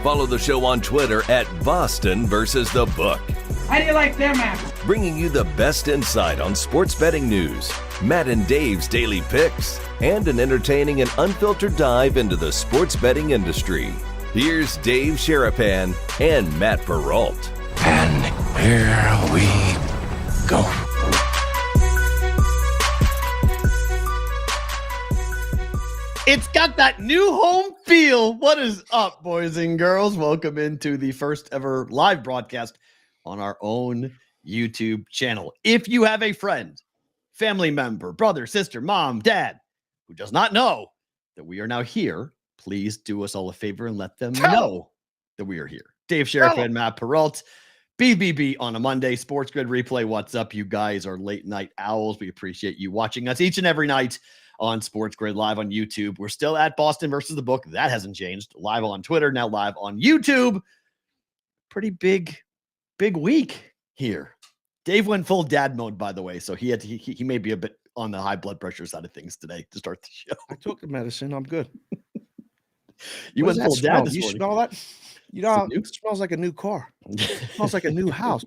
Follow the show on Twitter at Boston versus the Book. How do you like them apples? Bringing you the best insight on sports betting news, Matt and Dave's daily picks, and an entertaining and unfiltered dive into the sports betting industry. Here's Dave Sharapan and Matt Perrault. And here we go. It's got that new home feel. What is up, boys and girls? Welcome into the first ever live broadcast on our own YouTube channel. If you have a friend, family member, brother, sister, mom, dad, who does not know that we are now here, please do us all a favor and let them know that we are here. Dave Sheriff and Matt Perrault, BBB on a Monday, Sports Grid Replay. What's up? You guys are late night owls. We appreciate you watching us each and every night on Sports Grid live on YouTube. We're still at Boston versus the Book. That hasn't changed. Live on Twitter, now live on YouTube. Pretty big week here. Dave went full dad mode, by the way, so he may be a bit on the high blood pressure side of things today to start the show. I took the medicine. I'm good. You went full dad this you morning. smell that? You know, it smells like a new car. It smells like a new house.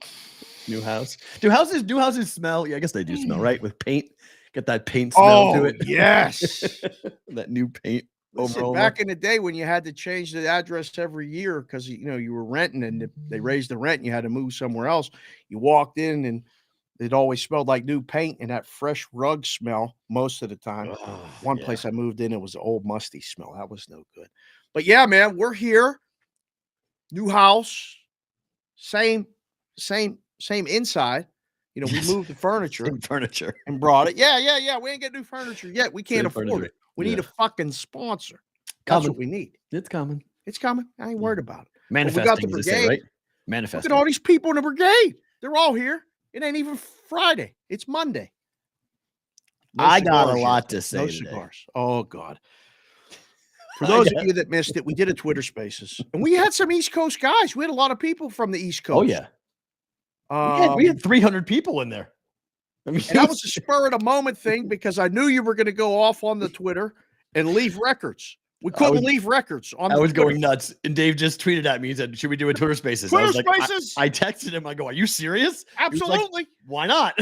New house. Do new houses smell? Yeah, I guess they do smell, right? With paint. Get that paint smell to it. Yes. That new paint. Listen, back in the day when you had to change the address every year because you were renting and they raised the rent and you had to move somewhere else, you walked in and it always smelled like new paint and that fresh rug smell most of the time. One place I moved in, it was an old musty smell. That was no good. But yeah, man, we're here. New house, same inside. We moved the furniture and brought it. Yeah. We ain't get new furniture yet. We can't afford it. We need a fucking sponsor. That's what we need. It's coming. I ain't worried about it. Manifesting, we got the brigade, right? Manifesting. Look at all these people in the brigade. They're all here. It ain't even Friday. It's Monday. I got a lot to say. No today. cigars. Oh, God. For those of you that missed it, we did a Twitter Spaces. And we had some East Coast guys. We had a lot of people from the East Coast. Oh, yeah. We had 300 people in there. I mean, and that was a spur of the moment thing because I knew you were going to go off on the Twitter and leave records. We couldn't leave records on. I was going nuts, and Dave just tweeted at me. He said, "Should we do a Twitter Spaces?" Spaces. I texted him. I go, "Are you serious?" Absolutely. Like, why not?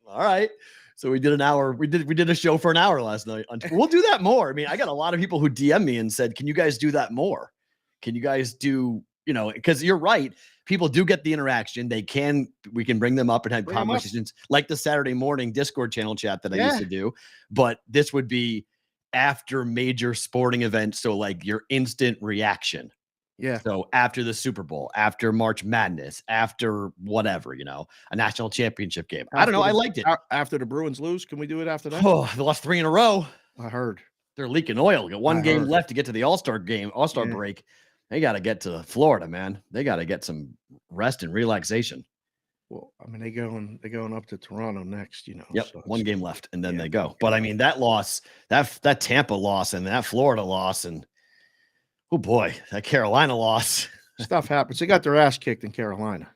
All right. So we did an hour. We did a show for an hour last night. We'll do that more. I mean, I got a lot of people who DM me and said, "Can you guys do that more? Can you guys do?" Because you're right. People do get the interaction. We can bring them up and have conversations like the Saturday morning Discord channel chat that I used to do. But this would be after major sporting events. So like your instant reaction. Yeah. So after the Super Bowl, after March Madness, after whatever, a national championship game. I don't know. I liked it. After the Bruins lose, can we do it after that? Oh, they lost 3 in a row. I heard. They're leaking oil. Got one game left to get to the All-Star break. They got to get to Florida, man. They got to get some rest and relaxation. Well, I mean, they're going up to Toronto next, Yep, so one game left, and then they go. But I mean, that loss, that Tampa loss, and that Florida loss, and oh boy, that Carolina loss. Stuff happens. They got their ass kicked in Carolina.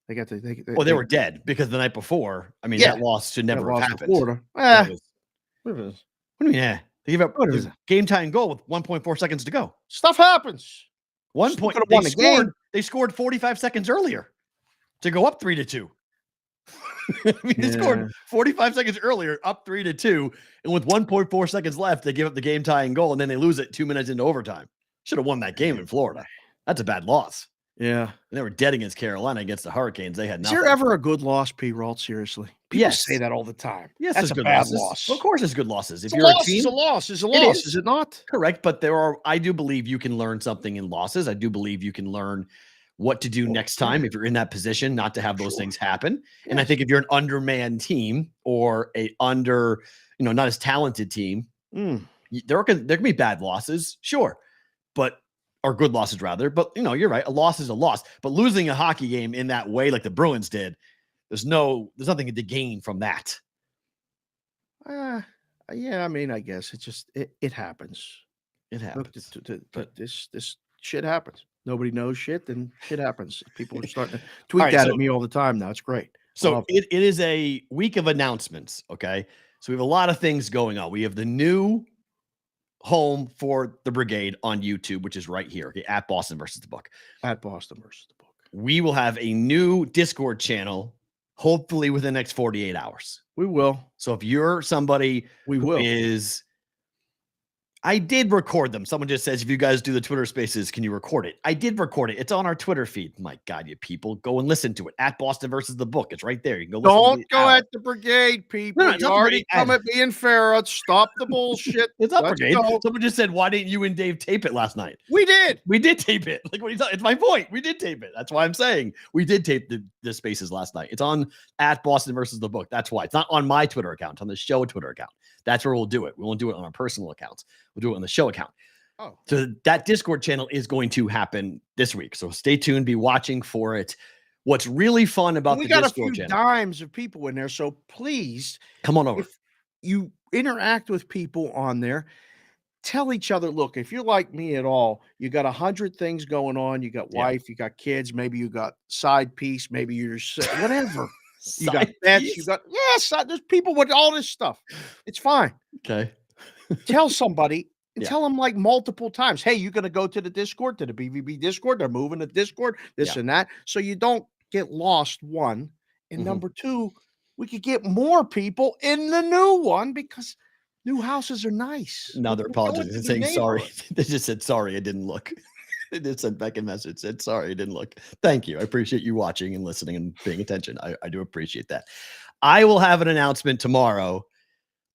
They were dead because the night before. I mean, that loss should never have happened. Florida. What do you mean? Yeah, they gave up a game-tying goal with 1.4 seconds to go. Stuff happens. One point they scored 45 seconds earlier to go up 3-2. I mean, they scored 45 seconds earlier, up 3-2, and with 1.4 seconds left, they give up the game tying goal, and then they lose it 2 minutes into overtime. Should have won that game in Florida. That's a bad loss. Yeah. And they were dead against Carolina against the Hurricanes. They had nothing. Is there ever a good loss, Perrault? Seriously, people say that all the time. Yes, that's a good bad loss. Well, of course, it's good losses. If you're a team, it's a loss. It's a loss. Is it not? Correct, but I do believe you can learn something in losses. I do believe you can learn what to do next time if you're in that position, not to have those things happen. Yeah. And I think if you're an undermanned team or not as talented team, there can be bad losses, sure, or good losses rather. But you're right. A loss is a loss. But losing a hockey game in that way, like the Bruins did, there's nothing to gain from that. Yeah, I mean, I guess it happens. It happens. But this shit happens. Nobody knows shit, then shit happens. People are starting to tweet at me all the time now. It's great. So it is a week of announcements, okay? So we have a lot of things going on. We have the new home for the Brigade on YouTube, which is right here, okay, at Boston versus the Book. At Boston versus the Book. We will have a new Discord channel, hopefully within the next 48 hours. We will. So if you're somebody who is, I did record them. Someone just says, if you guys do the Twitter spaces, can you record it? I did record it. It's on our Twitter feed. My God, you people, go and listen to it at Boston versus the Book. It's right there. You can go listen Don't to it. go at the Brigade, people. No, you already come at me and Farrah. Stop the bullshit. It's not Brigade. Someone just said, why didn't you and Dave tape it last night? We did. We did tape it. Like, what are you talking? It's my point. We did tape it. That's why I'm saying we did tape the spaces last night. It's on at Boston versus the Book. That's why. It's not on my Twitter account. It's on the show Twitter account. That's where we'll do it. We won't do it on our personal accounts. We'll do it on the show account. Oh, so that Discord channel is going to happen this week. So stay tuned. Be watching for it. What's really fun about the Discord channel? We got a few dimes of people in there. So please come on over. If you interact with people on there, tell each other, look, if you're like me at all, you got 100 things going on. You got wife, you got kids, maybe you got side piece, maybe you're whatever. You got pets, you got there's people with all this stuff. It's fine. Okay. Tell somebody and tell them like multiple times. Hey, you're gonna go to the Discord, to the BVB Discord. They're moving to Discord, this and that. So you don't get lost, one. And number two, we could get more people in the new one because new houses are nice. Now they're apologizing and saying sorry. They just said sorry, I didn't look. They just sent back a message, said, sorry, I didn't look. Thank you. I appreciate you watching and listening and paying attention. I do appreciate that. I will have an announcement tomorrow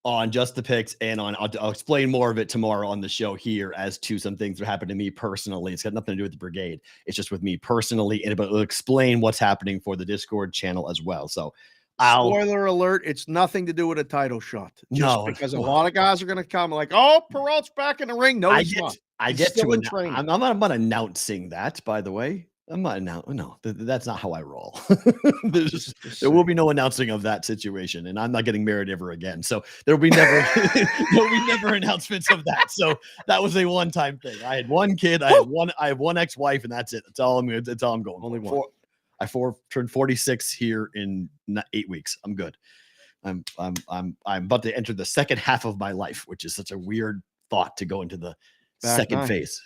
on Just the Picks, and I'll explain more of it tomorrow on the show here as to some things that happened to me personally. It's got nothing to do with the Brigade. It's just with me personally, and it'll explain what's happening for the Discord channel as well. So spoiler alert, it's nothing to do with a title shot. Because a lot of guys are going to come like, oh, Perrault's back in the ring. No, he's not. I get to I'm not announcing that, by the way. I'm not announcing. No, that's not how I roll. There will be no announcing of that situation, and I'm not getting married ever again. So there'll be never announcements of that. So that was a one-time thing. I had one kid. I have one ex-wife, and that's it. That's all I'm going. Only one. I turned 46 here in 8 weeks. I'm good. I'm about to enter the second half of my life, which is such a weird thought to go into the second phase.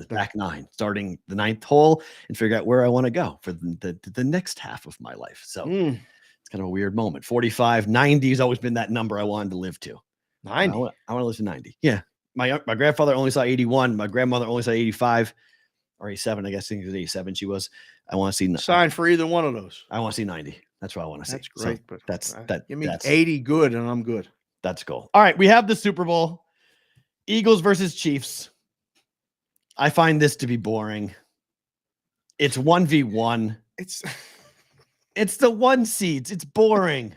Back nine, starting the 9th hole and figure out where I want to go for the next half of my life. So it's kind of a weird moment. 45, 90 has always been that number I wanted to live to. 90. I want to live to 90. Yeah. My grandfather only saw 81. My grandmother only saw 85 or 87. I guess I think it was 87. She was. I want to see sign for either one of those. I want to see 90. That's what I want to see. That's great. So but give me 80 good and I'm good. That's cool. All right. We have the Super Bowl. Eagles versus Chiefs. I find this to be boring. It's 1v1. It's the one seeds. It's boring.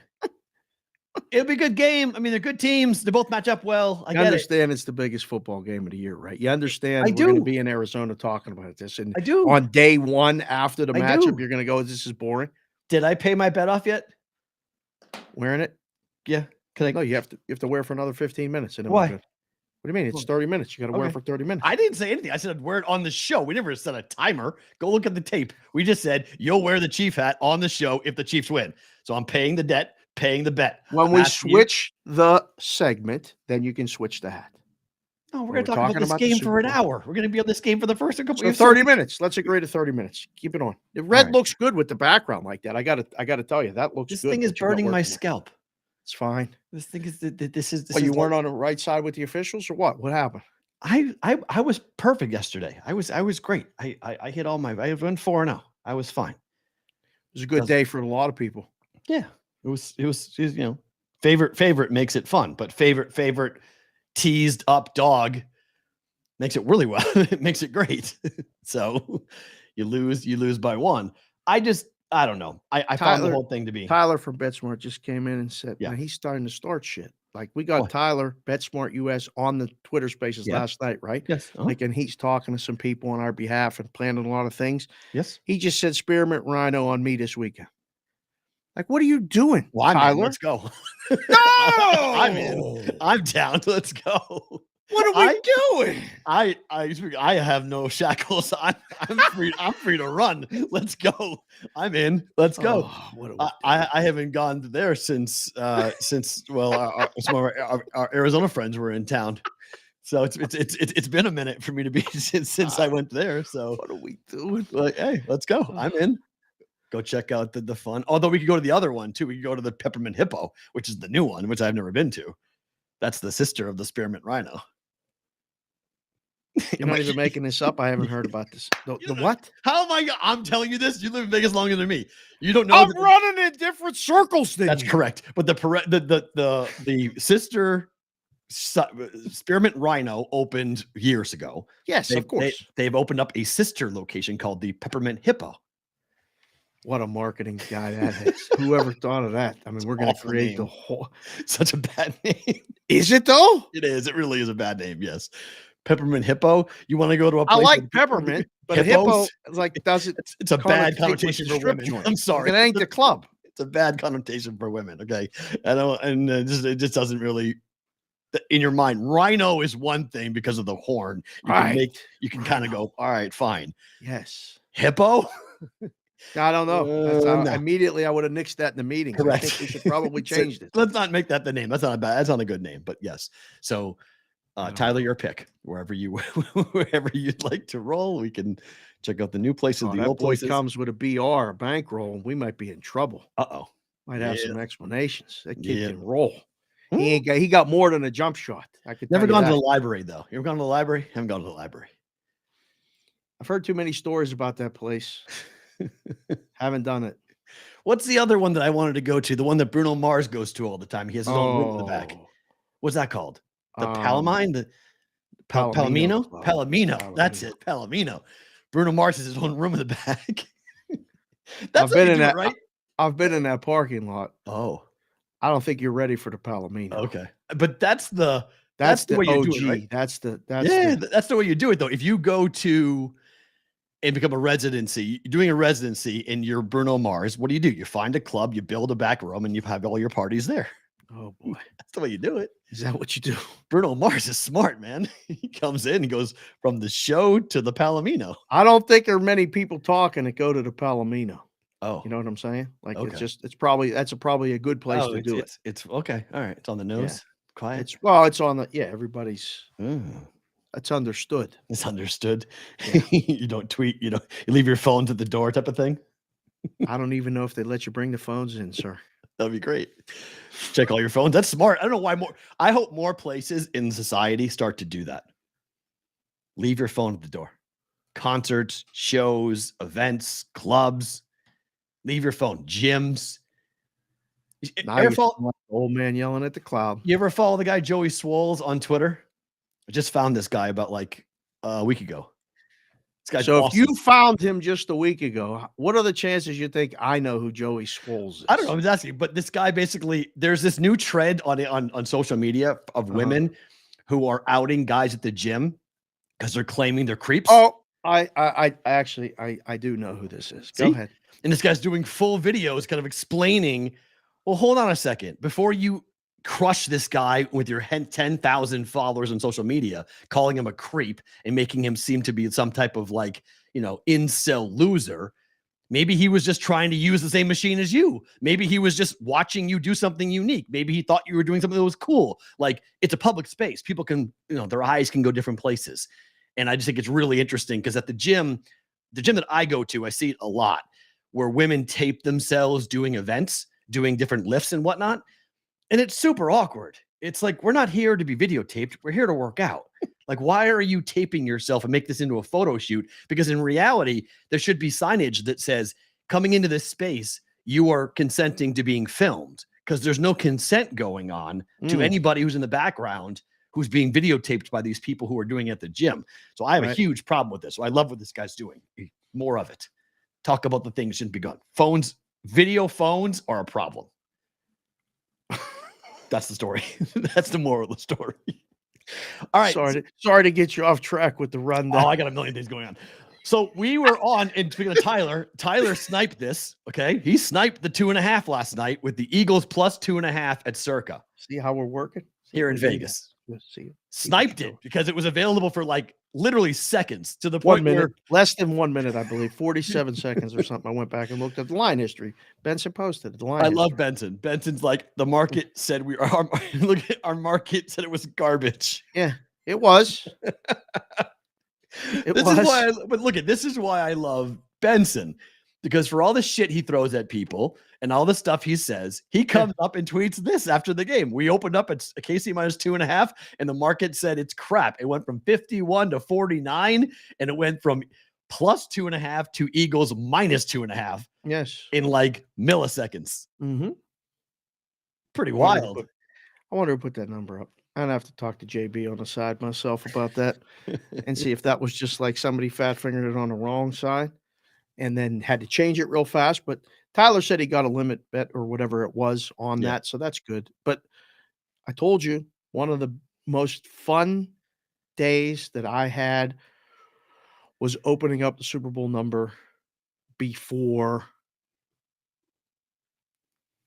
It'll be a good game. I mean, they're good teams. They both match up well. I understand it's the biggest football game of the year, right? You understand we're going to be in Arizona talking about this. And I do. On day one after the matchup, you're going to go, this is boring. Did I pay my bet off yet? Wearing it? Yeah. No, you have to wear for another 15 minutes. And why? What do you mean? It's 30 minutes. You got to wear it for 30 minutes. I didn't say anything. I said I'd wear it on the show. We never set a timer. Go look at the tape. We just said you'll wear the Chief hat on the show if the Chiefs win. So I'm paying the debt, paying the bet. When we switch the segment, then you can switch the hat. No, we're going to talk about this game for an hour. We're going to be on this game for the first couple of 30 minutes. Let's agree to 30 minutes. Keep it on. The red looks good with the background like that. I got to tell you, that looks good. This thing is burning my scalp. It's fine. This thing is this is. You weren't on the right side with the officials or what? What happened? I was perfect yesterday. I was great. I hit all I went 4-0. I was fine. It was a good day for a lot of people. Yeah. It was favorite makes it fun, but favorite teased up dog makes it really well. It makes it great. So you lose by one. I don't know. I found the whole thing to be. Tyler from BetSmart just came in and said, man, he's starting to start shit. Like we got Tyler, BetSmart US on the Twitter spaces last night, right? Yes. Like, and he's talking to some people on our behalf and planning a lot of things. Yes. He just said spearmint rhino on me this weekend. Like, what are you doing, Tyler? Let's go. No! I'm in. I'm down. Let's go. What are we doing? I have no shackles. I'm free. I'm free to run. Let's go. I'm in. Let's go. I haven't gone there since some of our Arizona friends were in town. So it's been a minute for me to be since I went there. So What are we doing? like, hey, let's go. I'm in. Go check out the fun. Although we could go to the other one too. We could go to the Peppermint Hippo, which is the new one, which I've never been to. That's the sister of the Spearmint Rhino. You're not even making this up. I haven't heard about this. The what? How am I? I'm telling you this. You live in Vegas longer than me. You don't know. I'm running in different circles than That's you. correct. But the sister Spearmint Rhino opened years ago. Yes, of course. They've opened up a sister location called the Peppermint Hippo. What a marketing guy that is. Whoever thought of that? I mean, we're going to create name. the whole. Such a bad name. Is it though? It is. It really is a bad name. Yes. Peppermint Hippo. You want to go to a I place like peppermint, but a hippo hippos? like doesn't. It's a bad connotate with connotation the for strip women. joint. I'm sorry. It ain't the club. It's a bad connotation for women. Okay. I know. And it just doesn't really, in your mind, rhino is one thing because of the horn. You can kind of go, all right, fine. Yes. Hippo? I don't know. That's No. Immediately, I would have nixed that in the meeting. Correct. I think we should probably change this. Let's not make that the name. That's not a good name, but yes. So Tyler, your pick. Wherever you'd like to roll, we can check out the new places, the That old boy places. comes with a BR bankroll. We might be in trouble. Uh-oh. Might have Yeah. some explanations. That kid Yeah. can roll. He got more than a jump shot. I could Never tell gone you to that. the library, though. You ever gone to the library? Haven't gone to the library. I've heard too many stories about that place. Haven't done it. What's the other one that I wanted to go to? The one that Bruno Mars goes to all the time. He has his own room in the back. What's that called? The Palomino? The Palomino? Palomino. Palomino. That's it. Palomino. Bruno Mars has his own room in the back. I've been in that, right? I've been in that parking lot. Oh, I don't think you're ready for the Palomino. okay. But that's the OG. way you do it, right? That's the that's the way you do it, though. If you go to and become a residency, you're doing a residency and you're Bruno Mars, what do? You find a club, you build a back room, and you have all your parties there. Oh boy. That's the way you do it. Is that what you do? Bruno Mars is smart, man. He comes in and goes from the show to the Palomino. I don't think there are many people talking that go to the Palomino. Oh, You know what I'm saying? Like Okay. it's probably a good place to do it. It's okay. All right. It's on the nose. Quiet. It's on the everybody's Mm, it's understood. it's understood. Yeah. You don't tweet, you leave your phones at the door type of thing. I don't even know if they let you bring the phones in, sir. That'd be great. Check all your phones. That's smart. I don't know why I hope more places in society start to do that. Leave your phone at the door. Concerts, shows, events, clubs. Leave your phone. Gyms. Now you're like old man yelling at the cloud. You ever follow the guy Joey Swoles on Twitter? I just found this guy about like a week ago. This guy's So awesome. if you found him just a week ago, what are the chances you think I know who Joey Swoles is? I don't know. I was asking, but this guy basically, there's this new trend on social media of women who are outing guys at the gym because they're claiming they're creeps. Oh, I actually do know who this is. Go See? ahead. And this guy's doing full videos kind of explaining, well, hold on a second. Before you crush this guy with your 10,000 followers on social media, calling him a creep and making him seem to be some type of incel loser, maybe he was just trying to use the same machine as you. Maybe he was just watching you do something unique. Maybe he thought you were doing something that was cool. Like, it's a public space. People can, their eyes can go different places. And I just think it's really interesting because at the gym that I go to, I see it a lot where women tape themselves doing events, doing different lifts and whatnot. And it's super awkward. It's like, we're not here to be videotaped. We're here to work out. Like, why are you taping yourself and make this into a photo shoot? Because in reality, there should be signage that says, coming into this space, you are consenting to being filmed, because there's no consent going on to anybody who's in the background who's being videotaped by these people who are doing it at the gym. So I have a huge problem with this. So I love what this guy's doing. More of it. Talk about the things shouldn't be done. Video phones are a problem. That's the story. That's the moral of the story. All right. Sorry to get you off track with the rundown. Oh, I got a million things going on. So we were on, and speaking of Tyler sniped this. Okay. He sniped the 2.5 last night with the Eagles plus 2.5 at Circa. See how we're working Here in Vegas. See Sniped it because it was available for like literally seconds, to the point 1 minute, where less than 1 minute, I believe, 47 seconds or something. I went back and looked at the line history. Benson posted the line. I love Benson. Benson's like, the market said our market said it was garbage. Yeah. It was. This is why I love Benson, because for all the shit he throws at people and all the stuff he says, he comes up and tweets this after the game. We opened up at KC minus 2.5, and the market said it's crap. It went from 51 to 49, and it went from plus 2.5 to Eagles minus 2.5. Yes. In like milliseconds. Mm-hmm. Pretty wild. I wonder who put that number up. I'd have to talk to JB on the side myself about that and see if that was just like somebody fat fingered it on the wrong side and then had to change it real fast. But Tyler said he got a limit bet or whatever it was on that. So that's good. But I told you, one of the most fun days that I had was opening up the Super Bowl number before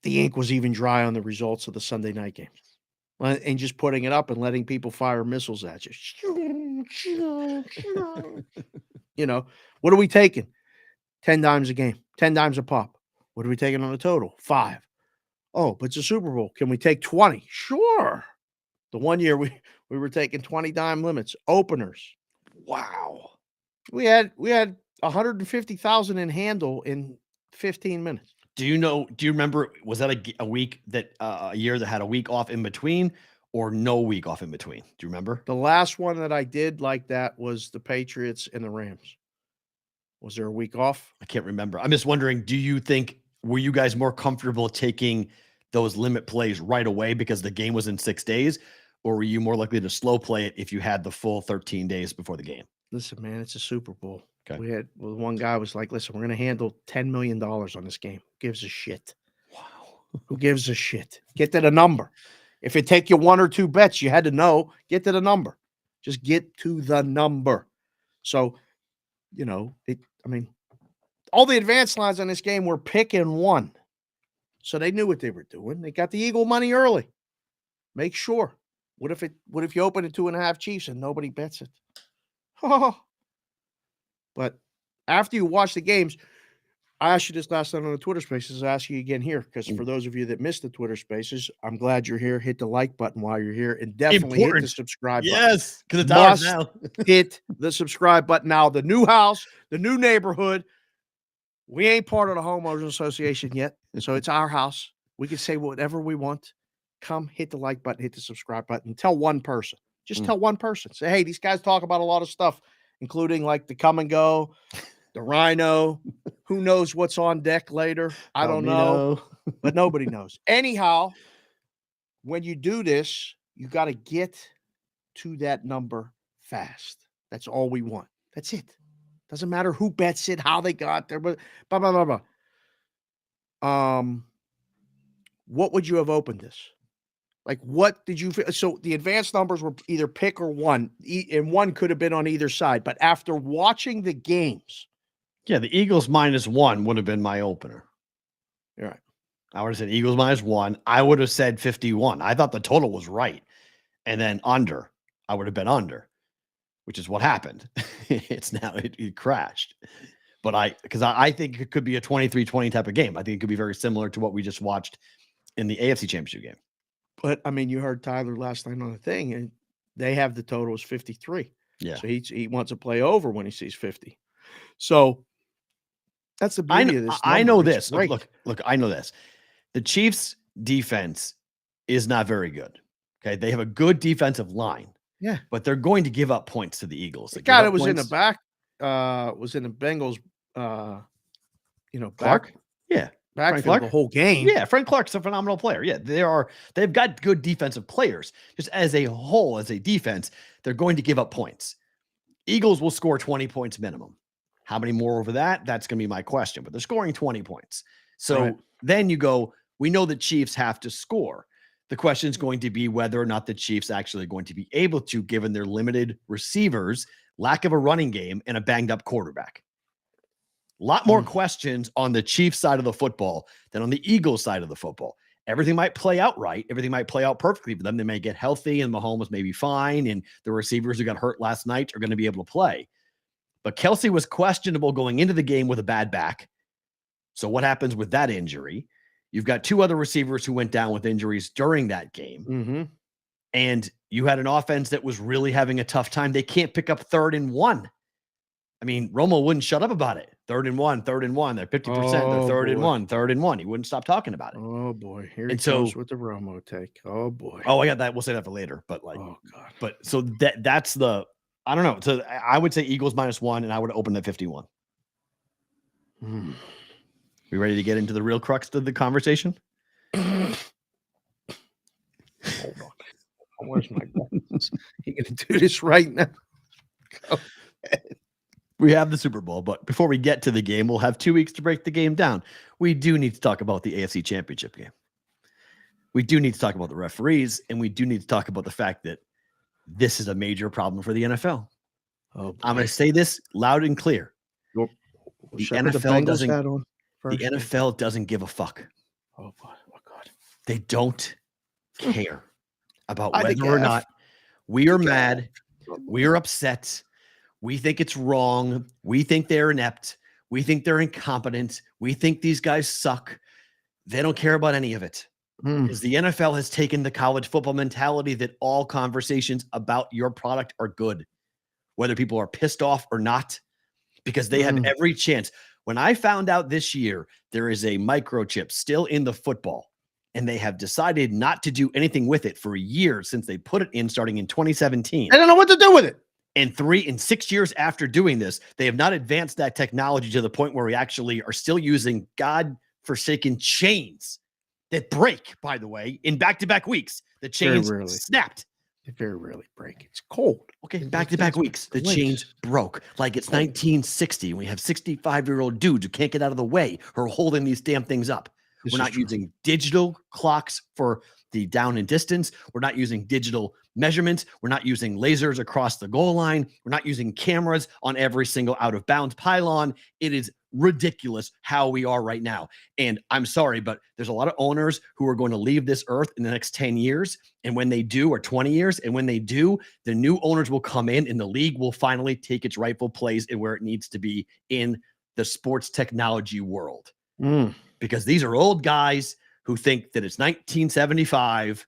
the ink was even dry on the results of the Sunday night games. And just putting it up and letting people fire missiles at you. You know, what are we taking? 10 dimes a game, 10 dimes a pop. What are we taking on the total? 5. Oh, but it's a Super Bowl. Can we take 20? Sure. The one year we were taking 20 dime limits, openers. Wow. We had 150,000 in handle in 15 minutes. Do you remember, was that a week that a year that had a week off in between or no week off in between? Do you remember? The last one that I did like that was the Patriots and the Rams. Was there a week off? I can't remember. I'm just wondering, were you guys more comfortable taking those limit plays right away because the game was in 6 days, or were you more likely to slow play it if you had the full 13 days before the game? Listen, man, it's a Super Bowl. Okay. One guy was like, listen, we're going to handle $10 million on this game. Who gives a shit? Wow. Who gives a shit? Get to the number. If it take you 1 or 2 bets, you had to know, get to the number. Just get to the number. So, all the advanced lines on this game were pick and 1. So they knew what they were doing. They got the Eagle money early. Make sure. What if you open at 2.5 Chiefs and nobody bets it? But after you watch the games, I asked you this last night on the Twitter Spaces. I'll ask you again here, because for those of you that missed the Twitter Spaces, I'm glad you're here. Hit the like button while you're here, and definitely hit the subscribe button. Yes, because it's ours now. Hit the subscribe button now. The new house, the new neighborhood. We ain't part of the homeowners association yet, so it's our house. We can say whatever we want. Come hit the like button, hit the subscribe button. Tell one person. Just tell one person. Say, hey, these guys talk about a lot of stuff, including like the come and go, the Rhino. Who knows what's on deck later? I don't know, but nobody knows. Anyhow, when you do this, you got to get to that number fast. That's all we want. That's it. Doesn't matter who bets it, how they got there, but blah, blah, blah, blah. What would you have opened this? Like, what did you – so the advanced numbers were either pick or 1, and 1 could have been on either side. But after watching the games – yeah, the Eagles minus 1 would have been my opener. You're right. I would have said Eagles minus 1. I would have said 51. I thought the total was right. And then under. I would have been under, which is what happened. It crashed. But I think it could be a 23-20 type of game. I think it could be very similar to what we just watched in the AFC Championship game. But, I mean, you heard Tyler last night on the thing, and they have the total as 53. Yeah. So he wants to play over when he sees 50. So that's the beauty of this. I know this. Look, I know this. The Chiefs' defense is not very good. Okay. They have a good defensive line. Yeah. But they're going to give up points to the Eagles. The guy that was in the back was in the Bengals, Clark? Yeah. Frank Clark? The whole game. Yeah, Frank Clark's a phenomenal player. Yeah, they've got good defensive players. Just as a whole, as a defense, they're going to give up points. Eagles will score 20 points minimum. How many more over that? That's going to be my question. But they're scoring 20 points. So then you go, we know the Chiefs have to score. The question is going to be whether or not the Chiefs actually are going to be able to, given their limited receivers, lack of a running game, and a banged up quarterback. A lot more questions on the Chiefs side of the football than on the Eagles side of the football. Everything might play out right. Everything might play out perfectly for them. They may get healthy and Mahomes may be fine. And the receivers who got hurt last night are going to be able to play. But Kelsey was questionable going into the game with a bad back. So what happens with that injury? You've got 2 other receivers who went down with injuries during that game. Mm-hmm. And you had an offense that was really having a tough time. They can't pick up 3rd and 1. I mean, Romo wouldn't shut up about it. 3rd and 1, 3rd and 1. They're 50%. They're 3rd and 1, 3rd and 1. He wouldn't stop talking about it. Oh boy, here he comes with the Romo take. Oh boy. Oh, I got that. We'll say that for later. But like, oh god. But so that's the. I don't know. So I would say Eagles -1, and I would open at 51. We ready to get into the real crux of the conversation? Hold on. Where's my glasses? You gonna do this right now? We have the Super Bowl, but before we get to the game, we'll have 2 weeks to break the game down. We do need to talk about the AFC Championship game. We do need to talk about the referees, and we do need to talk about the fact that this is a major problem for the NFL. Oh, I'm going to say this loud and clear. The NFL doesn't give a fuck. Oh boy, oh god. They don't care about whether or not we are mad, we are upset, we think it's wrong, we think they're inept, we think they're incompetent, we think these guys suck. They don't care about any of it. Because the NFL has taken the college football mentality that all conversations about your product are good, whether people are pissed off or not, because they have every chance. When I found out this year there is a microchip still in the football, and they have decided not to do anything with it for years since they put it in starting in 2017. I don't know what to do with it. And 6 years after doing this, they have not advanced that technology to the point where we actually are still using God-forsaken chains that break, by the way, in back-to-back weeks. The chains snapped. They very rarely break. It's cold. Okay, back-to-back weeks, the chains broke. Like it's 1960, and we have 65-year-old dudes who can't get out of the way who are holding these damn things up. We're not using digital clocks for the down and distance. We're not using digital measurements. We're not using lasers across the goal line. We're not using cameras on every single out-of-bounds pylon. It is ridiculous how we are right now. And I'm sorry, but there's a lot of owners who are going to leave this earth in the next 10 years. And when they do, or 20 years, and when they do, the new owners will come in and the league will finally take its rightful place and where it needs to be in the sports technology world. Because these are old guys who think that it's 1975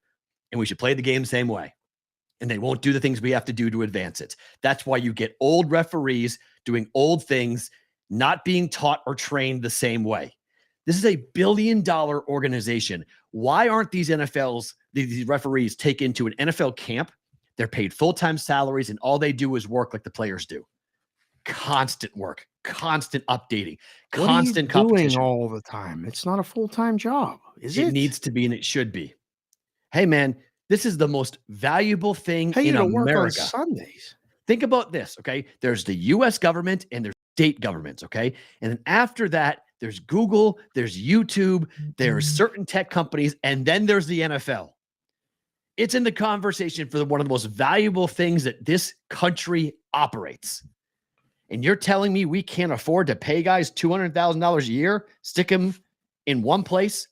and we should play the game the same way. And they won't do the things we have to do to advance it. That's why you get old referees doing old things, not being taught or trained the same way. This is a billion-dollar organization. Why aren't these referees taken to an NFL camp? They're paid full-time salaries, and all they do is work like the players do. Constant work, constant updating, constant competition. Doing all the time. It's not a full-time job, is it? It needs to be, and it should be. Hey, man, this is the most valuable thing in America. Work on Sundays. Think about this, okay? There's the U.S. government and there's state governments, okay? And then after that, there's Google, there's YouTube, there's certain tech companies, and then there's the NFL. It's in the conversation for one of the most valuable things that this country operates. And you're telling me we can't afford to pay guys $200,000 a year, stick them in one place,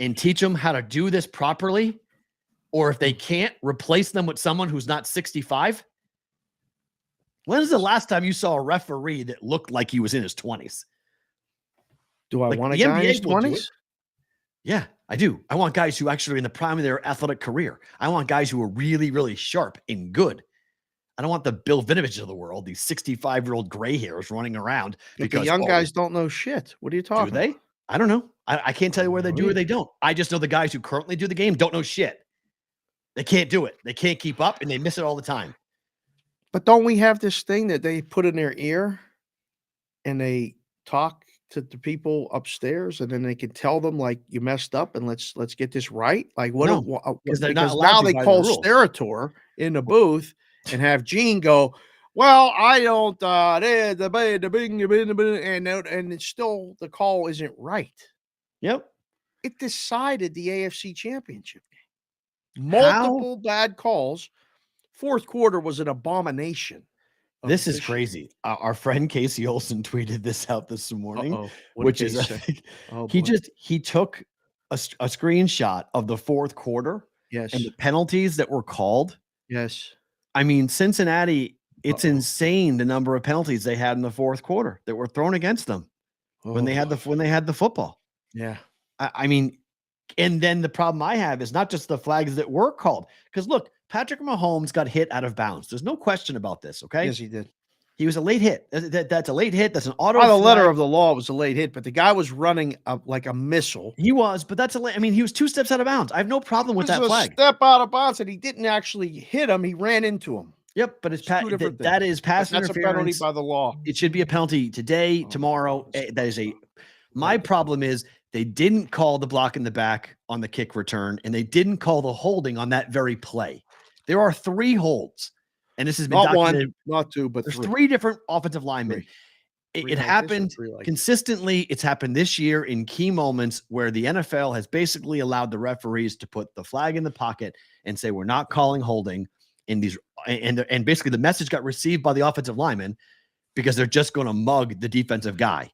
and teach them how to do this properly? Or if they can't, replace them with someone who's not 65? When was the last time you saw a referee that looked like he was in his 20s? Do I want a guy in his 20s? Yeah, I do. I want guys who actually are in the prime of their athletic career. I want guys who are really, really sharp and good. I don't want the Bill Vinovich of the world, these 65-year-old gray hairs running around. Because the young guys don't know shit. What are you talking about? Do they? I don't know. I can't tell you where they do or they don't. I just know the guys who currently do the game don't know shit. They can't do it. They can't keep up, and they miss it all the time. But don't we have this thing that they put in their ear and they talk to the people upstairs, and then they can tell them, like, you messed up and let's get this right? Like, what? No, because now they call Sterator in the booth and have Gene go, well, I don't, and it's still, the call isn't right. Yep. It decided the AFC Championship game. Multiple bad calls. Fourth quarter was an abomination. This is crazy. Our friend Casey Olsen tweeted this out this morning, which is he took a screenshot of the fourth quarter. Yes. And the penalties that were called. Yes. I mean, Cincinnati, it's insane the number of penalties they had in the fourth quarter that were thrown against them when they had the football. Yeah. I mean, and then the problem I have is not just the flags that were called. Because look, Patrick Mahomes got hit out of bounds. There's no question about this, okay? Yes, he did. He was a late hit. That's a late hit. That's an auto By the letter flag. of the law, it was a late hit, but the guy was running like a missile. He was, but that's a late. I mean, he was 2 steps out of bounds. I have no problem with It was that a flag. step out of bounds, and he didn't actually hit him. He ran into him. Yep, but it's Two different that things. is pass That's a interference. penalty by the law. It should be a penalty today, tomorrow. That is a. My problem is they didn't call the block in the back on the kick return, and they didn't call the holding on that very play. There are 3 holds, and this has been Not documented. one, not two, but There's 3. 3 different offensive linemen. Three It like this or happened 3 like this? consistently. It's happened this year in key moments where the NFL has basically allowed the referees to put the flag in the pocket and say, we're not calling holding in these. And basically the message got received by the offensive lineman because they're just going to mug the defensive guy,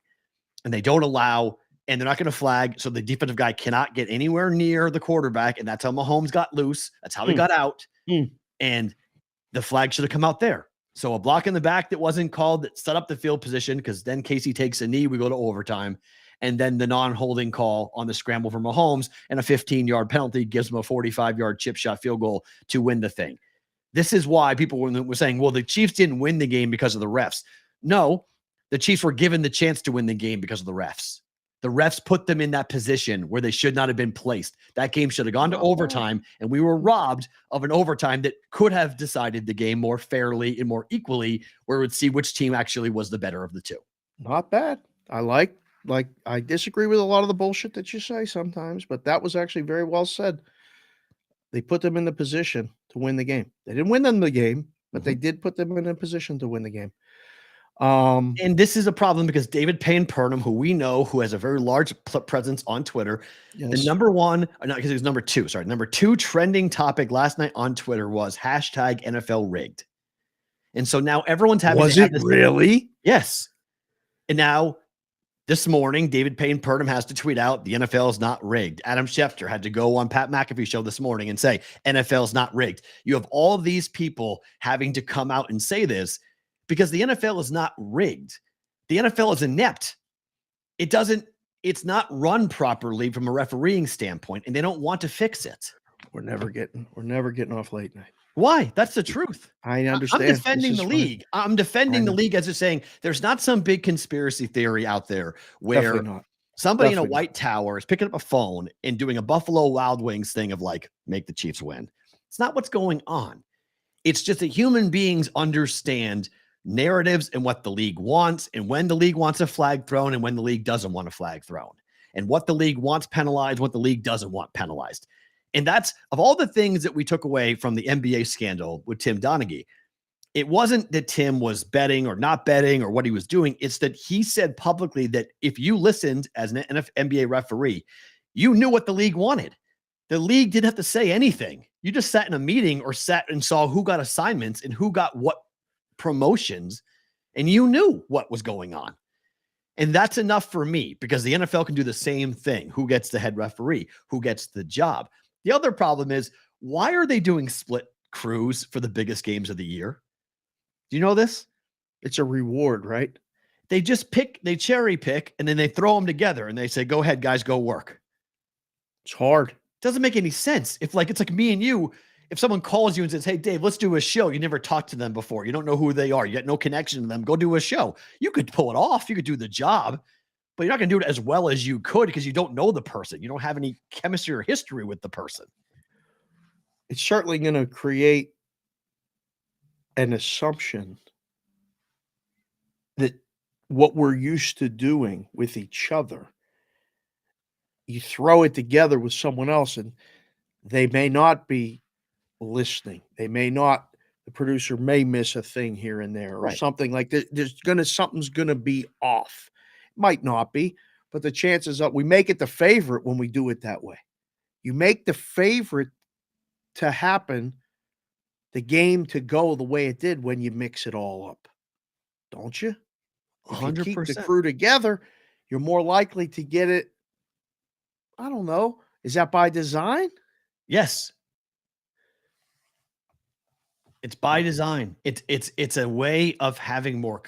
and they don't allow, and they're not going to flag. So the defensive guy cannot get anywhere near the quarterback. And that's how Mahomes got loose. That's how he got out. And the flag should have come out there. So a block in the back that wasn't called that set up the field position, because then Casey takes a knee, we go to overtime. And then the non-holding call on the scramble for Mahomes, and a 15-yard penalty gives him a 45-yard chip shot field goal to win the thing. This is why people were saying, well, the Chiefs didn't win the game because of the refs. No, the Chiefs were given the chance to win the game because of the refs. The refs put them in that position where they should not have been placed. That game should have gone to overtime, and we were robbed of an overtime that could have decided the game more fairly and more equally, where we would see which team actually was the better of the two. Not bad. I disagree with a lot of the bullshit that you say sometimes, but that was actually very well said. They put them in the position to win the game. They didn't win them the game, but they did put them in a position to win the game. And this is a problem because David Payne Purnham, who we know, who has a very large presence on Twitter, the number 2 trending topic last night on Twitter was hashtag NFL rigged. And so now everyone's having Was to it really? Yes. And now this morning, David Payne Purnham has to tweet out the NFL is not rigged. Adam Schefter had to go on Pat McAfee show this morning and say NFL is not rigged. You have all of these people having to come out and say this because the NFL is not rigged. The NFL is inept. It's not run properly from a refereeing standpoint, and they don't want to fix it. We're never getting off late night. Why? That's the truth. I understand. I'm defending the league. I'm defending the league as just saying there's not some big conspiracy theory out there where somebody in a white tower is picking up a phone and doing a Buffalo Wild Wings thing of like, make the Chiefs win. It's not what's going on. It's just that human beings understand narratives and what the league wants, and when the league wants a flag thrown and when the league doesn't want a flag thrown, and what the league wants penalized, what the league doesn't want penalized. And that's, of all the things that we took away from the NBA scandal with Tim Donaghy, it wasn't that Tim was betting or not betting or what he was doing. It's that he said publicly that if you listened as an NBA referee, you knew what the league wanted. The league didn't have to say anything. You just sat in a meeting or sat and saw who got assignments and who got what promotions, and you knew what was going on. And that's enough for me, because the NFL can do the same thing. Who gets the head referee? Who gets the job? The other problem is, why are they doing split crews for the biggest games of the year? Do you know this? It's a reward, right? They just they cherry pick, and then they throw them together and they say, go ahead, guys, go work. It's hard. Doesn't make any sense. It's like me and you, if someone calls you and says, hey, Dave, let's do a show. You never talked to them before. You don't know who they are. You got no connection to them. Go do a show. You could pull it off. You could do the job, but you're not going to do it as well as you could because you don't know the person. You don't have any chemistry or history with the person. It's certainly going to create an assumption that what we're used to doing with each other, you throw it together with someone else and they may not be listening. They may not, the producer may miss a thing here and there or something like that. Something's going to be off. It might not be, but the chances are we make it the favorite when we do it that way. You make the favorite to happen, the game to go the way it did when you mix it all up. Don't you? If you keep the crew together, you're more likely to get it. I don't know. Is that by design? Yes. It's by design. It's a way of having more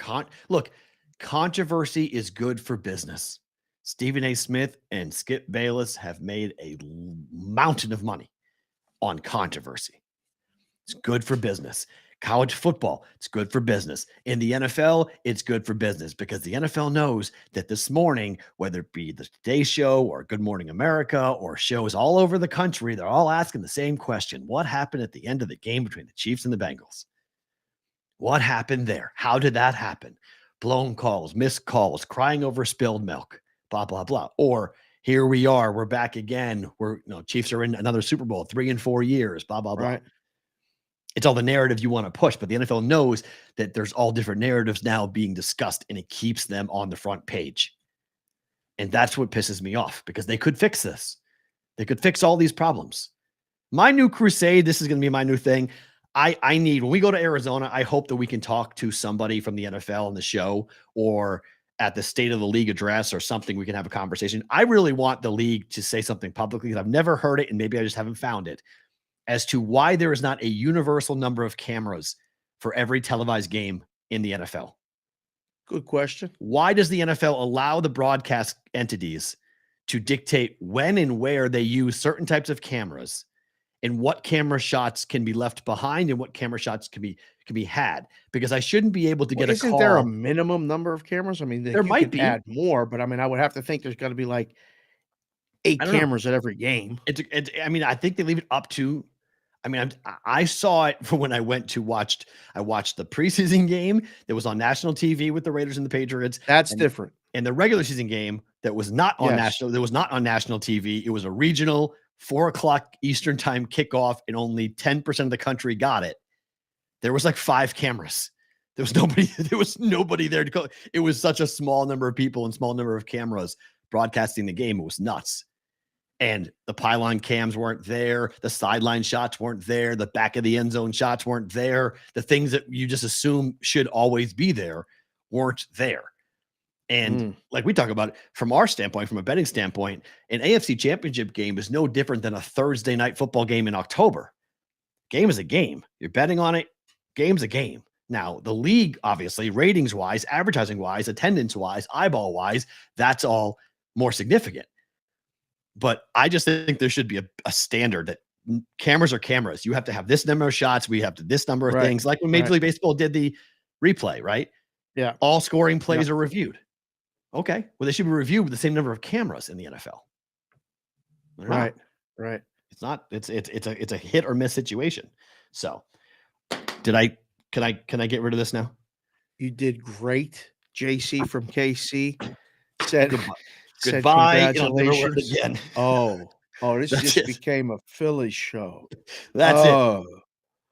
controversy is good for business. Stephen A. Smith and Skip Bayless have made a mountain of money on controversy. It's good for business. College football, it's good for business. In the NFL, it's good for business because the NFL knows that this morning, whether it be the Today Show or Good Morning America or shows all over the country, they're all asking the same question. What happened at the end of the game between the Chiefs and the Bengals? What happened there? How did that happen? Blown calls, missed calls, crying over spilled milk, blah, blah, blah. Or here we are, we're back again. Chiefs are in another Super Bowl, 3 in 4 years, blah, blah, blah. Right. It's all the narrative you want to push, but the NFL knows that there's all different narratives now being discussed, and it keeps them on the front page. And that's what pisses me off because they could fix this. They could fix all these problems. My new crusade, this is going to be my new thing. I need, when we go to Arizona, I hope that we can talk to somebody from the NFL on the show or at the State of the League address or something. We can have a conversation. I really want the league to say something publicly because I've never heard it and maybe I just haven't found it, as to why there is not a universal number of cameras for every televised game in the NFL. Good question. Why does the NFL allow the broadcast entities to dictate when and where they use certain types of cameras and what camera shots can be left behind and what camera shots can be had? Because I shouldn't be able to get a call. Isn't there a minimum number of cameras? I mean, there might be add more, but I mean, I would have to think there's got to be like 8 cameras at every game. I mean, I think they leave it up to. I mean, I saw it for when I went to I watched the preseason game that was on national TV with the Raiders and the Patriots. That's different. And the regular season game that was not on national TV. It was a regional 4:00 Eastern time kickoff, and only 10% of the country got it. There was like 5 cameras. There was nobody there to go. It was such a small number of people and small number of cameras broadcasting the game. It was nuts. And the pylon cams weren't there. The sideline shots weren't there. The back of the end zone shots weren't there. The things that you just assume should always be there weren't there. And like we talk about it from our standpoint, from a betting standpoint, an AFC championship game is no different than a Thursday night football game in October. Game is a game. You're betting on it. Game's a game. Now, the league, obviously, ratings wise, advertising wise, attendance wise, eyeball wise, that's all more significant. But I just think there should be a standard that cameras are cameras. You have to have this number of shots. We have this number of things. Like when Major League Baseball did the replay, right? Yeah. All scoring plays are reviewed. Okay. Well, they should be reviewed with the same number of cameras in the NFL. Right. It's not. It's a hit or miss situation. So, can I get rid of this now? You did great. JC from KC said goodbye. Congratulations. Again. This just became a Philly show. That's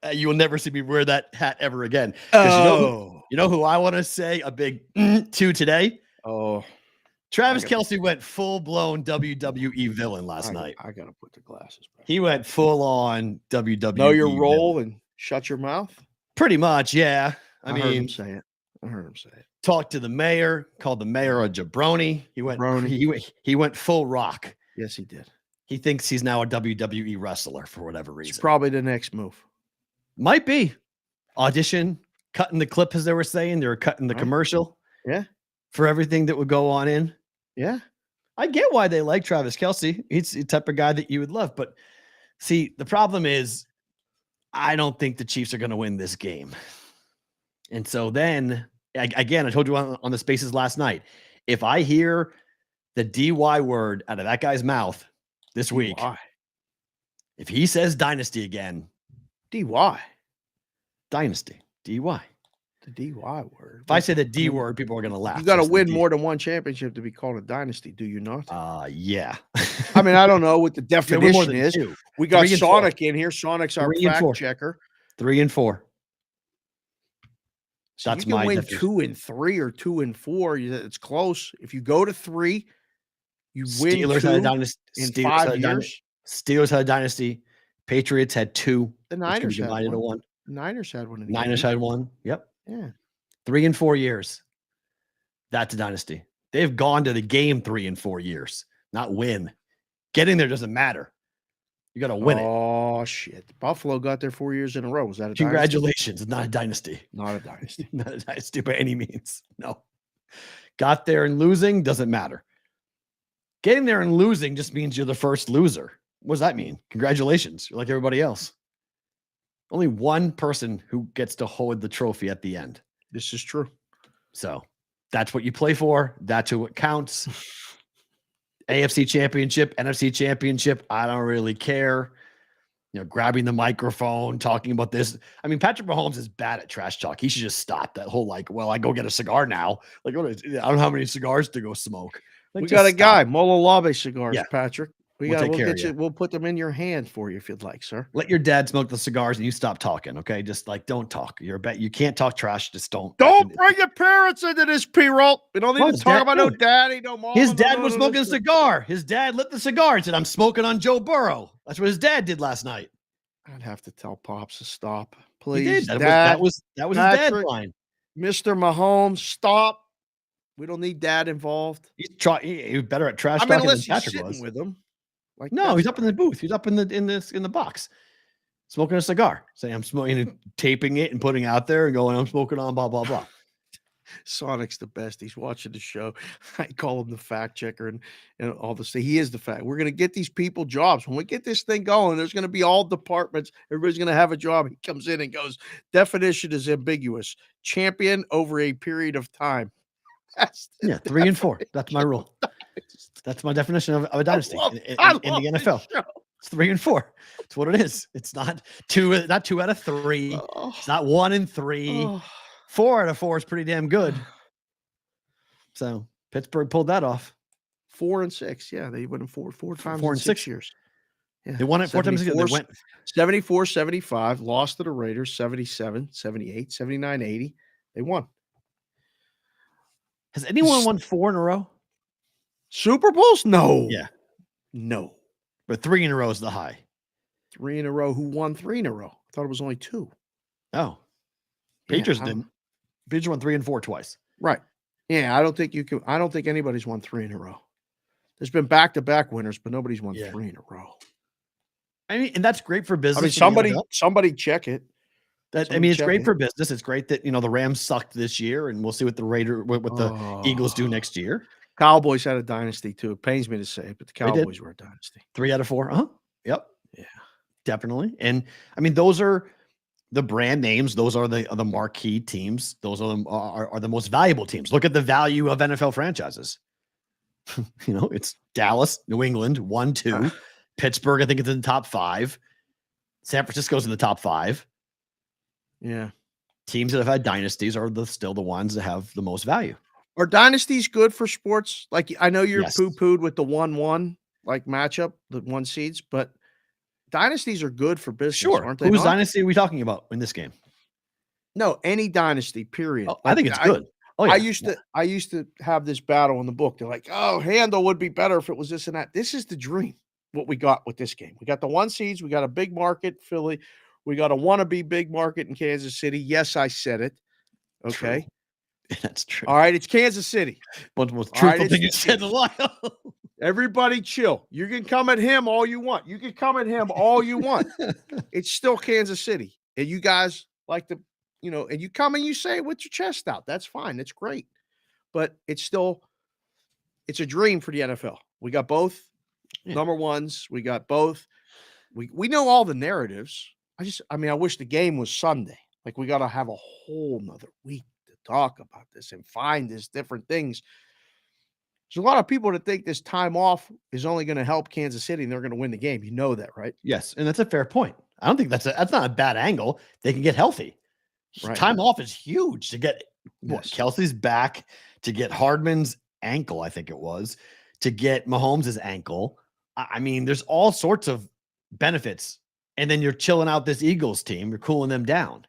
it. You will never see me wear that hat ever again. You know who I want to say a big to today? Travis Kelsey went full-blown WWE villain last night. I got to put the glasses back. He went full-on WWE. Know your role villain. and shut your mouth? Pretty much, yeah. I mean, heard him say it. I heard him say it. Talked to the mayor, called the mayor a jabroni. He went full rock. Yes, he did. He thinks he's now a WWE wrestler for whatever reason. It's probably the next move. Might be. Audition, cutting the clip, as they were saying. They were cutting the commercial. Yeah. For everything that would go on in. Yeah. I get why they like Travis Kelsey. He's the type of guy that you would love. But see, the problem is I don't think the Chiefs are going to win this game. And so then, again, I told you on the Spaces last night, if I hear the DY word out of that guy's mouth this week, if he says dynasty again, dynasty, DY. The DY word. If I say the D word, people are going to laugh. You got to win more than one championship to be called a dynasty, do you not? Yeah. I mean, I don't know what the definition is. 2. We got Sonic in here. Sonic's our fact checker. 3 and 4. So you can win 2 and 3 or 2 and 4. It's close. If you go to 3, you win Steelers 2 had a dynasty. in 5 years. Steelers had a dynasty. Patriots had 2. The Niners had one. Niners had one. Niners had 1. Yep. Yeah. 3 and 4 years. That's a dynasty. They've gone to the game 3 and 4 years, not win. Getting there doesn't matter. You got to win it. Oh, shit. Buffalo got there 4 years in a row. Was that a Congratulations. It's not a dynasty. Not a dynasty. Not a dynasty by any means. No. Got there and losing doesn't matter. Getting there and losing just means you're the first loser. What does that mean? Congratulations. You're like everybody else. Only one person who gets to hold the trophy at the end. This is true. So that's what you play for. That's who it counts. AFC Championship, NFC Championship, I don't really care. Grabbing the microphone, talking about this. I mean, Patrick Mahomes is bad at trash talk. He should just stop that whole I go get a cigar now. I don't know how many cigars to go smoke. We got a guy, Mololabe cigars, Yeah. Patrick. We'll get you. We'll put them in your hand for you if you'd like, sir. Let your dad smoke the cigars and you stop talking, okay? Just don't talk. You can't talk trash. Just don't. Don't bring your parents into this, Perrault. We don't need to talk about no daddy, no mom. His dad was smoking a cigar. His dad lit the cigar and said, "I'm smoking on Joe Burrow." That's what his dad did last night. I'd have to tell Pops to stop, please. He did. That was his dad line. Mr. Mahomes, stop. We don't need dad involved. He's better at trash talking than Patrick was. With him. No, he's up in the booth. He's up in the box, smoking a cigar. Saying I'm smoking, and taping it and putting it out there and going, "I'm smoking on blah blah blah." Sonic's the best. He's watching the show. I call him the fact checker and all this. He is the fact. We're gonna get these people jobs when we get this thing going. There's gonna be all departments. Everybody's gonna have a job. He comes in and goes, "Definition is ambiguous. Champion over a period of time." 3 and 4. That's my rule. That's my definition of a dynasty in the NFL. It's 3 and 4. It's what it is. It's not 2 out of 3. It's not 1 and 3. 4 out of 4 is pretty damn good. So Pittsburgh pulled that off. 4 and 6. Yeah, they went in four times 4 in and 6 years. Yeah. They won it 4 times. They went 74, 75, lost to the Raiders, 77, 78, 79, 80. They won. Has anyone won 4 in a row? Super Bowls? No. Yeah. No. But 3 in a row is the high. 3 in a row. Who won 3 in a row? I thought it was only 2. Oh. Patriots didn't. Patriots won 3 and 4 twice. Right. Yeah, I don't think anybody's won 3 in a row. There's been back-to-back winners, but nobody's won 3 in a row. I mean, and that's great for business. I mean, somebody check it. It's great for business. It's great that the Rams sucked this year, and we'll see what the Eagles do next year. Cowboys had a dynasty too. It pains me to say it, but the Cowboys were a dynasty. 3 out of 4. Yep. Yeah. Definitely. And I mean, those are the brand names. Those are the marquee teams. Those are the most valuable teams. Look at the value of NFL franchises. It's Dallas, New England, 1, 2. Pittsburgh, I think it's in the top 5. San Francisco's in the top 5. Yeah. Teams that have had dynasties are still the ones that have the most value. Are dynasties good for sports? Like, I know you're poo-pooed with the 1-1 matchup, the 1 seeds, but dynasties are good for business, aren't they? Whose dynasty are we talking about in this game? No, any dynasty, period. Oh, I think it's good. Yeah. I used to have this battle in the book. They're like, "Oh, handle would be better if it was this and that." This is the dream. What we got with this game. We got the 1 seeds. We got a big market, Philly. We got a wannabe big market in Kansas City. Yes, I said it. Okay. True. That's true. All right. It's Kansas City. One of the most truthful thing you said in a while. Everybody chill. You can come at him all you want. It's still Kansas City. And you guys like to, and you come and you say it with your chest out. That's fine. That's great. But it's a dream for the NFL. We got both number ones. We got both. We know all the narratives. I wish the game was Sunday. Like, we got to have a whole nother week to talk about this and find these different things. There's a lot of people that think this time off is only going to help Kansas City and they're going to win the game. You know that, right? Yes, and that's a fair point. I don't think that's not a bad angle. They can get healthy. Right. Time off is huge to get Kelsey's back, to get Hardman's ankle, I think it was, to get Mahomes' ankle. I mean, there's all sorts of benefits. And then you're chilling out this Eagles team. You're cooling them down.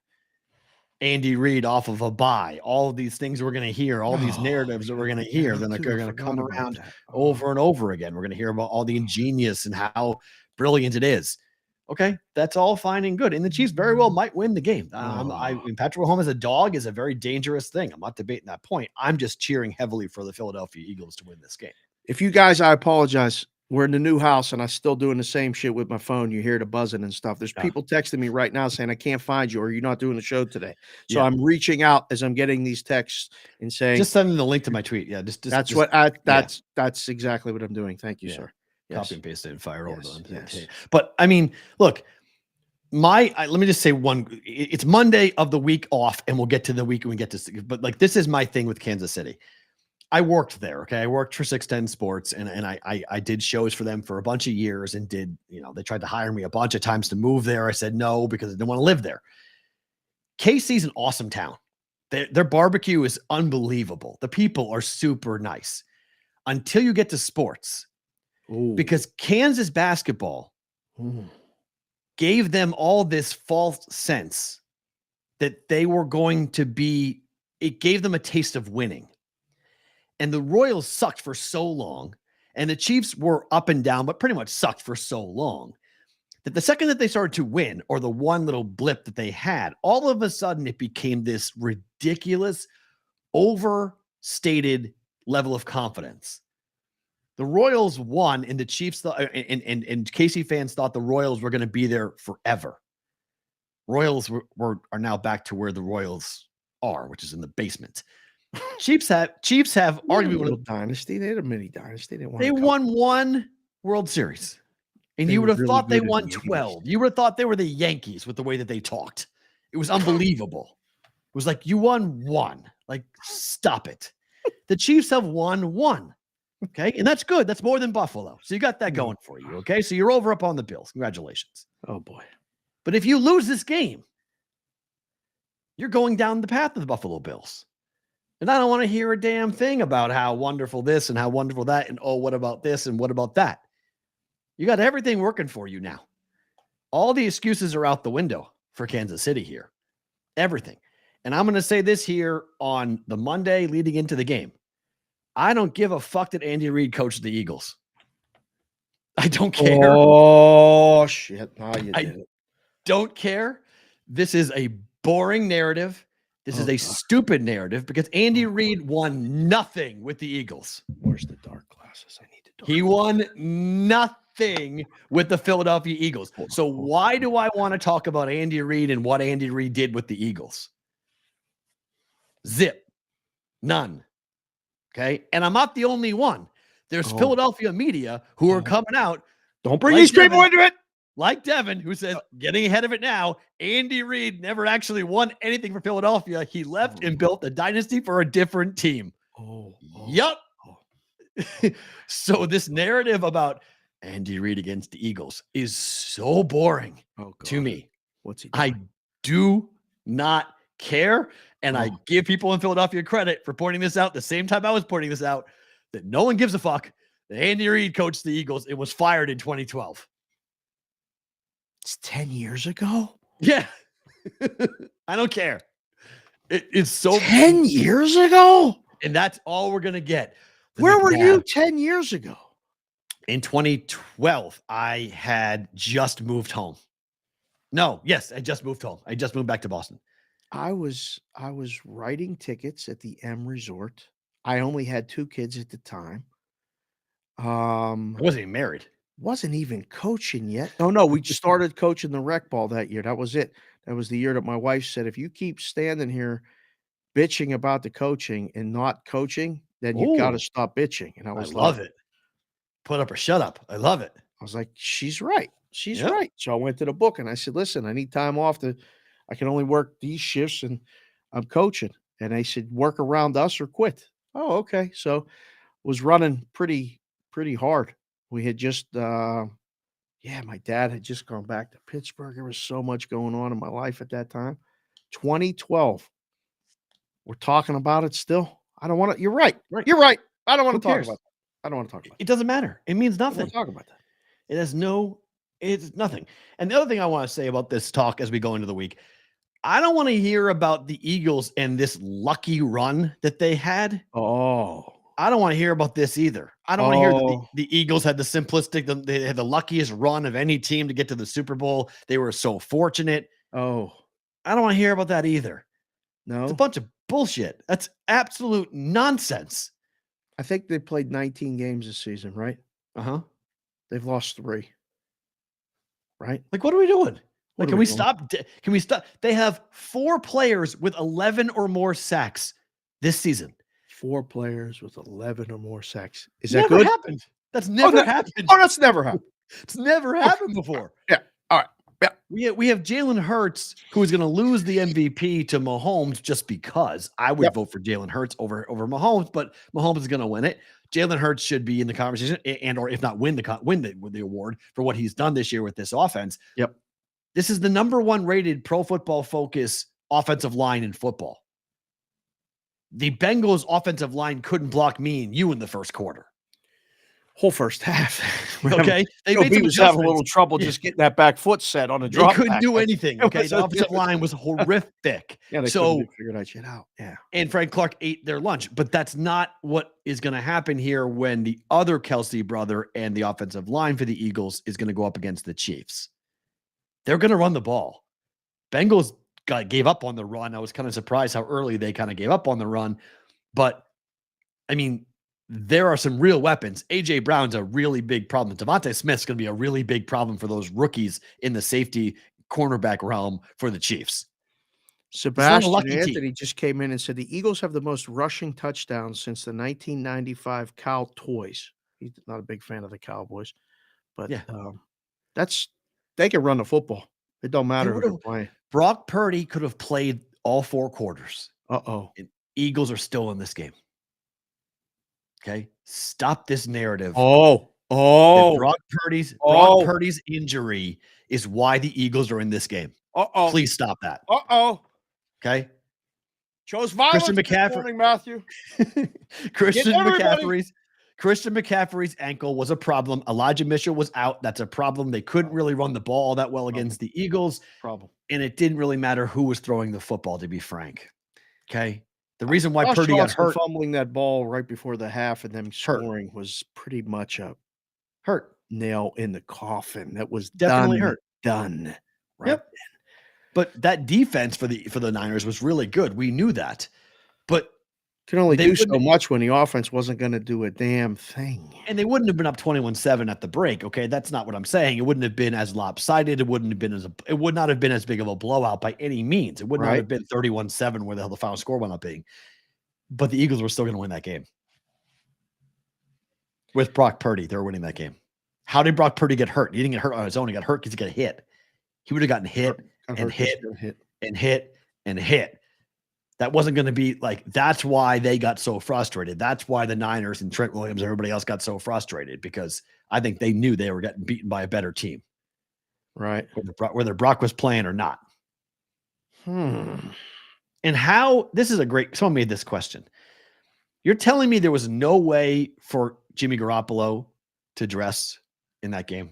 Andy Reid off of a bye. All of these things we're going to hear, all these narratives that we're going to hear, then they're going to come around over and over again. We're going to hear about all the ingenious and how brilliant it is. Okay, that's all fine and good. And the Chiefs very well might win the game. Patrick Mahomes as a dog is a very dangerous thing. I'm not debating that point. I'm just cheering heavily for the Philadelphia Eagles to win this game. If you guys, I apologize. We're in the new house and I'm still doing the same shit with my phone. You hear the buzzing and stuff. There's people texting me right now saying, "I can't find you," or "You're not doing the show today." So I'm reaching out as I'm getting these texts and saying, just send them the link to my tweet. Yeah. That's exactly what I'm doing. Thank you, sir. Copy and paste it and fire over them. Yes. But I mean, look, Let me just say it's Monday of the week off, and we'll get to the week when we get to, but like, this is my thing with Kansas City. I worked there. Okay. I worked for 610 Sports, and I did shows for them for a bunch of years, and they tried to hire me a bunch of times to move there. I said no, because I didn't want to live there. KC's an awesome town. Their barbecue is unbelievable. The people are super nice until you get to sports. Ooh. Because Kansas basketball gave them all this false sense that they were going to be, it gave them a taste of winning. And the Royals sucked for so long, and the Chiefs were up and down, but pretty much sucked for so long, that the second that they started to win, or the one little blip that they had, all of a sudden it became this ridiculous, overstated level of confidence. The Royals won, and the Chiefs thought, and KC fans thought the Royals were going to be there forever. Royals are now back to where the Royals are, which is in the basement. Chiefs have arguably a little dynasty. They had a mini dynasty. They won one World Series, and you would have thought they won 12. You would have thought they were the Yankees with the way that they talked. It was unbelievable. It was like, you won one. Like, stop it. The Chiefs have won one. Okay. And that's good. That's more than Buffalo. So you got that going for you. Okay. So you're over up on the Bills. Congratulations. Oh boy. But if you lose this game, you're going down the path of the Buffalo Bills. And I don't want to hear a damn thing about how wonderful this and how wonderful that. And, oh, what about this? And what about that? You got everything working for you now. All the excuses are out the window for Kansas City here. Everything. And I'm going to say this here on the Monday leading into the game. I don't give a fuck that Andy Reid coached the Eagles. I don't care. Oh, shit. No, you did. Don't care. This is a boring narrative. This is a stupid narrative, because Andy Reid won nothing with the Eagles. Where's the dark glasses? I need to. He won nothing with the Philadelphia Eagles. So why do I want to talk about Andy Reid and what Andy Reid did with the Eagles? Zip. None. Okay. And I'm not the only one. There's Philadelphia media who are coming out. Don't bring these people into it. Like Devin, who says, getting ahead of it now, Andy Reid never actually won anything for Philadelphia. He left and built a dynasty for a different team. Yup. So this narrative about Andy Reid against the Eagles is so boring to me. What's he doing? I do not care. And I give people in Philadelphia credit for pointing this out the same time I was pointing this out, that no one gives a fuck that Andy Reid coached the Eagles and was fired in 2012. It's 10 years ago? Yeah. I don't care. It's so 10 years ago? And that's all we're going to get. Where were you 10 years ago? In 2012, I had just moved home. No, yes, I just moved home. I just moved back to Boston. I was writing tickets at the M Resort. I only had 2 kids at the time. I wasn't even married. Wasn't even coaching yet. No, we just started coaching the rec ball that year. That was it. That was the year that my wife said, if you keep standing here bitching about the coaching and not coaching, then you got to stop bitching. And I love it. Put up or shut up. I love it. I was like, she's right. She's right. So I went to the book and I said, listen, I need time off I can only work these shifts and I'm coaching. And they said, work around us or quit. Oh, okay. So was running pretty hard. We had just, my dad had just gone back to Pittsburgh. There was so much going on in my life at that time. 2012. We're talking about it still. I don't want to. You're right. You're right. I don't want to talk about it. I don't want to talk about it. It doesn't matter. It means nothing. I don't want to talk about that. It's nothing. And the other thing I want to say about this talk as we go into the week, I don't want to hear about the Eagles and this lucky run that they had. I don't want to hear about this either. I don't want to hear that the Eagles had they had the luckiest run of any team to get to the Super Bowl. They were so fortunate. I don't want to hear about that either. No. It's a bunch of bullshit. That's absolute nonsense. I think they played 19 games this season, right? They've lost 3. Right? Like, what are we doing? Like, can we stop? Can we stop? They have 4 players with 11 or more sacks this season. 4 players with 11 or more sacks. Is that good? Happened. That's never happened. Oh, that's never happened. It's never happened before. Yeah. All right. Yeah. We have Jalen Hurts, who is going to lose the MVP to Mahomes just because. I would vote for Jalen Hurts over Mahomes, but Mahomes is going to win it. Jalen Hurts should be in the conversation, and or if not win the award for what he's done this year with this offense. Yep. This is the number 1 rated Pro Football Focus offensive line in football. The Bengals offensive line couldn't block me and you in the first quarter. Whole first half. Okay. They was having a little trouble just getting that back foot set on a drop. They couldn't back. do anything. Okay. The offensive line was horrific. Yeah, they couldn't figure that shit out. Yeah. And Frank Clark ate their lunch. But that's not what is going to happen here when the other Kelsey brother and the offensive line for the Eagles is going to go up against the Chiefs. They're going to run the ball. Bengals gave up on the run. I was kind of surprised how early they kind of gave up on the run. But, I mean, there are some real weapons. A.J. Brown's a really big problem. Devontae Smith's going to be a really big problem for those rookies in the safety cornerback realm for the Chiefs. Sebastian Anthony just came in and said the Eagles have the most rushing touchdowns since the 1995 Cal Toys. He's not a big fan of the Cowboys, but they can run the football. It don't matter who they're playing. Brock Purdy could have played all 4 quarters. Uh-oh. And Eagles are still in this game. Okay. Stop this narrative. Brock Purdy's injury is why the Eagles are in this game. Please stop that. Okay. Chose violence Christian this morning, Matthew. Christian McCaffrey's ankle was a problem. Elijah Mitchell was out. That's a problem. They couldn't really run the ball that well against the Eagles. And it didn't really matter who was throwing the football, to be frank. Okay. The reason why Purdy got hurt, fumbling that ball right before the half and them scoring was pretty much a nail in the coffin. That was definitely done. Right. Yep. But that defense for the Niners was really good. We knew that. But can only do so much when the offense wasn't going to do a damn thing. And they wouldn't have been up 21-7 at the break. Okay, that's not what I'm saying. It wouldn't have been as lopsided. It would not have been as big of a blowout by any means. It would not have been 31-7 where the hell the final score wound up being. But the Eagles were still going to win that game. With Brock Purdy, they were winning that game. How did Brock Purdy get hurt? He didn't get hurt on his own. He got hurt because he got hit. He would have gotten hit and hit. That wasn't going to be like, that's why they got so frustrated. That's why the Niners and Trent Williams and everybody else got so frustrated, because I think they knew they were getting beaten by a better team. Right. Whether Brock was playing or not. And this is a great, someone made this question. You're telling me there was no way for Jimmy Garoppolo to dress in that game?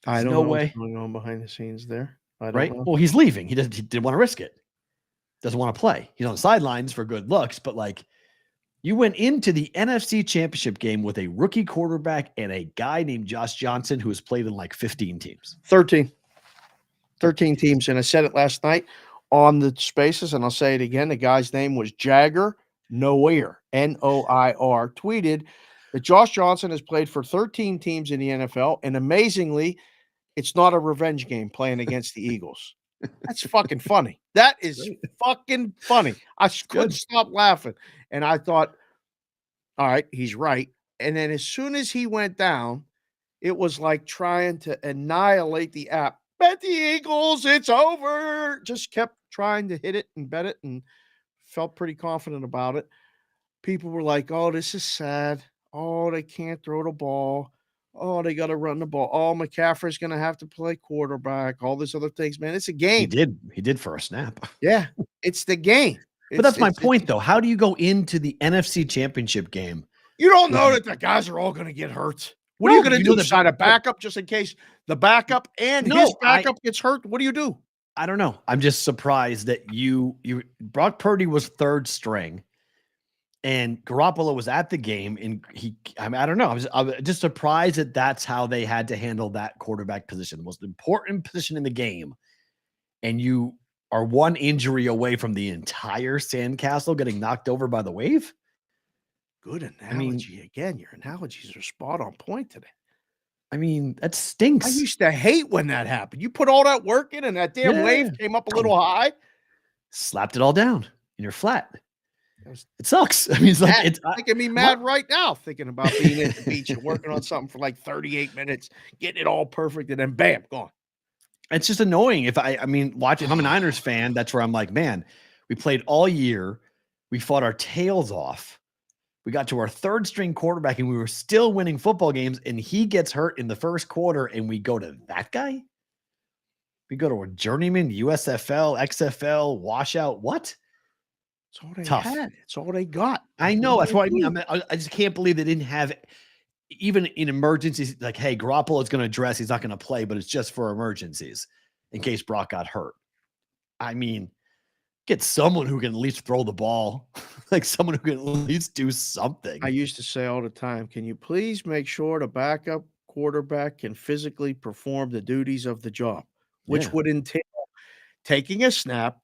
I don't know what's going on behind the scenes there. I don't know. Well, he's leaving. He didn't want to risk it. Doesn't want to play. He's on the sidelines for good looks, but like, you went into the NFC Championship game with a rookie quarterback and a guy named Josh Johnson who has played in like 15 teams. 13 teams. And I said it last night on the spaces, and I'll say it again. The guy's name was Jagger Noir, Noir, tweeted that Josh Johnson has played for 13 teams in the NFL, and amazingly, it's not a revenge game playing against the Eagles. That's fucking funny. That is fucking funny. I couldn't stop laughing. And I thought, all right, he's right. And then as soon as he went down, it was like trying to annihilate the app. Bet the Eagles, it's over. Just kept trying to hit it and bet it and felt pretty confident about it. People were like, oh, this is sad. Oh, they can't throw the ball. Oh, they got to run the ball. Oh, McCaffrey's going to have to play quarterback. All these other things, man. It's a game. He did for a snap. Yeah, it's the game. But that's my point, though. How do you go into the NFC Championship game? You don't know that the guys are all going to get hurt. What are you going to do? Sign a backup just in case the backup and his backup gets hurt? What do you do? I don't know. I'm just surprised that Brock Purdy was third string. And Garoppolo was at the game, and I don't know. I was just surprised that that's how they had to handle that quarterback position, the most important position in the game. And you are one injury away from the entire sandcastle getting knocked over by the wave. Good analogy. Again, your analogies are spot on point today. I mean, that stinks. I used to hate when that happened. You put all that work in, and that damn wave came up a little high. Slapped it all down, and you're flat. It sucks. I mean, it's like it's making me mad right now thinking about being at the beach and working on something for like 38 minutes, getting it all perfect, and then bam, gone. It's just annoying. If I'm a Niners fan, that's where I'm like, man, we played all year. We fought our tails off. We got to our third string quarterback and we were still winning football games. And he gets hurt in the first quarter and we go to that guy. We go to a journeyman, USFL, XFL, washout. What? It's all they Tough. had. It's all they got. I know. That's what I mean. I just can't believe they didn't have, even in emergencies, like, hey, Garoppolo is going to address. He's not going to play, but it's just for emergencies in case Brock got hurt. I mean, get someone who can at least throw the ball, like someone who can at least do something. I used to say all the time, can you please make sure the backup quarterback can physically perform the duties of the job, which would entail taking a snap,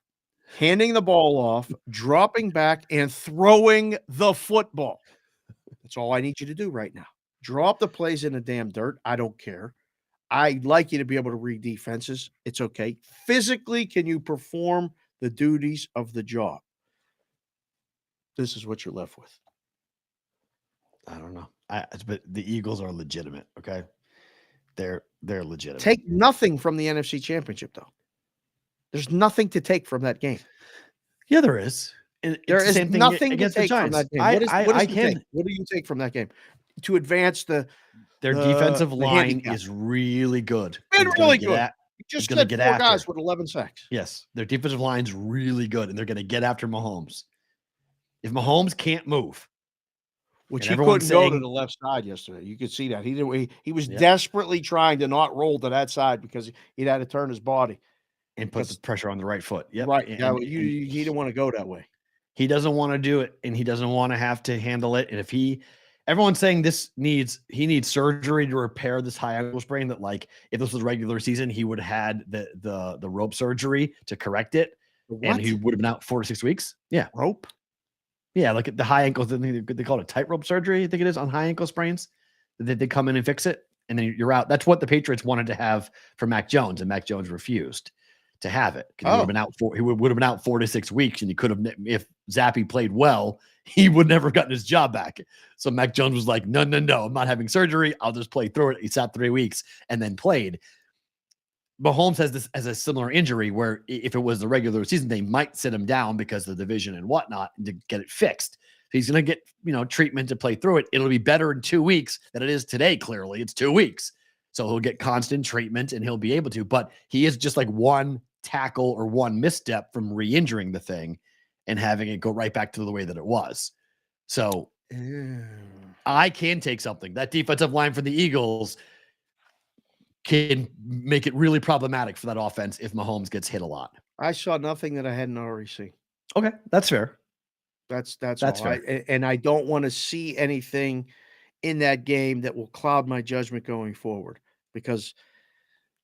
handing the ball off, dropping back, and throwing the football. That's all I need you to do right now. Drop the plays in the damn dirt. I don't care. I'd like you to be able to read defenses. It's okay. Physically, can you perform the duties of the job? This is what you're left with. I don't know. But the Eagles are legitimate. Okay, they're legitimate. Take nothing from the NFC Championship, though. There's nothing to take from that game. Yeah, there is. And there is nothing to take from that game. What do you take from that game to advance their defensive line is really good. Been really good. You just said 4 guys with 11 sacks. Yes, their defensive line's really good, and they're going to get after Mahomes. If Mahomes can't move, which he couldn't go to the left side yesterday, you could see that he was desperately trying to not roll to that side because he had to turn his body and put the pressure on the right foot. Yep. Right. He didn't want to go that way. He doesn't want to do it, and he doesn't want to have to handle it. And if everyone's saying he needs surgery to repair this high ankle sprain, that like if this was regular season, he would have had the rope surgery to correct it. And he would have been out 4 to 6 weeks. Yeah. Rope? Yeah, like the high ankles, they call it tightrope surgery, I think it is, on high ankle sprains. They come in and fix it, and then you're out. That's what the Patriots wanted to have for Mac Jones, and Mac Jones refused to have it. He would have been out he would have been out 4 to 6 weeks, and he could have, if Zappy played well, he would never have gotten his job back. So Mac Jones was like, no, I'm not having surgery. I'll just play through it. He sat 3 weeks and then played. Mahomes has a similar injury where if it was the regular season, they might sit him down because of the division and whatnot to get it fixed. He's going to get, treatment to play through it. It'll be better in 2 weeks than it is today. Clearly it's 2 weeks. So he'll get constant treatment and he'll be able to, but he is just like one tackle or one misstep from re-injuring the thing and having it go right back to the way that it was. So I can take something. That defensive line for the Eagles can make it really problematic for that offense if Mahomes gets hit a lot. I saw nothing that I hadn't already seen. Okay, that's fair. That's all. Fair. And I don't want to see anything in that game that will cloud my judgment going forward, because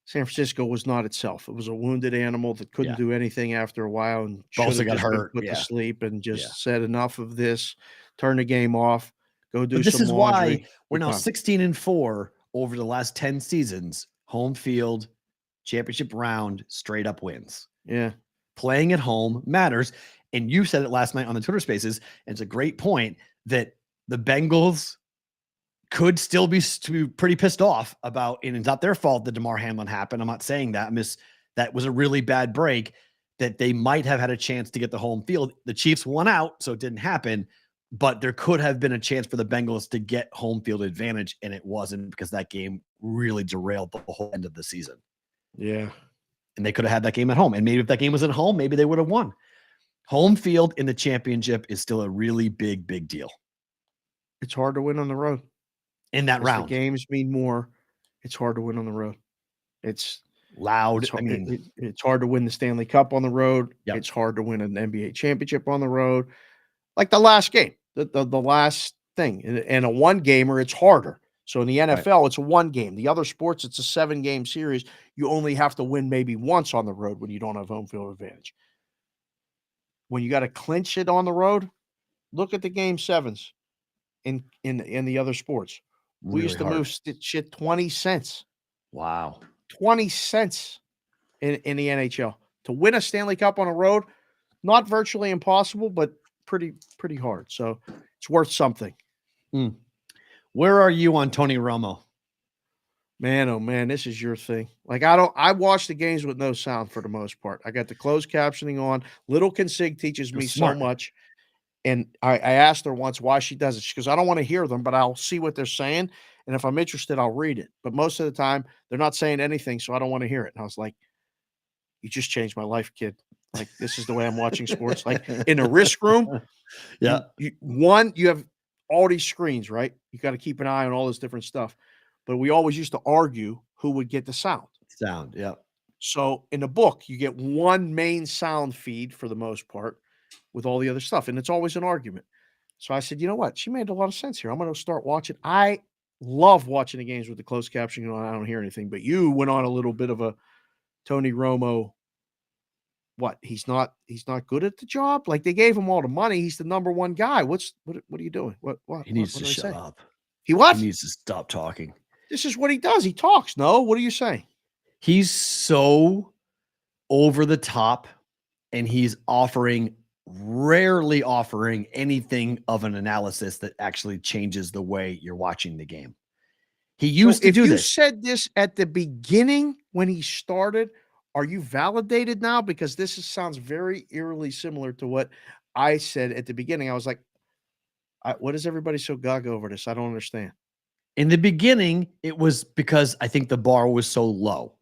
San Francisco was not itself. It was a wounded animal that couldn't do anything after a while, and also got hurt, put to sleep, and just said enough of this. Turn the game off. Go do some laundry. This is why we're now 16-4 over the last 10 seasons. Home field, championship round, straight up wins. Yeah. Playing at home matters. And you said it last night on the Twitter Spaces, and it's a great point that the Bengals could still be pretty pissed off about, and it's not their fault that DeMar Hamlin happened. I'm not saying that. That was a really bad break, that they might have had a chance to get the home field. The Chiefs won out, so it didn't happen. But there could have been a chance for the Bengals to get home field advantage, and it wasn't, because that game really derailed the whole end of the season. Yeah. And they could have had that game at home. And maybe if that game was at home, maybe they would have won. Home field in the championship is still a really big, big deal. It's hard to win on the road. In that round. The games mean more. It's hard to win on the road. It's loud. It's hard to win the Stanley Cup on the road. Yep. It's hard to win an NBA championship on the road. Like the last game. The last thing. And a one gamer, it's harder. So in the NFL, It's a one game. The other sports, it's a 7-game series. You only have to win maybe once on the road when you don't have home field advantage. When you got to clinch it on the road, look at the game 7s in the other sports. Really we used to move shit 20 cents. Wow. 20 cents in the NHL. To win a Stanley Cup on a road, not virtually impossible, but pretty hard. So it's worth something. Where are you on Tony Romo? Man, oh man, this is your thing. Like I watch the games with no sound for the most part. I got the closed captioning on. Little Consig teaches me so Smart. much. And I asked her once why she does it. She goes, I don't want to hear them, but I'll see what they're saying. And if I'm interested, I'll read it. But most of the time, they're not saying anything, so I don't want to hear it. And I was like, you just changed my life, kid. Like, this is the way I'm watching sports. Like in a risk room, Yeah. you have all these screens, right? You got to keep an eye on all this different stuff. But we always used to argue who would get the sound. Sound, yeah. So in the book, you get one main sound feed for the most part with all the other stuff, and it's always an argument. So I said, you know what? She made a lot of sense here. I'm going to start watching. I love watching the games with the closed captioning on. I don't hear anything, but you went on a little bit of a Tony Romo. What? He's not good at the job. Like they gave him all the money. He's the number one guy. What are you doing? What? He needs what to did I shut say? up. He what? He needs to stop talking. This is what he does. He talks. No, what are you saying? He's so over the top, and he's rarely offering anything of an analysis that actually changes the way you're watching the game. He used to do this. If you said this at the beginning when he started, are you validated now? Because this sounds very eerily similar to what I said at the beginning. I was like, what is everybody so gaga over this? I don't understand. In the beginning, it was because I think the bar was so low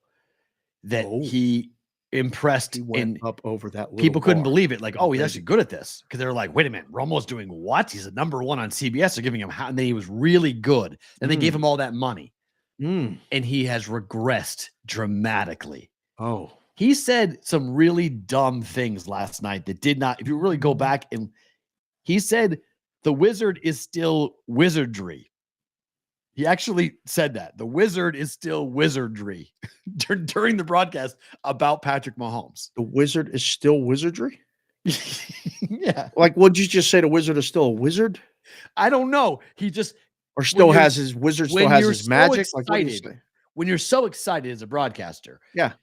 that he impressed went up over that. People couldn't believe it. Like, oh, he's actually good at this. Because they were like, wait a minute, Romo's doing what? He's a number one on CBS. They're giving him and then he was really good. And they gave him all that money. And he has regressed dramatically. Oh. He said some really dumb things last night that did not, if you really go back, and he said the wizard is still wizardry. He actually said that. The wizard is still wizardry during the broadcast about Patrick Mahomes. The wizard is still wizardry? Yeah. Like, what'd you just say? The wizard is still a wizard? I don't know. He just... Or still has his wizard, still has his magic? When you're so excited as a broadcaster, yeah,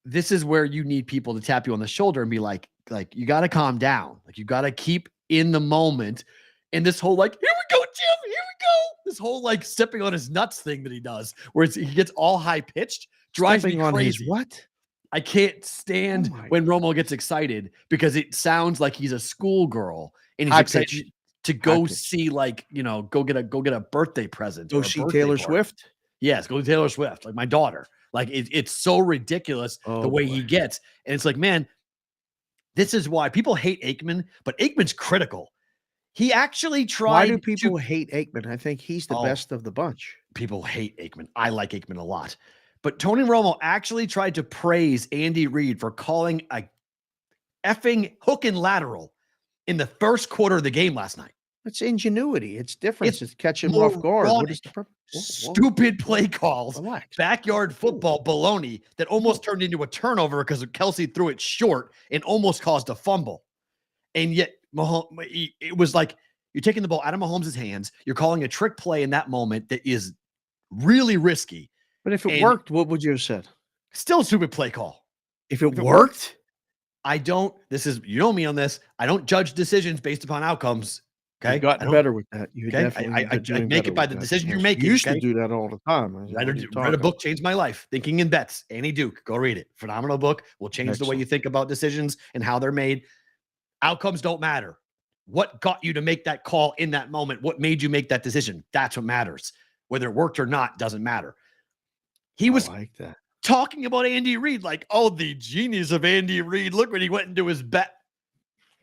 this is where you need people to tap you on the shoulder and be like, you got to calm down. Like, you got to keep in the moment. And this whole, like, here we go, Jim, here we go. This whole, like, stepping on his nuts thing that he does, where he gets all high-pitched, drives me crazy. On his what? I can't stand when Romo gets excited because it sounds like he's a schoolgirl and he's excited to go see, like, you know, go get a birthday present. Go see Taylor Swift? Yes, go to Taylor Swift, like my daughter. Like, it's so ridiculous the way he gets. And it's like, man, this is why people hate Aikman, but Aikman's critical. He actually tried. Why do people hate Aikman? I think he's the best of the bunch. People hate Aikman. I like Aikman a lot. But Tony Romo actually tried to praise Andy Reid for calling a effing hook and lateral in the first quarter of the game last night. It's ingenuity. It's different. It's catching him off guard. What is the purpose? Stupid play calls. Relax. Backyard football baloney that almost turned into a turnover because Kelsey threw it short and almost caused a fumble. And yet Mahomes, it was like you're taking the ball out of Mahomes' hands. You're calling a trick play in that moment that is really risky. But if it worked, what would you have said? Still a stupid play call. If it worked? You know me on this. I don't judge decisions based upon outcomes. Okay. You've gotten better with that. You I make it by the decision you're making. You used to do that all the time. I read a book, changed my life. Thinking in Bets. Annie Duke. Go read it. Phenomenal book. Will change the way you think about decisions and how they're made. Outcomes don't matter. What got you to make that call in that moment? What made you make that decision? That's what matters. Whether it worked or not doesn't matter. He was talking about Andy Reid like, oh, the genius of Andy Reid. Look when he went into his bet.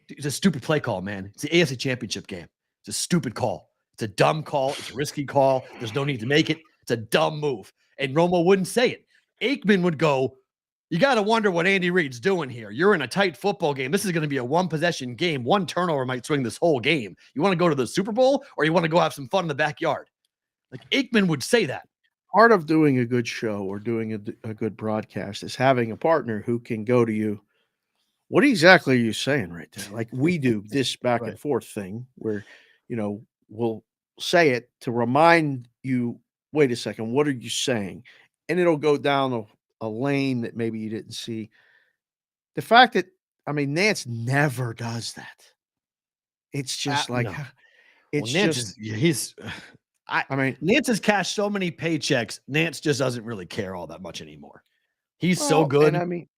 It's a stupid play call, man. It's the AFC Championship game. It's a stupid call. It's a dumb call. It's a risky call. There's no need to make it. It's a dumb move. And Romo wouldn't say it. Aikman would go, you got to wonder what Andy Reid's doing here. You're in a tight football game. This is going to be a one-possession game. One turnover might swing this whole game. You want to go to the Super Bowl or you want to go have some fun in the backyard? Like, Aikman would say that. Part of doing a good show or doing a good broadcast is having a partner who can go to you. What exactly are you saying right there? Like we do this back and forth thing where, you know, we'll say it to remind you, wait a second, what are you saying? And it'll go down a lane that maybe you didn't see. The fact that, I mean, Nance never does that. It's just like, it's just, I mean, Nance has cashed so many paychecks. Nance just doesn't really care all that much anymore. He's so good. And I mean,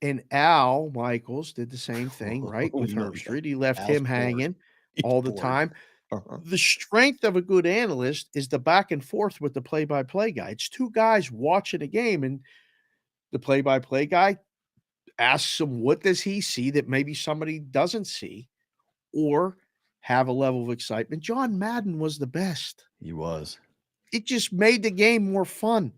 and Al Michaels did the same thing, right? Oh, With no, Herb yeah. Street. He left Al's him bored. hanging He's all the bored. time. Uh-huh. The strength of a good analyst is the back and forth with the play-by-play guy. It's two guys watching a game, and the play-by-play guy asks him, what does he see that maybe somebody doesn't see, or have a level of excitement. John Madden was the best. He was. It just made the game more fun.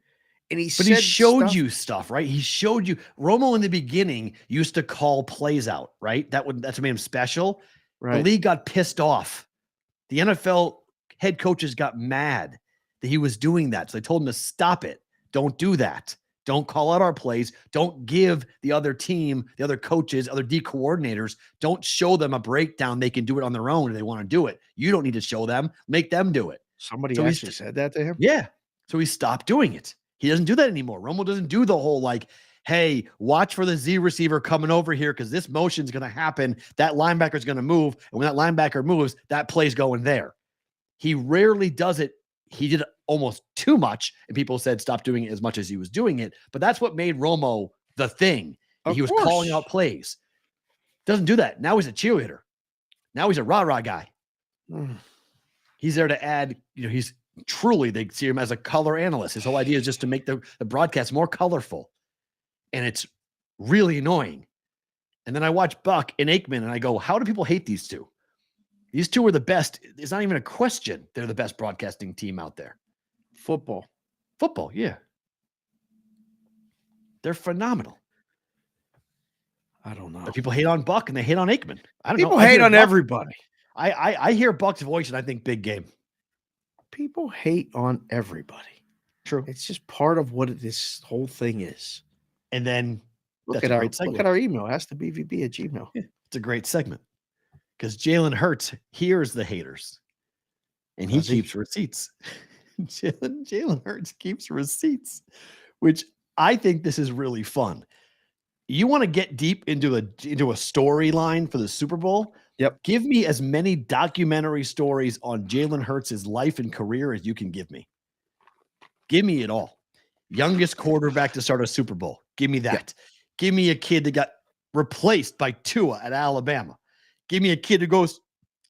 And he showed you stuff, right? He showed you. Romo in the beginning used to call plays out, right? That's what made him special. Right. The league got pissed off. The NFL head coaches got mad that he was doing that. So they told him to stop it. Don't do that. Don't call out our plays. Don't give the other team, the other coaches, other D coordinators, don't show them a breakdown. They can do it on their own if they want to do it. You don't need to show them. Make them do it. Somebody actually said that to him? Yeah. So he stopped doing it. He doesn't do that anymore. Romo doesn't do the whole like, hey, watch for the Z receiver coming over here because this motion's going to happen. That linebacker's going to move. And when that linebacker moves, that play's going there. He rarely does it. He did almost too much, and people said stop doing it as much as he was doing it. But that's what made Romo the thing. He was calling out plays. Doesn't do that. Now he's a cheerleader. Now he's a rah-rah guy. He's there to add, he's truly, they see him as a color analyst. His whole idea is just to make the broadcast more colorful. And it's really annoying. And then I watch Buck and Aikman, and I go, how do people hate these two? These two are the best. It's not even a question. They're the best broadcasting team out there. Football, yeah. They're phenomenal. I don't know. But people hate on Buck and they hate on Aikman. I don't know. People hate on everybody. I hear Buck's voice and I think big game. People hate on everybody. True. It's just part of what this whole thing is. And then look at our email. Ask the BVB at Gmail. Yeah, it's a great segment because Jalen Hurts hears the haters and he keeps receipts. Jalen Hurts keeps receipts, which I think this is really fun. You want to get deep into a storyline for the Super Bowl? Yep. Give me as many documentary stories on Jalen Hurts' life and career as you can give me. Give me it all. Youngest quarterback to start a Super Bowl. Give me that. Yeah. Give me a kid that got replaced by Tua at Alabama. Give me a kid who goes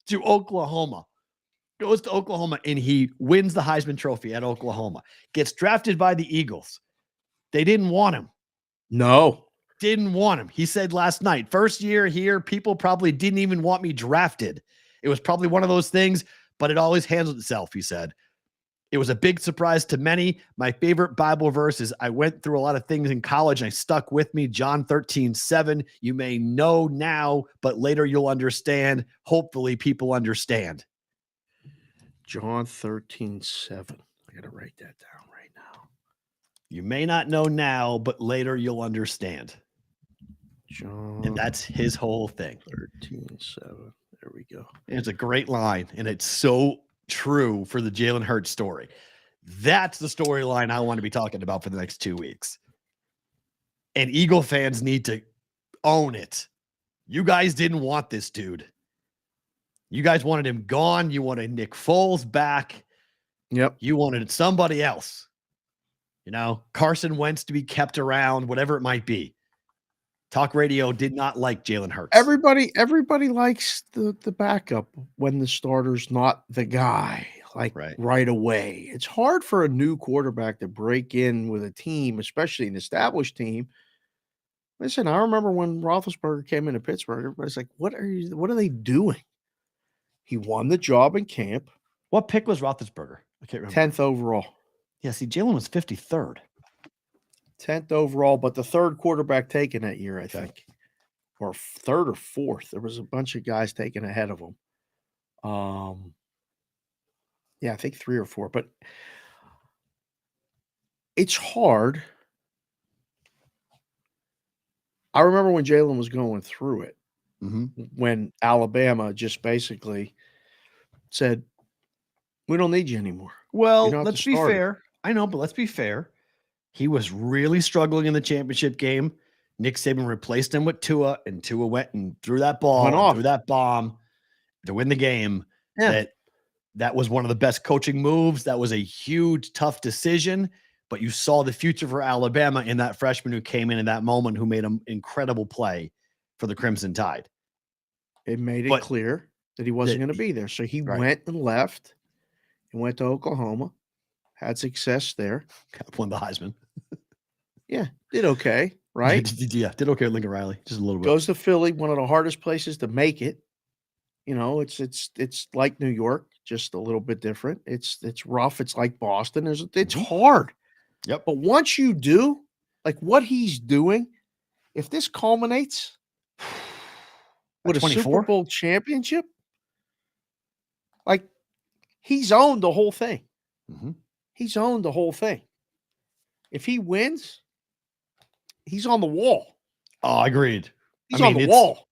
to Oklahoma. Goes to Oklahoma and he wins the Heisman Trophy at Oklahoma. Gets drafted by the Eagles. They didn't want him. No. Didn't want him. He said last night, first year here, people probably didn't even want me drafted. It was probably one of those things, but it always handled itself, he said. It was a big surprise to many. My favorite Bible verse is, I went through a lot of things in college and I stuck with me. John 13:7. You may know now, but later you'll understand. Hopefully people understand. John 13:7. I got to write that down right now. You may not know now, but later you'll understand. John. And that's his whole thing. 13:7. There we go. And it's a great line. And it's so true for the Jalen Hurts story. That's the storyline I want to be talking about for the next 2 weeks. And Eagle fans need to own it. You guys didn't want this dude. You guys wanted him gone. You wanted Nick Foles back. Yep. You wanted somebody else. Carson Wentz to be kept around, whatever it might be. Talk radio did not like Jalen Hurts. Everybody likes the backup when the starter's not the guy, right away. It's hard for a new quarterback to break in with a team, especially an established team. Listen, I remember when Roethlisberger came into Pittsburgh, everybody's like, what are they doing? He won the job in camp. What pick was Roethlisberger? I can't remember. 10th overall. Yeah, see, Jalen was 53rd. 10th overall, but the third quarterback taken that year, I think. Or third or fourth. There was a bunch of guys taken ahead of him. Yeah, I think 3 or 4. But it's hard. I remember when Jalen was going through it. Mm-hmm. When Alabama just basically said, we don't need you anymore. Well, let's be fair. I know, but let's be fair. He was really struggling in the championship game. Nick Saban replaced him with Tua, and Tua went and threw that ball, threw that bomb to win the game. Yeah. that was one of the best coaching moves. That was a huge, tough decision, but you saw the future for Alabama in that freshman who came in that moment, who made an incredible play for the Crimson Tide. It made it clear that he wasn't going to be there. So he went and left and went to Oklahoma, had success there. Won the Heisman. Yeah, did okay, right? Yeah, did okay with Lincoln Riley, just a little bit. Goes to Philly, one of the hardest places to make it. You know, it's like New York, just a little bit different. It's rough. It's like Boston. It's hard. Yep. But once you do, like what he's doing, if this culminates with a Super Bowl championship, like he's owned the whole thing. Mm-hmm. He's owned the whole thing. If he wins, he's on the wall. Oh, agreed. He's on the wall.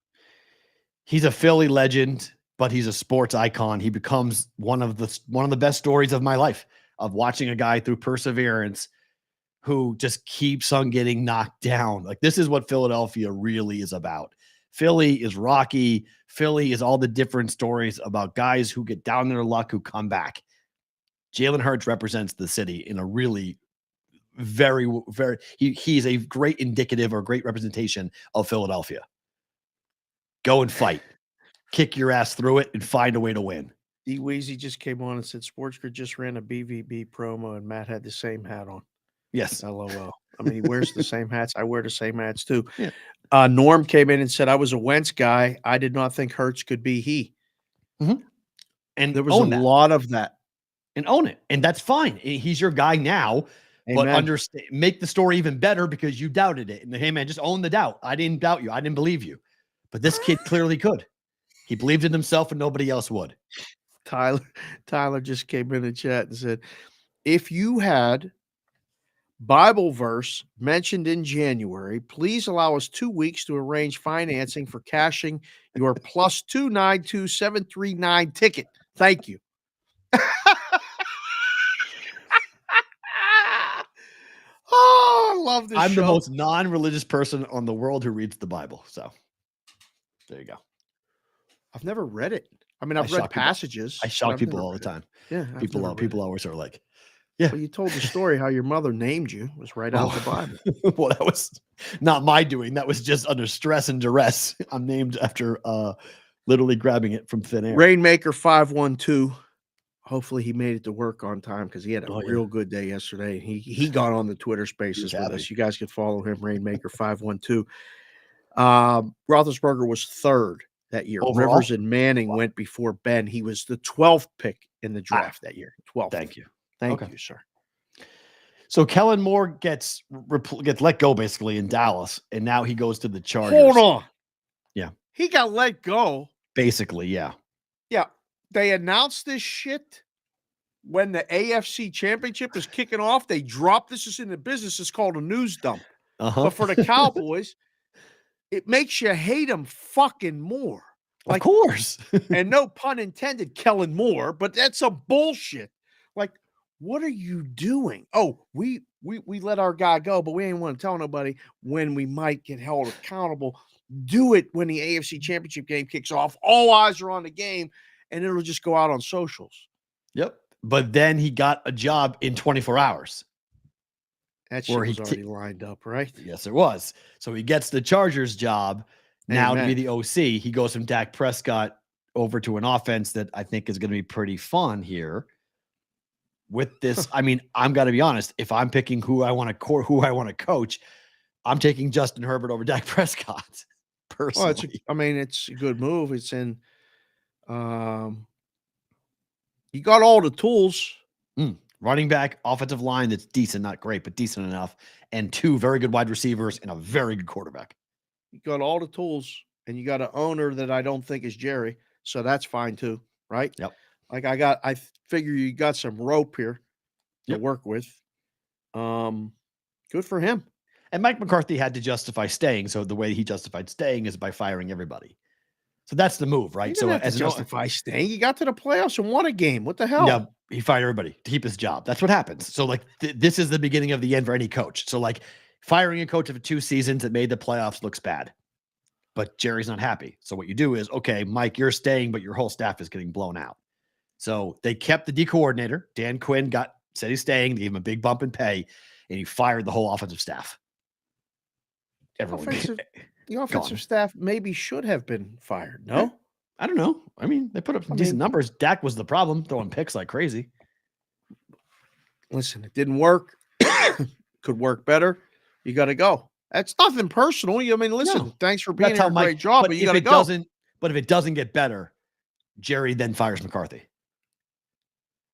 He's a Philly legend, but he's a sports icon. He becomes one of the best stories of my life, of watching a guy through perseverance who just keeps on getting knocked down. Like, this is what Philadelphia really is about. Philly is Rocky. Philly is all the different stories about guys who get down their luck, who come back. Jalen Hurts represents the city in a really very, very, he's a great indicative or great representation of Philadelphia. Go and fight. Kick your ass through it and find a way to win. D Weezy just came on and said SportsGrid just ran a BVB promo and Matt had the same hat on. Yes. LOL. I mean, he wears the same hats. I wear the same hats too. Yeah. Norm came in and said, I was a Wentz guy. I did not think Hurts could be he. Mm-hmm. And there was a lot of that. And own it. And that's fine. He's your guy now. Amen. But understand, make the story even better because you doubted it. And hey, man, just own the doubt. I didn't doubt you. I didn't believe you. But this kid clearly could. He believed in himself and nobody else would. Tyler just came in the chat and said, if you had Bible verse mentioned in January, please allow us 2 weeks to arrange financing for cashing your plus 292,739 ticket. Thank you. Oh, I love this. I'm the most non-religious person on the world who reads the Bible. So there you go. I've never read it. I mean, I've read passages. I shock people all the time. Yeah. People always are like, yeah. Well, you told the story how your mother named you. It was right out of the Bible. Well, that was not my doing. That was just under stress and duress. I'm named after literally grabbing it from thin air. Rainmaker 512. Hopefully he made it to work on time because he had a real good day yesterday. He got on the Twitter Spaces with us. You guys could follow him, Rainmaker 512. Roethlisberger was third that year. Overall? Rivers and Manning went before Ben. He was the 12th pick in the draft that year. 12th. Thank you. Thank you, sir. So Kellen Moore gets let go basically in Dallas, and now he goes to the Chargers. Hold on. Yeah. He got let go. Basically, yeah. Yeah. They announced this shit when the AFC Championship is kicking off. They dropped this. Is in the business. It's called a news dump. But for the Cowboys, it makes you hate them fucking more. Like, of course. And no pun intended, Kellen Moore, but that's some bullshit. Like, what are you doing? Oh, we let our guy go, but we ain't want to tell nobody when we might get held accountable. Do it when the AFC Championship game kicks off. All eyes are on the game, and it'll just go out on socials. Yep. But then he got a job in 24 hours. That shit was already lined up, right? Yes, it was. So he gets the Chargers job now to be the OC. He goes from Dak Prescott over to an offense that I think is going to be pretty fun here. With this, I mean, I'm got to be honest. If I'm picking who I want to coach, I'm taking Justin Herbert over Dak Prescott. Personally, well, it's a good move. It's in. You got all the tools. Running back, offensive line that's decent, not great, but decent enough, and two very good wide receivers and a very good quarterback. You got all the tools, and you got an owner that I don't think is Jerry, so that's fine too, right? Yep. Like I figure you got some rope here to work with. Good for him. And Mike McCarthy had to justify staying, so the way he justified staying is by firing everybody. So that's the move, right? So as justify staying, he got to the playoffs and won a game. What the hell? Yeah, he fired everybody to keep his job. That's what happens. So like this is the beginning of the end for any coach. So like firing a coach of 2 seasons that made the playoffs looks bad, but Jerry's not happy. So what you do is, okay, Mike, you're staying, but your whole staff is getting blown out. So they kept the D coordinator. Dan Quinn said he's staying. They gave him a big bump in pay, and he fired the whole offensive staff. The offensive staff maybe should have been fired. No, I don't know. I mean, they put up some decent numbers. Dak was the problem, throwing picks like crazy. Listen, it didn't work. Could work better. You got to go. That's nothing personal. I mean, listen, thanks for being here. Great job, but you got to go. But if it doesn't get better, Jerry then fires McCarthy.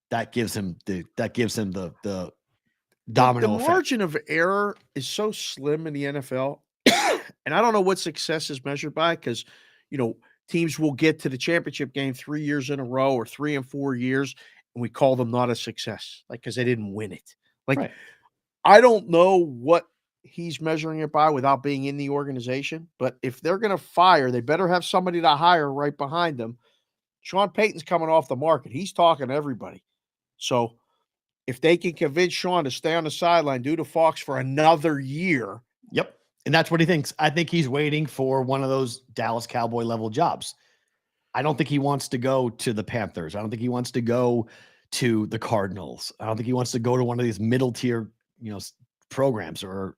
That gives him the domino effect. The margin of error is so slim in the NFL. And I don't know what success is measured by, because, teams will get to the championship game 3 years in a row or 3 and 4 years, and we call them not a success, because they didn't win it. Right. I don't know what he's measuring it by without being in the organization, but if they're going to fire, they better have somebody to hire right behind them. Sean Payton's coming off the market. He's talking to everybody. So if they can convince Sean to stay on the sideline, do the Fox for another year. Yep. And that's what he thinks. I think he's waiting for one of those Dallas Cowboy level jobs. I don't think he wants to go to the Panthers. I don't think he wants to go to the Cardinals. I don't think he wants to go to one of these middle tier, programs or,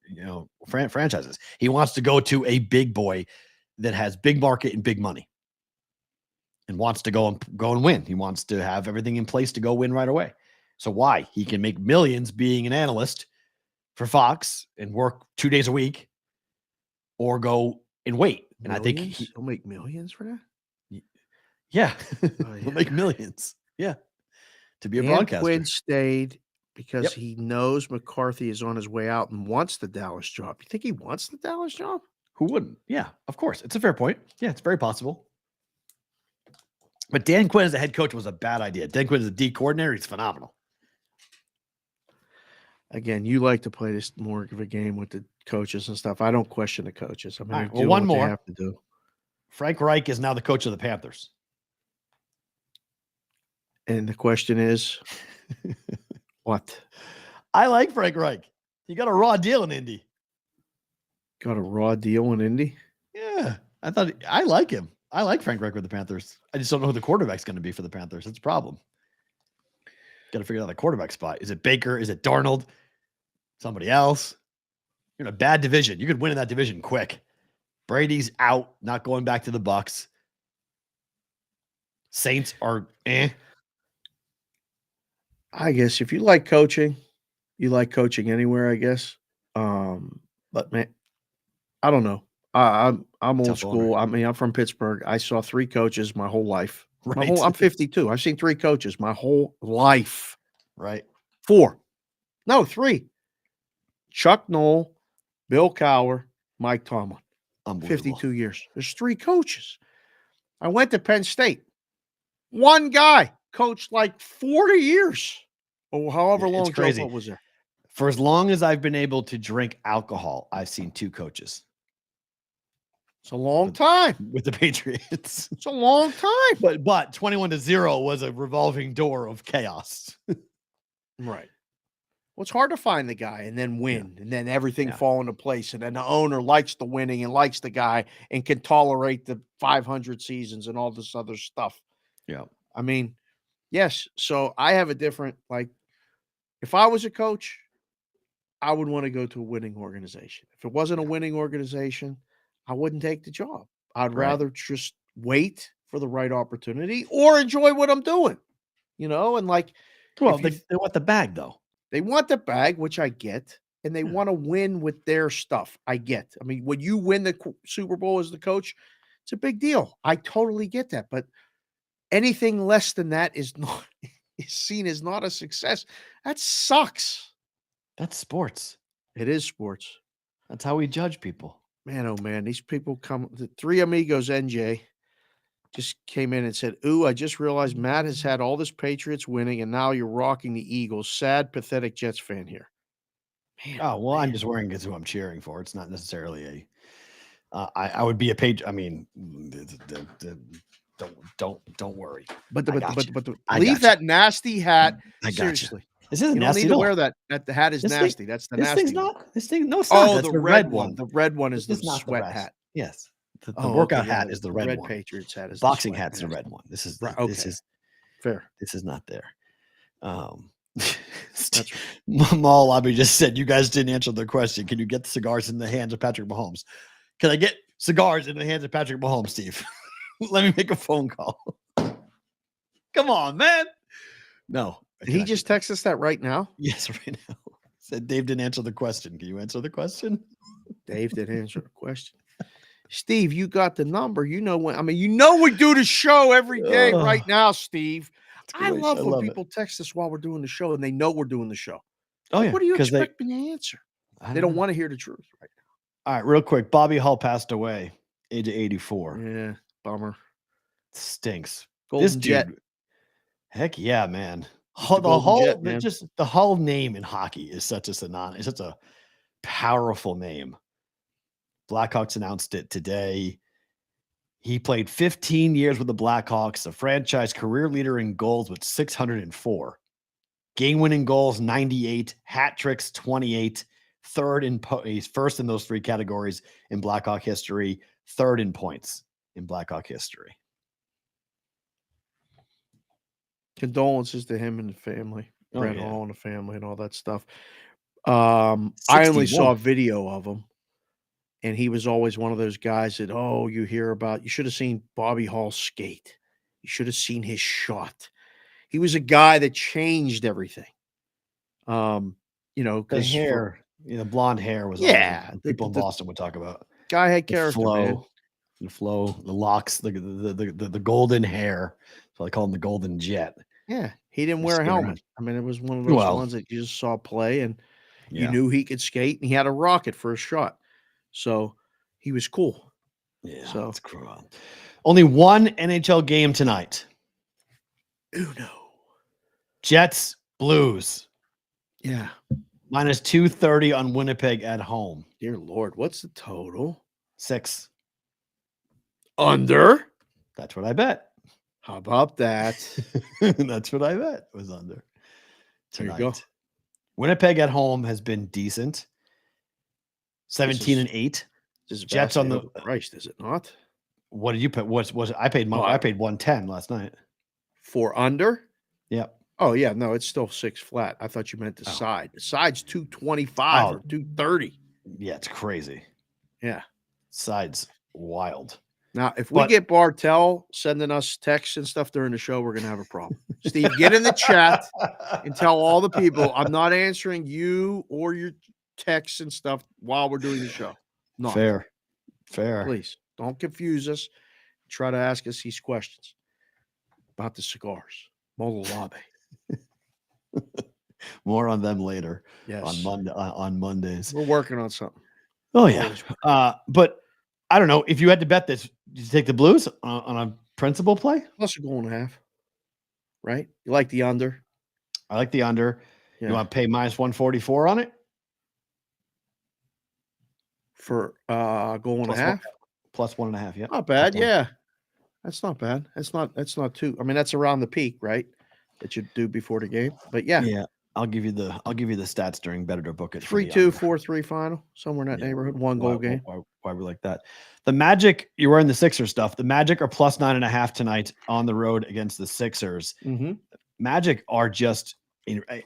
franchises. He wants to go to a big boy that has big market and big money and wants to go and win. He wants to have everything in place to go win right away. So why? He can make millions being an analyst for Fox and work 2 days a week, or go and wait. And Millions? I think he'll make millions for that. Yeah. He'll make millions. Yeah. To be a Dan broadcaster. Quinn stayed because he knows McCarthy is on his way out and wants the Dallas job. You think he wants the Dallas job? Who wouldn't? Yeah, of course. It's a fair point. Yeah, it's very possible. But Dan Quinn as a head coach was a bad idea. Dan Quinn as a D coordinator, he's phenomenal. Again, you like to play this more of a game with the coaches and stuff. I don't question the coaches. I mean, right, well, one more. They have to do. Frank Reich is now the coach of the Panthers. And the question is, what? I like Frank Reich. He got a raw deal in Indy. Got a raw deal in Indy? Yeah. I like him. I like Frank Reich with the Panthers. I just don't know who the quarterback's going to be for the Panthers. That's a problem. Got to figure out the quarterback spot. Is it Baker? Is it Darnold? Somebody else? You're in a bad division. You could win in that division quick. Brady's out, not going back to the Bucs. Saints are I guess if you like coaching, you like coaching anywhere, I guess. But man, I don't know. I'm old school. I mean, I'm from Pittsburgh. I saw 3 coaches my whole life. Right. I'm 52. I've seen 3 coaches my whole life. Right. 4. No, 3. Chuck Noll, Bill Cowher, Mike Tomlin. 52 years. There's 3 coaches. I went to Penn State. One guy coached like 40 years. Or however long Joe Buck was there. For as long as I've been able to drink alcohol, I've seen 2 coaches. It's a long time with the Patriots. It's a long time. But 21-0 was a revolving door of chaos. Right. Well, it's hard to find the guy and then win and then everything fall into place. And then the owner likes the winning and likes the guy and can tolerate the 500 seasons and all this other stuff. Yeah. I mean, yes. So I have a different, if I was a coach, I would want to go to a winning organization. If it wasn't a winning organization, I wouldn't take the job. I'd rather just wait for the right opportunity or enjoy what I'm doing, and well, they want the bag though. They want the bag, which I get, and they want to win with their stuff. I get. I mean, when you win the Super Bowl as the coach, it's a big deal. I totally get that, but anything less than that is seen as not a success. That sucks. That's sports. It is sports. That's how we judge people. Man, oh man, these people the 3 amigos NJ just came in and said, "Ooh, I just realized Matt has had all this Patriots winning, and now you're rocking the Eagles. Sad, pathetic Jets fan here." Man, I'm just wearing it who I'm cheering for. It's not necessarily I would be a page. I mean, don't worry. But leave that nasty hat. Seriously. This isn't nasty. You don't need to wear that. The hat is nasty. That's the nasty. This thing. No, it's not. Oh, that's the red one. The red one is the sweat hat. Yes. The workout hat is the red one. Patriots hat is boxing hat's the red one. This is Fair. This is not there. That's Maul Lobby just said, you guys didn't answer the question. Can you get the cigars in the hands of Patrick Mahomes? Can I get cigars in the hands of Patrick Mahomes, Steve? Let me make a phone call. Come on, man. No. Did he just text us that right now? Yes, right now. Said Dave didn't answer the question. Can you answer the question? Dave didn't answer the question. Steve, you got the number. You know when. I mean, you know we do the show every day right now, Steve. I love when people text us while we're doing the show and they know we're doing the show. Oh, yeah. What do you expect me to answer? They don't want to hear the truth right now. All right, real quick. Bobby Hull passed away, age of 84. Yeah, bummer. Stinks. Golden This dude, Jet. heck yeah, man. The Hull name in hockey is such a synonym. It's such a powerful name. Blackhawks announced it today. He played 15 years with the Blackhawks, a franchise career leader in goals with 604. Game-winning goals, 98. Hat tricks, 28. He's first in those three categories in Blackhawk history. Third in points in Blackhawk history. Condolences to him and the family, Brett yeah. Hall and the family, and all that stuff. I only saw a video of him, and he was always one of those guys that, you hear about. You should have seen Bobby Hall skate. You should have seen his shot. He was a guy that changed everything. The hair, blonde hair was people in Boston would talk about. Guy had character, the flow, the locks, the golden hair. So I call him the Golden Jet. Yeah, he didn't wear a helmet. I mean, it was one of those ones that you just saw play, and you knew he could skate, and he had a rocket for a shot. So he was cool. Yeah, so that's cool. Only one NHL game tonight. Uno. Jets, Blues. Yeah. Minus 230 on Winnipeg at home. Dear Lord, what's the total? 6. Under? That's what I bet. How about that? That's what I bet was under tonight. There you go. Winnipeg at home has been decent. 17-8. Jets on the Christ, is it not? What did you put? I paid 110 last night. For under? Yep. Oh yeah, no, it's still 6 flat. I thought you meant the side. The side's 225 or 230. Yeah, it's crazy. Yeah. Side's wild. Now, if we get Bartell sending us texts and stuff during the show, we're going to have a problem. Steve, get in the chat and tell all the people I'm not answering you or your texts and stuff while we're doing the show. No. Fair. Please, don't confuse us. Try to ask us these questions about the cigars. Mololabe. More on them later. Yes. On Mondays. We're working on something. Oh, yeah. But I don't know. If you had to bet this, did you take the Blues on a principal play? Plus a goal and a half. Right? You like the under? I like the under. Yeah. You want to pay minus 144 on it? For goal and a half? Plus 1.5, yeah. Not bad, yeah. That's not bad. That's not too. I mean, that's around the peak, right? That you do before the game. But yeah. Yeah. I'll give you the stats during better to book it. 3-2, 4-3 final, somewhere in that neighborhood. 1 goal game. Why we like that? The Magic, you're wearing the Sixers stuff. The Magic are plus 9.5 tonight on the road against the Sixers. Mm-hmm. Magic are just they're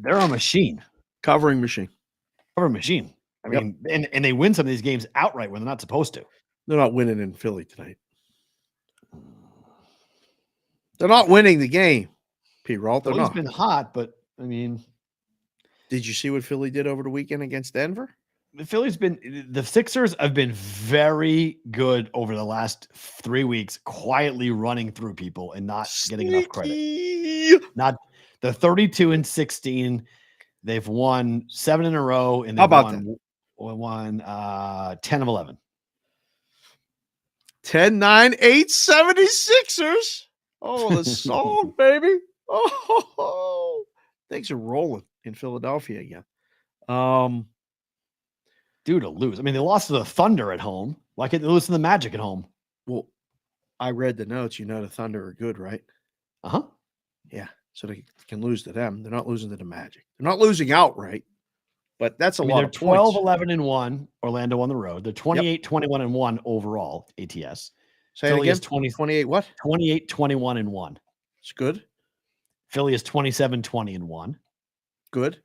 a machine. Covering machine. I mean, and they win some of these games outright when they're not supposed to. They're not winning in Philly tonight. They're not winning the game, Perrault. They're not. It's been hot, but I mean, did you see what Philly did over the weekend against Denver? The Sixers have been very good over the last 3 weeks, quietly running through people and not getting enough credit. Not the 32-16. They've won 7 in a row, and they've won 10 of 11. 10-9-8 76ers. Oh, the song, baby. Oh, things are rolling in Philadelphia again. Due to lose. I mean, they lost to the Thunder at home. Why can't they lose to the Magic at home? Well, I read the notes. You know the Thunder are good, right? Uh-huh. Yeah. So they can lose to them. They're not losing to the Magic. They're not losing outright, but that's a lot of points. They're 12-11-1, Orlando on the road. They're 28-21-1 overall, ATS. Say it again. 28 what? 28-21-1. It's good. Philly is 27-20-1. Good.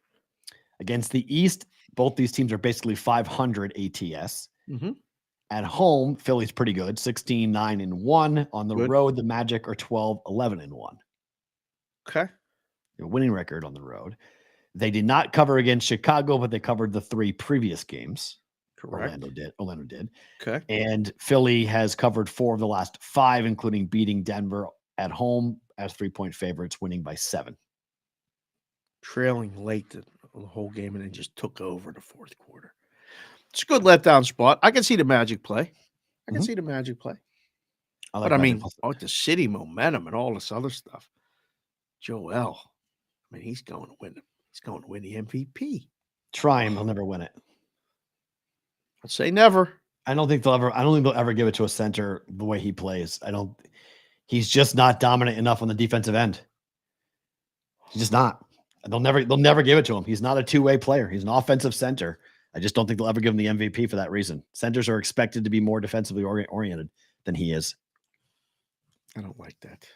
Against the East, both these teams are basically 500 ATS. Mm-hmm. At home, Philly's pretty good, 16-9-1. On the Good. road, the Magic are 12-11-1. Okay. A winning record on the road. They did not cover against Chicago, but they covered the 3 previous games. Correct. Orlando did. Okay. And Philly has covered 4 of the last 5, including beating Denver at home as 3-point favorites, winning by 7. Trailing late the whole game and then just took over the fourth quarter. It's a good letdown spot. I can see the Magic play. I can see the Magic play. But I mean, the city momentum and all this other stuff. Joel, I mean, he's going to win. He's going to win the MVP. Try him. He'll never win it. I'd say never. I don't think they'll ever give it to a center the way he plays. He's just not dominant enough on the defensive end. He's just not. They'll never give it to him. He's not a two-way player. He's an offensive center. I just don't think they'll ever give him the MVP for that reason. Centers are expected to be more defensively oriented than he is. I don't like that.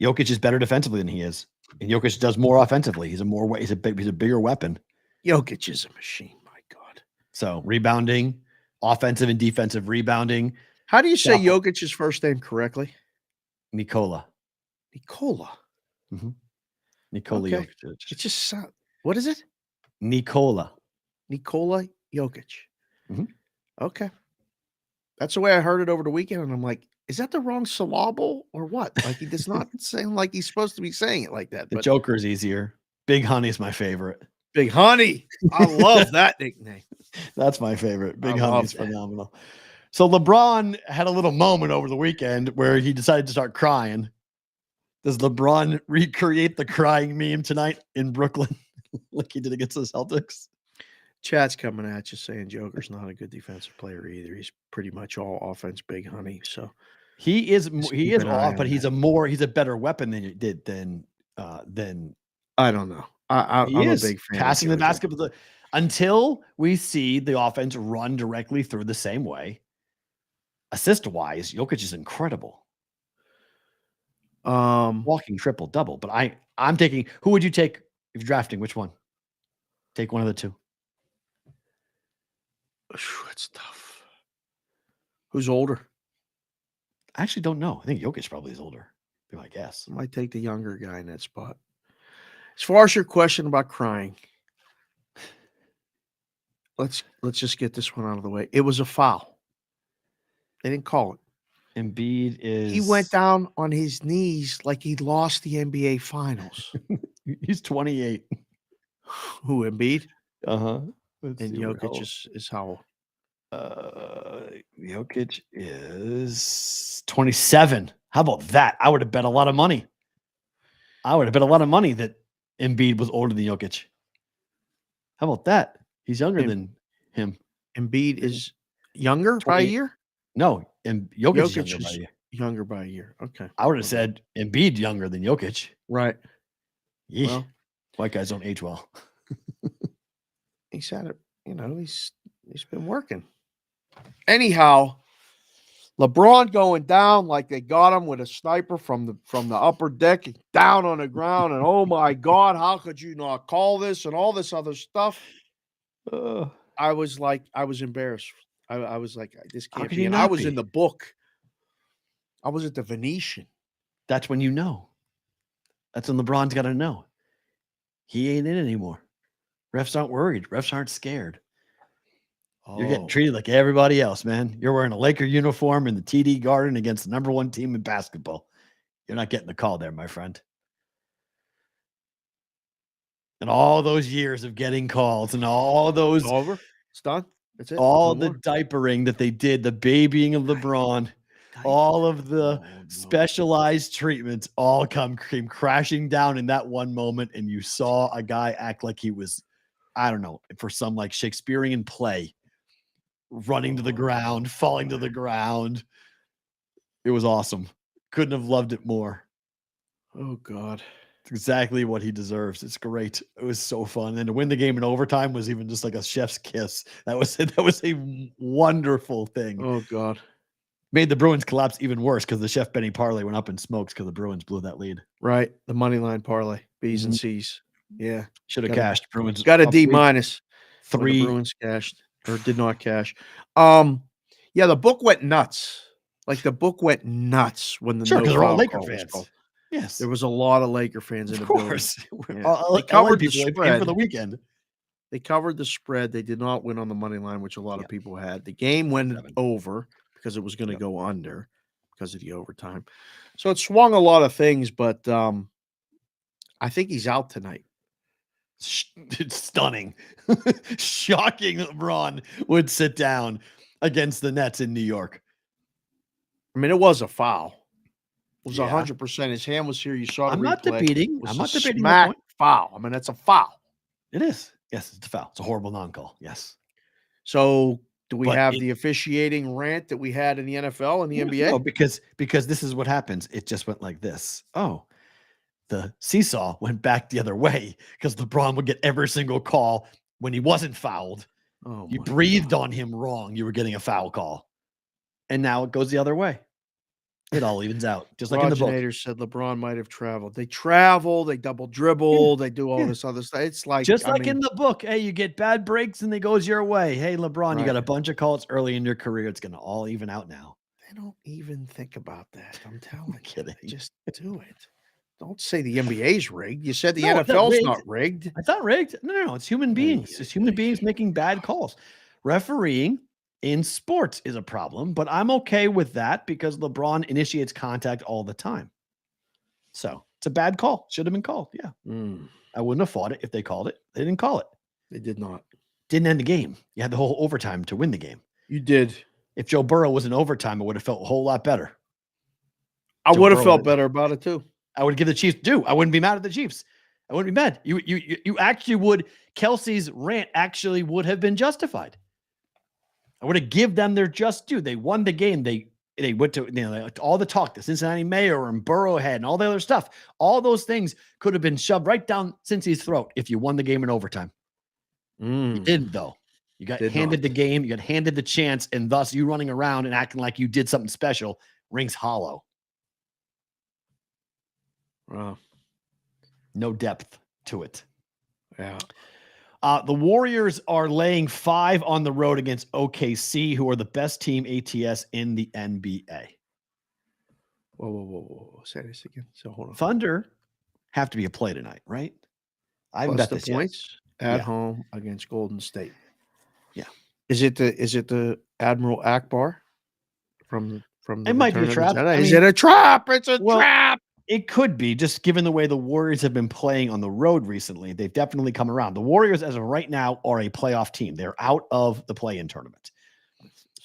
Jokic is better defensively than he is, and Jokic does more offensively. He's a bigger weapon. Jokic is a machine. My God. So rebounding, offensive and defensive rebounding. How do you say Jokic's first name correctly? Nikola. Mm-hmm. Nikola Okay. Jokic. It just what is it? Nikola Jokic. Mm-hmm. Okay. That's the way I heard it over the weekend, and I'm like, is that the wrong syllable or what? Like he does not sound like he's supposed to be saying it like that. The Joker is easier. Big Honey's my favorite. Big Honey. I love that nickname. That's my favorite. Big Honey's phenomenal. So LeBron had a little moment over the weekend where he decided to start crying. Does LeBron recreate the crying meme tonight in Brooklyn like he did against the Celtics? Chat's coming at you saying Joker's not a good defensive player either. He's pretty much all offense, Big Honey. So he is off, but he's a better weapon than I don't know. I'm a big fan. Passing the basketball until we see the offense run directly through the same way. Assist-wise, Jokic is incredible. Walking triple-double. But I'm taking – who would you take if you're drafting? Which one? Take one of the two. It's tough. Who's older? I actually don't know. I think Jokic probably is older. Be my guess. I might take the younger guy in that spot. As far as your question about crying, let's just get this one out of the way. It was a foul. They didn't call it. Embiid is... He went down on his knees like he lost the NBA Finals. He's 28. Who, Embiid? Uh-huh. And Jokic is how old? Jokic is 27. How about that? I would have bet a lot of money. That Embiid was older than Jokic. How about that? He's younger than him. Embiid is younger by a year? No, and Jokic is younger by a year. Okay. I would have said Embiid younger than Jokic. Right. Yeah. Well, white guys don't age well. He's had it, he's been working. Anyhow, LeBron going down like they got him with a sniper from the upper deck down on the ground, and oh my God, how could you not call this and all this other stuff? I was embarrassed. I was like, this can't be. And I was in the book. I was at the Venetian. That's when you know. That's when LeBron's got to know. He ain't in anymore. Refs aren't worried. Refs aren't scared. You're getting treated like everybody else, man. You're wearing a Laker uniform in the TD Garden against the number 1 team in basketball. You're not getting the call there, my friend. And all those years of getting calls and all those... It's over. It's done. That's it. All the diapering that they did, the babying of LeBron, all of the specialized treatments all came crashing down in that one moment, and you saw a guy act like he was, I don't know, for some like Shakespearean play, running to the ground, falling to the ground. It was awesome. Couldn't have loved it more. Oh, God. It's exactly what he deserves. It's great. It was so fun. And to win the game in overtime was even just like a chef's kiss. That was a wonderful thing. Oh, God. Made the Bruins collapse even worse because the Chef Benny parlay went up in smokes because the Bruins blew that lead. Right. The money line parlay, B's and Mhm. C's. Yeah. Should have Got a- cashed. Bruins Got a up D- three. when the Three. Bruins cashed or did not cash. Yeah, the book went nuts. Like the book went nuts when the Sure, because they're all foul Laker call was fans. called. Yes. There was a lot of Laker fans in Of the building. course. Yeah. They They covered the people in spread. for the weekend. They covered the spread. They did not win on the money line, which a lot of people had. The game went 7. over because it was going to Yep. go under because of the overtime. So it swung a lot of things, but I think he's out tonight. It's stunning. Shocking that LeBron would sit down against the Nets in New York. I mean, it was a foul. It was Yeah. 100%. His hand was here. You saw the I'm not replay. debating. It was I'm a not debating that smack point. foul. I mean, that's a foul. It is. Yes, it's a foul. It's a horrible non-call. Yes. So do we But have it- the officiating rant that we had in the NFL and the NBA? No, because this is what happens. It just went like this. Oh, the seesaw went back the other way because LeBron would get every single call when he wasn't fouled. Oh, You my breathed God. on him wrong. You were getting a foul call. And now it goes the other way. It all evens out. Just like in the book. Roginator said LeBron might have traveled. They travel, they double dribble, they do all Yeah. this other stuff. It's like Just I like mean, in the book. Hey, you get bad breaks and they goes your way. Hey, LeBron, you got a Right. bunch of calls early in your career. It's going to all even out now. they don't even think about that. I'm telling you. kidding. They just do it. Don't say the NBA's rigged. You said the No, it's not NFL's rigged. not rigged. It's not rigged. No. It's human beings. It's human beings making bad calls. Refereeing in sports is a problem, but I'm okay with that because LeBron initiates contact all the time. So it's a bad call. Should have been called. Yeah. I wouldn't have fought it if they called it. They didn't call it. They did not. Didn't end the game. You had the whole overtime to win the game. You did. If Joe Burrow was in overtime, it would have felt a whole lot better. I Joe would have Burrow felt did. better about it too. I would give the Chiefs due. I wouldn't be mad at the Chiefs. I wouldn't be mad. You actually would. Kelsey's rant actually would have been justified. I would have give them their just due. They won the game. They went to like all the talk, the Cincinnati mayor and Burrowhead and all the other stuff. All those things could have been shoved right down Cincy's throat if you won the game in overtime. You didn't though. You got handed the game. You got handed the chance, and thus you running around and acting like you did something special rings hollow. Wow. No depth to it. Yeah. The Warriors are laying 5 on the road against OKC, who are the best team ATS in the NBA. Whoa. Say this again. So hold on. Thunder have to be a play tonight, right? I haven't Plus bet the this yet. points at Yeah. home against Golden State. Yeah. Is it the Admiral Akbar from the It might be a Return of the trap. Jedi? I Is mean- it a trap? It's a Well, trap. It could be, just given the way the Warriors have been playing on the road recently. They've definitely come around. The Warriors, as of right now, are a playoff team. They're out of the play-in tournament.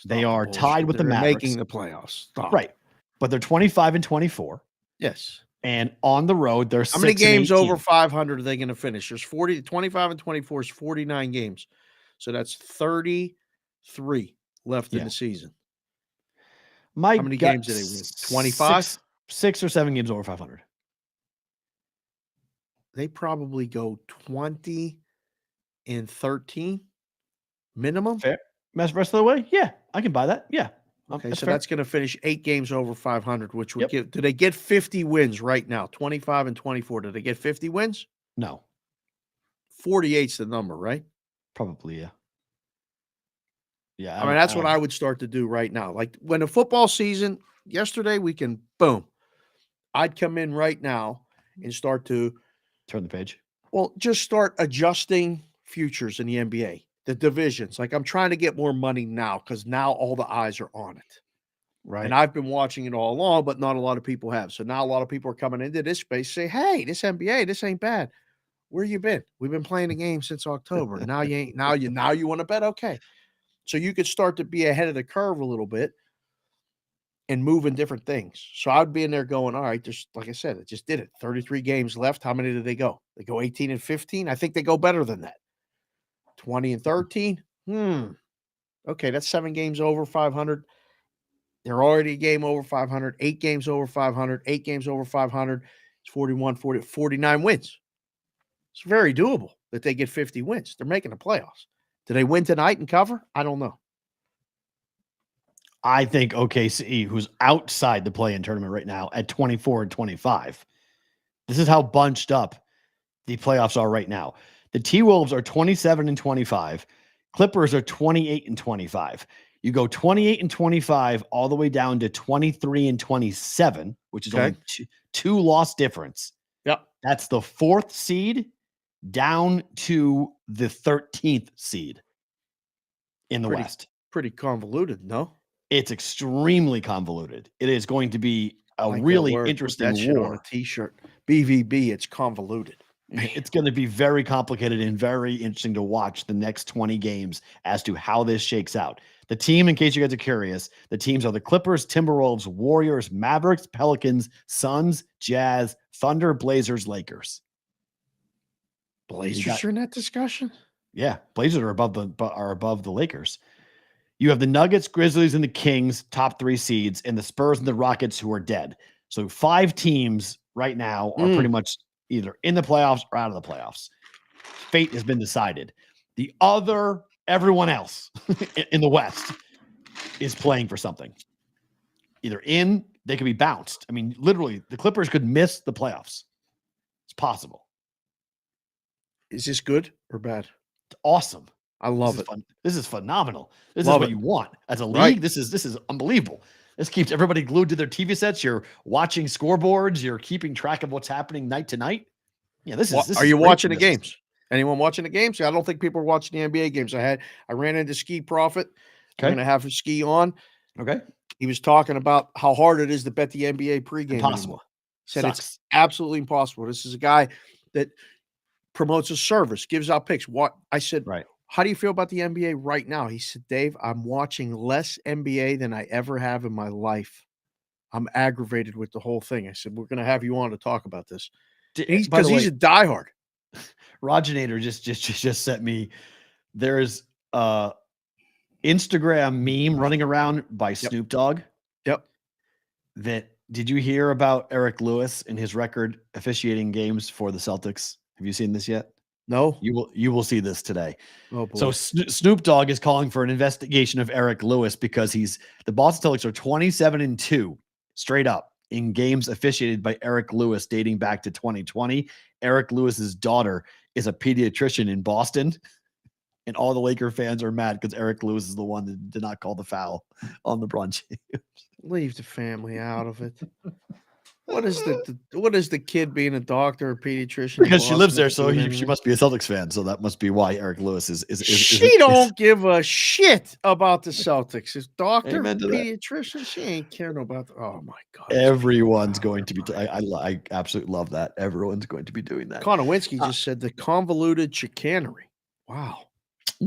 They Stop are the tied bullshit. with the They're Mavericks. making the playoffs. Stop. Right. But they're 25-24. Yes. And on the road, they're How many 6 and games 18. over 500 are they going to finish? There's 25 and 24 is 49 games. So that's 33 left in Yeah. the season. My How many gut, games did they win? 25? 6 or 7 games over 500. They probably go 20 and 13 minimum. Fair. Rest of the way? Yeah, I can buy that. Yeah. Okay, so fair. that's going to finish 8 games over 500, which would Yep. give. Do they get 50 wins right now? 25 and 24. Do they get 50 wins? No, 48's the number, right? probably, yeah. Yeah. I mean, that's what I would start to do right now. Like when the football season, yesterday, boom. I'd come in right now and start to, turn the page. well, just start adjusting futures in the NBA, the divisions. Like I'm trying to get more money now because now all the eyes are on it. Right. And I've been watching it all along, but not a lot of people have. So now a lot of people are coming into this space, say, hey, this NBA, this ain't bad. Where you been? We've been playing the game since October. Now you ain't, now you want to bet? Okay. So you could start to be ahead of the curve a little bit and move in different things. So I'd be in there going, all right, there's, like I said, it just did it. 33 games left. How many did they go? They go 18 and 15. I think they go better than that. 20 and 13. Okay. That's 7 games over 500. They're already a game over 500, 8 games over 500, 8 games over 500. It's 41, 40, 49 wins. It's very doable that they get 50 wins. They're making the playoffs. Do they win tonight and cover? I don't know. I think OKC, who's outside the play-in tournament right now at 24-25. This is how bunched up the playoffs are right now. The T-Wolves are 27-25. Clippers are 28-25. You go 28-25 all the way down to 23-27, which is only two loss difference. Yep. That's the 4th seed down to the 13th seed in the West. Pretty convoluted, no? It's extremely convoluted. It is going to be a Like really that interesting Put that shit war. on a t-shirt. BVB, it's convoluted. It's going to be very complicated and very interesting to watch the next 20 games as to how this shakes out. The team, in case you guys are curious, the teams are the Clippers, Timberwolves, Warriors, Mavericks, Pelicans, Suns, Jazz, Thunder, Blazers, Lakers. Blazers are in that discussion? Yeah, Blazers are above the Lakers. You have the Nuggets, Grizzlies, and the Kings, top 3 seeds, and the Spurs and the Rockets, who are dead. So 5 teams right now are pretty much either in the playoffs or out of the playoffs. Fate has been decided. Everyone else in the West is playing for something. Either they could be bounced. I mean, literally, the Clippers could miss the playoffs. It's possible. Is this good or bad? It's awesome. I love it. This is phenomenal. This Love is what it. you want as a league. Right. This is unbelievable. This keeps everybody glued to their TV sets. You're watching scoreboards. You're keeping track of what's happening night to night. Yeah, this is. Are you great watching for the business. games? Anyone watching the games? I don't think people are watching the NBA games. I ran into Ski Profit. I'm going to have Ski on. Okay. He was talking about how hard it is to bet the NBA pregame. Impossible. Said Sucks. it's absolutely impossible. This is a guy that promotes a service, gives out picks. What I said, right. How do you feel about the NBA right now? He said, Dave, I'm watching less NBA than I ever have in my life. I'm aggravated with the whole thing. I said, we're going to have you on to talk about this. Because he's a diehard. Roginator just sent me. There's a Instagram meme running around by Snoop Dogg. Yep. Did you hear about Eric Lewis and his record officiating games for the Celtics? Have you seen this yet? No. You will see this today. Oh boy. So Snoop Dogg is calling for an investigation of Eric Lewis because the Boston Celtics are 27-2 straight up in games officiated by Eric Lewis dating back to 2020. Eric Lewis's daughter is a pediatrician in Boston, and all the Laker fans are mad because Eric Lewis is the one that did not call the foul on LeBron James. Leave the family out of it. What is the kid being a doctor or pediatrician? Because she lives there, so she must be a Celtics fan. So that must be why Eric Lewis is. She don't give a shit about the Celtics. His doctor, pediatrician, she ain't caring about. Oh my god! Everyone's going to be. I absolutely love that. Everyone's going to be doing that. Konowinski just said the convoluted chicanery. Wow,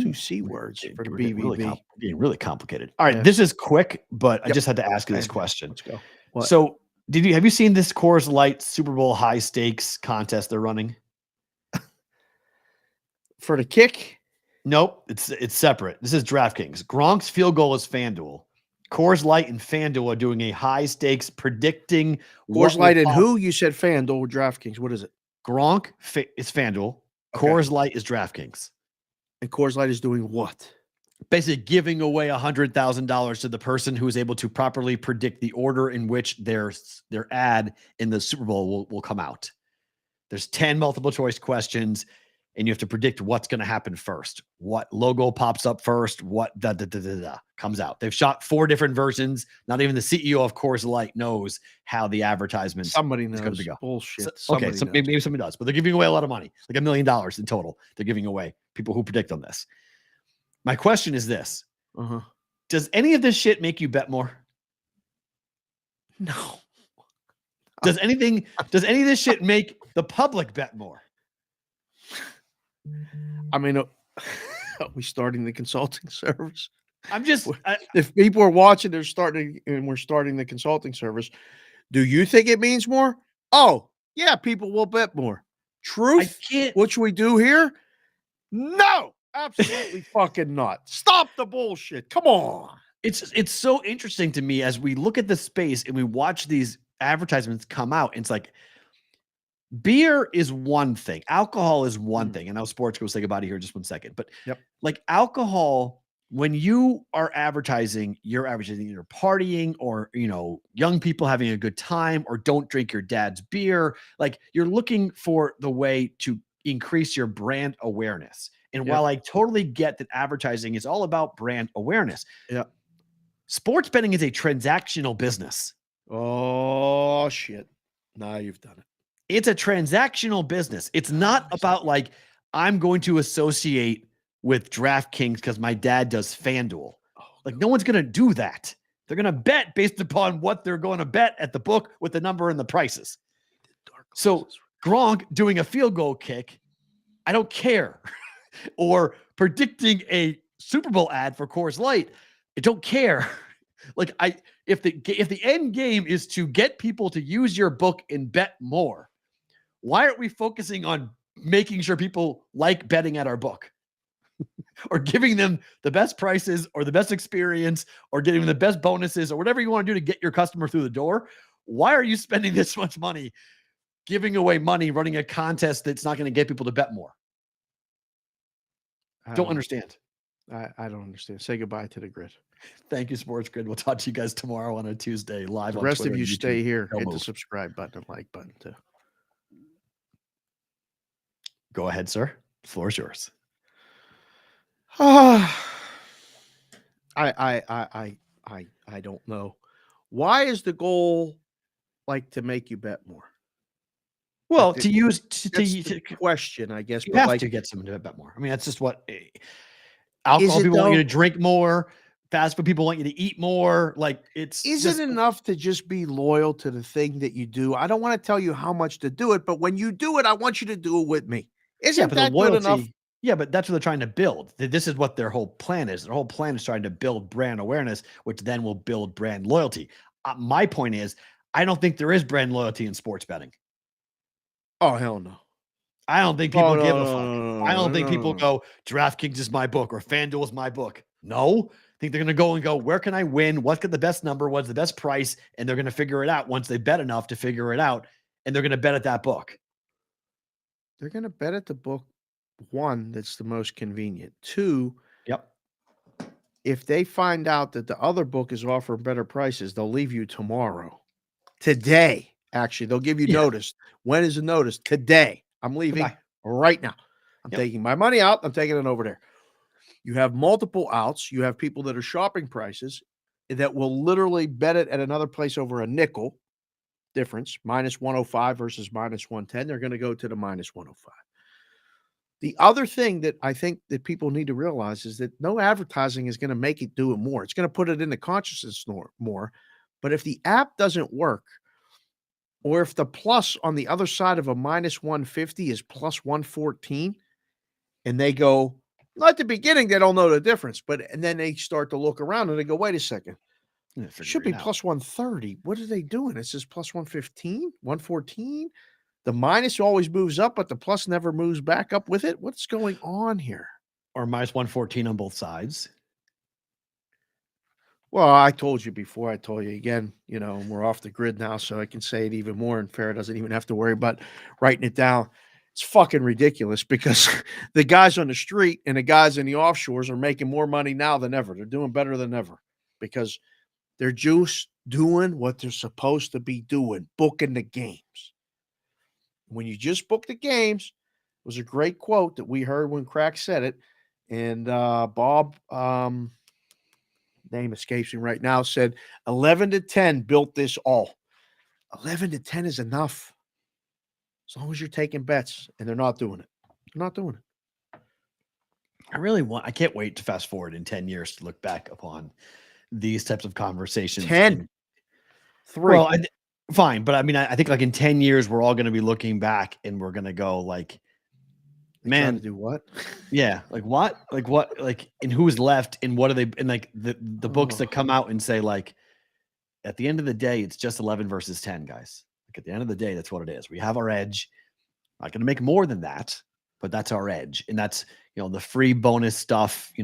2 C words for the BVB. Getting really complicated. All right, this is quick, but I just had to ask you this question. Let's go. What? So. Have you seen this Coors Light Super Bowl high stakes contest they're running? For the kick? Nope, it's separate. This is DraftKings. Gronk's field goal is FanDuel. Coors Light and FanDuel are doing a high stakes predicting. Coors Light and who? You said FanDuel, DraftKings. What is it? Gronk is FanDuel. Okay. Coors Light is DraftKings. And Coors Light is doing what? Basically giving away $100,000 to the person who is able to properly predict the order in which their ad in the Super Bowl will come out. There's 10 multiple choice questions, and you have to predict what's going to happen first. What logo pops up first? What comes out? They've shot 4 different versions. Not even the CEO of Coors Light knows how the advertisement is going to go. Bullshit. Maybe somebody does, but they're giving away a lot of money, like $1 million in total. They're giving away people who predict on this. My question is this. Does any of this shit make you bet more? No. Does any of this shit make the public bet more? I mean, are we starting the consulting service? If people are watching, we're starting the consulting service. Do you think it means more? Oh, yeah, people will bet more. Truth? What should we do here? No. Absolutely fucking not. Stop the bullshit. Come on. It's so interesting to me as we look at the space and we watch these advertisements come out. And it's like beer is one thing. Alcohol is one thing. And now sports, go say goodbye to here just 1 second. But like alcohol when you are advertising, you're advertising either partying or, young people having a good time or don't drink your dad's beer. Like you're looking for the way to increase your brand awareness. And Yep. while I totally get that advertising is all about brand awareness, sports betting is a transactional business. Oh, shit. Now you've done it. It's a transactional business. It's not about like, I'm going to associate with DraftKings because my dad does FanDuel. Like no one's going to do that. They're going to bet based upon what they're going to bet at the book with the number and the prices. So Gronk doing a field goal kick, I don't care. Or predicting a Super Bowl ad for Coors Light, I don't care. Like if the end game is to get people to use your book and bet more, why aren't we focusing on making sure people like betting at our book? Or giving them the best prices or the best experience or getting them the best bonuses or whatever you want to do to get your customer through the door? Why are you spending this much money giving away money, running a contest that's not going to get people to bet more? Don't understand. I don't understand. Say goodbye to the grid. Thank you, Sports Grid. We'll talk to you guys tomorrow on a Tuesday live The on rest Twitter of you and stay YouTube. here. Don't Hit move. the subscribe button and like button too. Go ahead, sir. The floor is yours. I don't know. Why is the goal like to make you bet more? Well, That's to use the question, I guess. you But have like, to get someone to bet more. I mean, that's just what alcohol it people want you though? to drink more. Fast food people want you to eat more. Like it's is just, it enough to just be loyal to the thing that you do? I don't want to tell you how much to do it, but when you do it, I want you to do it with me. Isn't but that the loyalty, good enough? Yeah, but that's what they're trying to build. This is what their whole plan is. Their whole plan is trying to build brand awareness, which then will build brand loyalty. My point is, I don't think there is brand loyalty in sports betting. Oh, hell no. I don't think people no, give no, a fuck. no, I don't think no, people no. go, DraftKings is my book or FanDuel is my book. No, I think they're going to go and go, where can I win? What's the best number? What's the best price? And they're going to figure it out once they bet enough to figure it out. And they're going to bet at that book. They're going to bet at the book. One, that's the most convenient. Two, Yep. if they find out that the other book is offering better prices, they'll leave you tomorrow. Today, actually, they'll give you notice. When is the notice? Today. I'm leaving right now. I'm taking my money out. I'm taking it over there. You have multiple outs. You have people that are shopping prices that will literally bet it at another place over a nickel difference, minus 105 versus minus 110. They're going to go to the minus 105. The other thing that I think that people need to realize is that no advertising is going to make it do it more. It's going to put it into consciousness more. But if the app doesn't work, or if the plus on the other side of a minus 150 is plus 114, and they go, not at the beginning, they don't know the difference, and then they start to look around and they go, wait a second. It should be plus 130. What are they doing? It says plus 115, 114. The minus always moves up, but the plus never moves back up with it. What's going on here? Or minus 114 on both sides. Well, I told you before. I told you again, we're off the grid now, so I can say it even more. And Farrah doesn't even have to worry about writing it down. It's fucking ridiculous because the guys on the street and the guys in the offshores are making more money now than ever. They're doing better than ever because they're just doing what they're supposed to be doing, booking the games. When you just book the games, it was a great quote that we heard when Crack said it. And Bob, name escapes me right now, said 11 to 10 built this all. 11 to 10 is enough. As long as you're taking bets, and they're not doing it. They're not doing it. I can't wait to fast forward in 10 years to look back upon these types of conversations. 10. 3. Well, fine. But I mean, I think like in 10 years, we're all going to be looking back and we're going to go like, man, to do what? Yeah. Like what? And who's left and what are they? And like the books that come out and say like, at the end of the day, it's just 11 versus 10, guys. Like at the end of the day, that's what it is. We have our edge. Not going to make more than that, but that's our edge. And that's, the free bonus stuff, the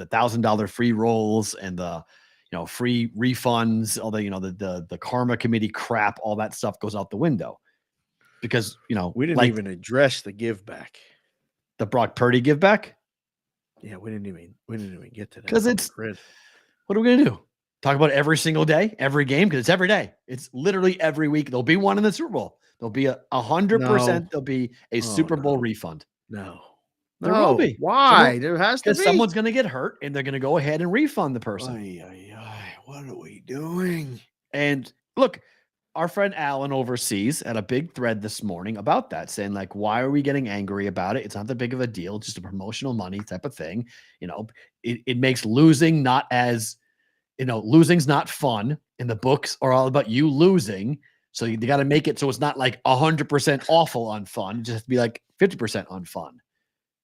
$1,000 free rolls and the, free refunds, all the, the karma committee crap, all that stuff goes out the window because, we didn't even address the give back. The Brock Purdy give back. Yeah, we didn't even get to that. Because what are we going to do? Talk about it every single day, every game? Because it's every day. It's literally every week. There'll be one in the Super Bowl. There'll be 100%. There'll be a Super Bowl refund. No. There will be. Why? There has to be. Because someone's going to get hurt, and they're going to go ahead and refund the person. What are we doing? And look, our friend Alan overseas had a big thread this morning about that, saying like, why are we getting angry about it? It's not that big of a deal. It's just a promotional money type of thing. It makes losing not as, losing's not fun, and the books are all about you losing. So you got to make it so it's not like 100% awful on fun. It just has to be like 50% on fun.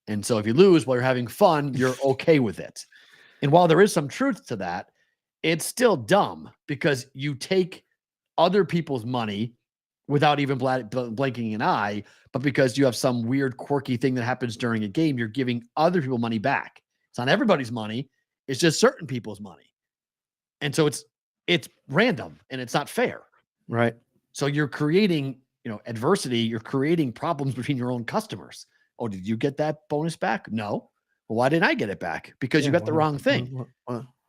And so if you lose while you're having fun, you're okay with it. And while there is some truth to that, it's still dumb because you take other people's money without even blinking an eye, but because you have some weird quirky thing that happens during a game, you're giving other people money back. It's not everybody's money. It's just certain people's money. And so it's random and it's not fair. Right. So you're creating, adversity. You're creating problems between your own customers. Oh, did you get that bonus back? No. Well, why didn't I get it back? Because you got the wrong thing.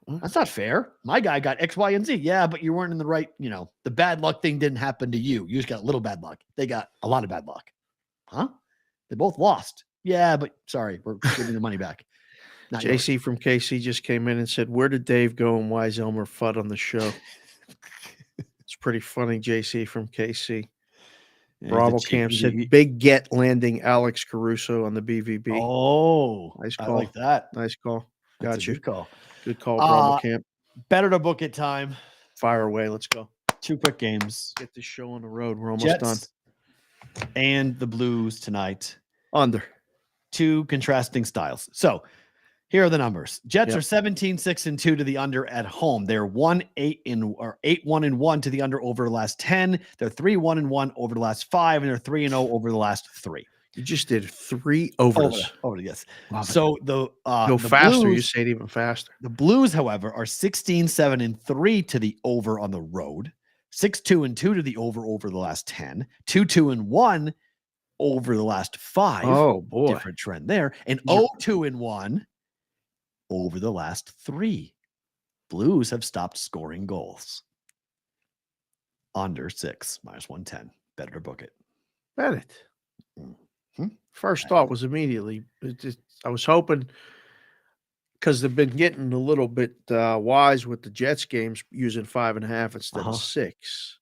That's not fair. My guy got X, Y, and Z. Yeah, but you weren't in the right, the bad luck thing didn't happen to you. You just got a little bad luck. They got a lot of bad luck. Huh? They both lost. Yeah, but sorry, we're giving the money back. Not JC yours. from KC just came in and said, where did Dave go and why is Elmer Fudd on the show? It's pretty funny, JC from KC. Yeah, Bravo Camp said, big get landing Alex Caruso on the BVB. Oh, nice call. I like that. Nice call. Got you. Good call. Good call, Bravo Camp. Better to book it time. Fire away. Let's go. 2 quick games. Get this show on the road. We're almost Jets done. And the Blues tonight. Under. 2 contrasting styles. So here are the numbers. Jets are 17-6-2 to the under at home. They're 8-1-1 to the under over the last 10. They're 3-1-1 over the last 5, and they're 3-0 over the last 3. You just did 3 overs. Over, yes. So go the faster. Blues, you say it even faster. The Blues, however, are 16-7-3 to the over on the road. 6-2-2 to the over the last 10. 2-2-1 over the last 5. Oh boy, different trend there. And 0-2-1 over the last 3. Blues have stopped scoring goals. Under 6 -110. Better to book it. Bet it. First thought was immediately. I was hoping because they've been getting a little bit wise with the Jets games using 5.5 instead of 6,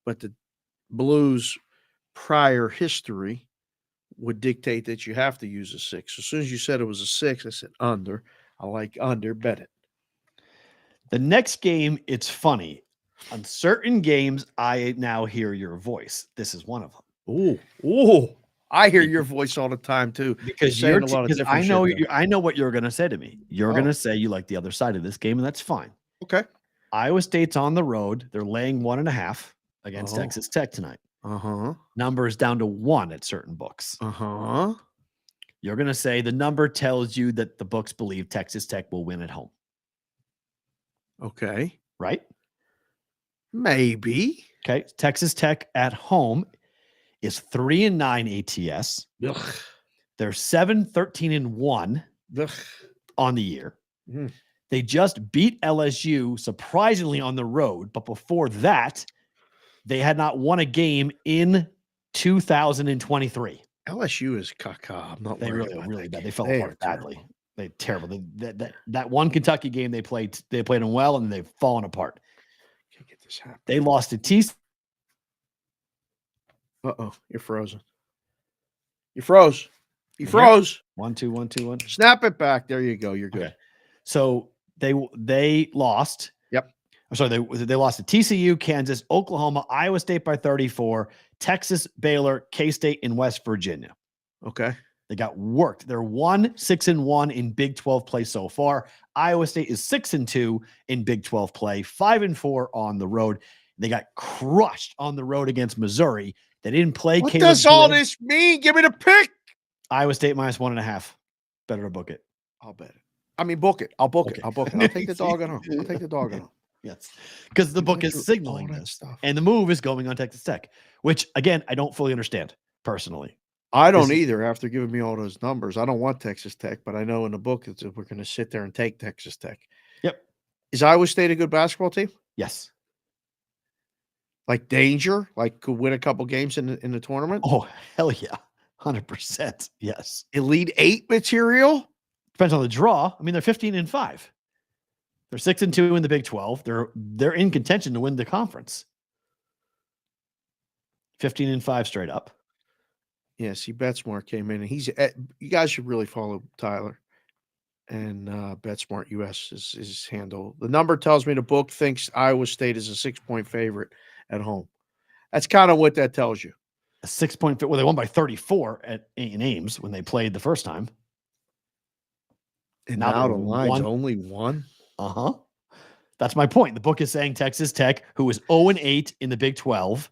but the Blues prior history would dictate that you have to use a 6. As soon as you said it was a 6, I said under. I like under. Bet it. The next game, it's funny. On certain games, I now hear your voice. This is one of them. Oh. I hear your voice all the time too, because you're saying a lot of different I know what you're going to say to me. You're going to say you like the other side of this game, and that's fine. Okay. Iowa State's on the road. They're laying 1.5 against Texas Tech tonight. Number is down to 1 at certain books. You're going to say the number tells you that the books believe Texas Tech will win at home. Okay. Right? Maybe. Okay. Texas Tech at home is 3-9 ATS. Ugh. They're 7-13-1 on the year. They just beat LSU surprisingly on the road, but before that, they had not won a game in 2023. LSU is caca. I'm not. They really bad. Game. They fell apart badly. They're terrible. That one Kentucky game they played them well, and they've fallen apart. Can't get this happening. They lost to TCU. You're frozen. You froze. You froze. 1 2 1 2 1. Snap it back. There you go. You're good. Okay. So they lost. Yep. I'm sorry. They lost to TCU, Kansas, Oklahoma, Iowa State by 34, Texas, Baylor, K-State, and West Virginia. Okay. They got worked. They're 1-6-1 in Big 12 play so far. Iowa State is 6-2 in Big 12 play, 5-4 on the road. They got crushed on the road against Missouri. They didn't play. What does all this mean? Give me the pick. Iowa State -1.5. Better to book it. I'll bet it. I mean, book it. I'll book it. I'll book it. I'll take the dog at home. I'll take the dog at home. Yes, because the book is signaling this stuff, and the move is going on Texas Tech, which again I don't fully understand personally. I don't either after giving me all those numbers. I don't want Texas Tech, but I know in the book that we're going to sit there and take Texas Tech. Yep. Is Iowa State a good basketball team? Yes. Like danger? Like could win a couple games in the tournament? Oh, hell yeah. 100%. Yes. Elite Eight material? Depends on the draw. I mean, they're 15-5. They're 6-2 in the Big 12. They're in contention to win the conference. 15-5 straight up. Yeah, see, BetSmart came in, and you guys should really follow Tyler. And BetSmart US is his handle. The number tells me the book thinks Iowa State is a 6-point favorite at home. That's kind of what that tells you. A 6-point. Well, they won by 34 in Ames when they played the first time. And now the line's only one. That's my point. The book is saying Texas Tech, who was 0-8 in the Big 12,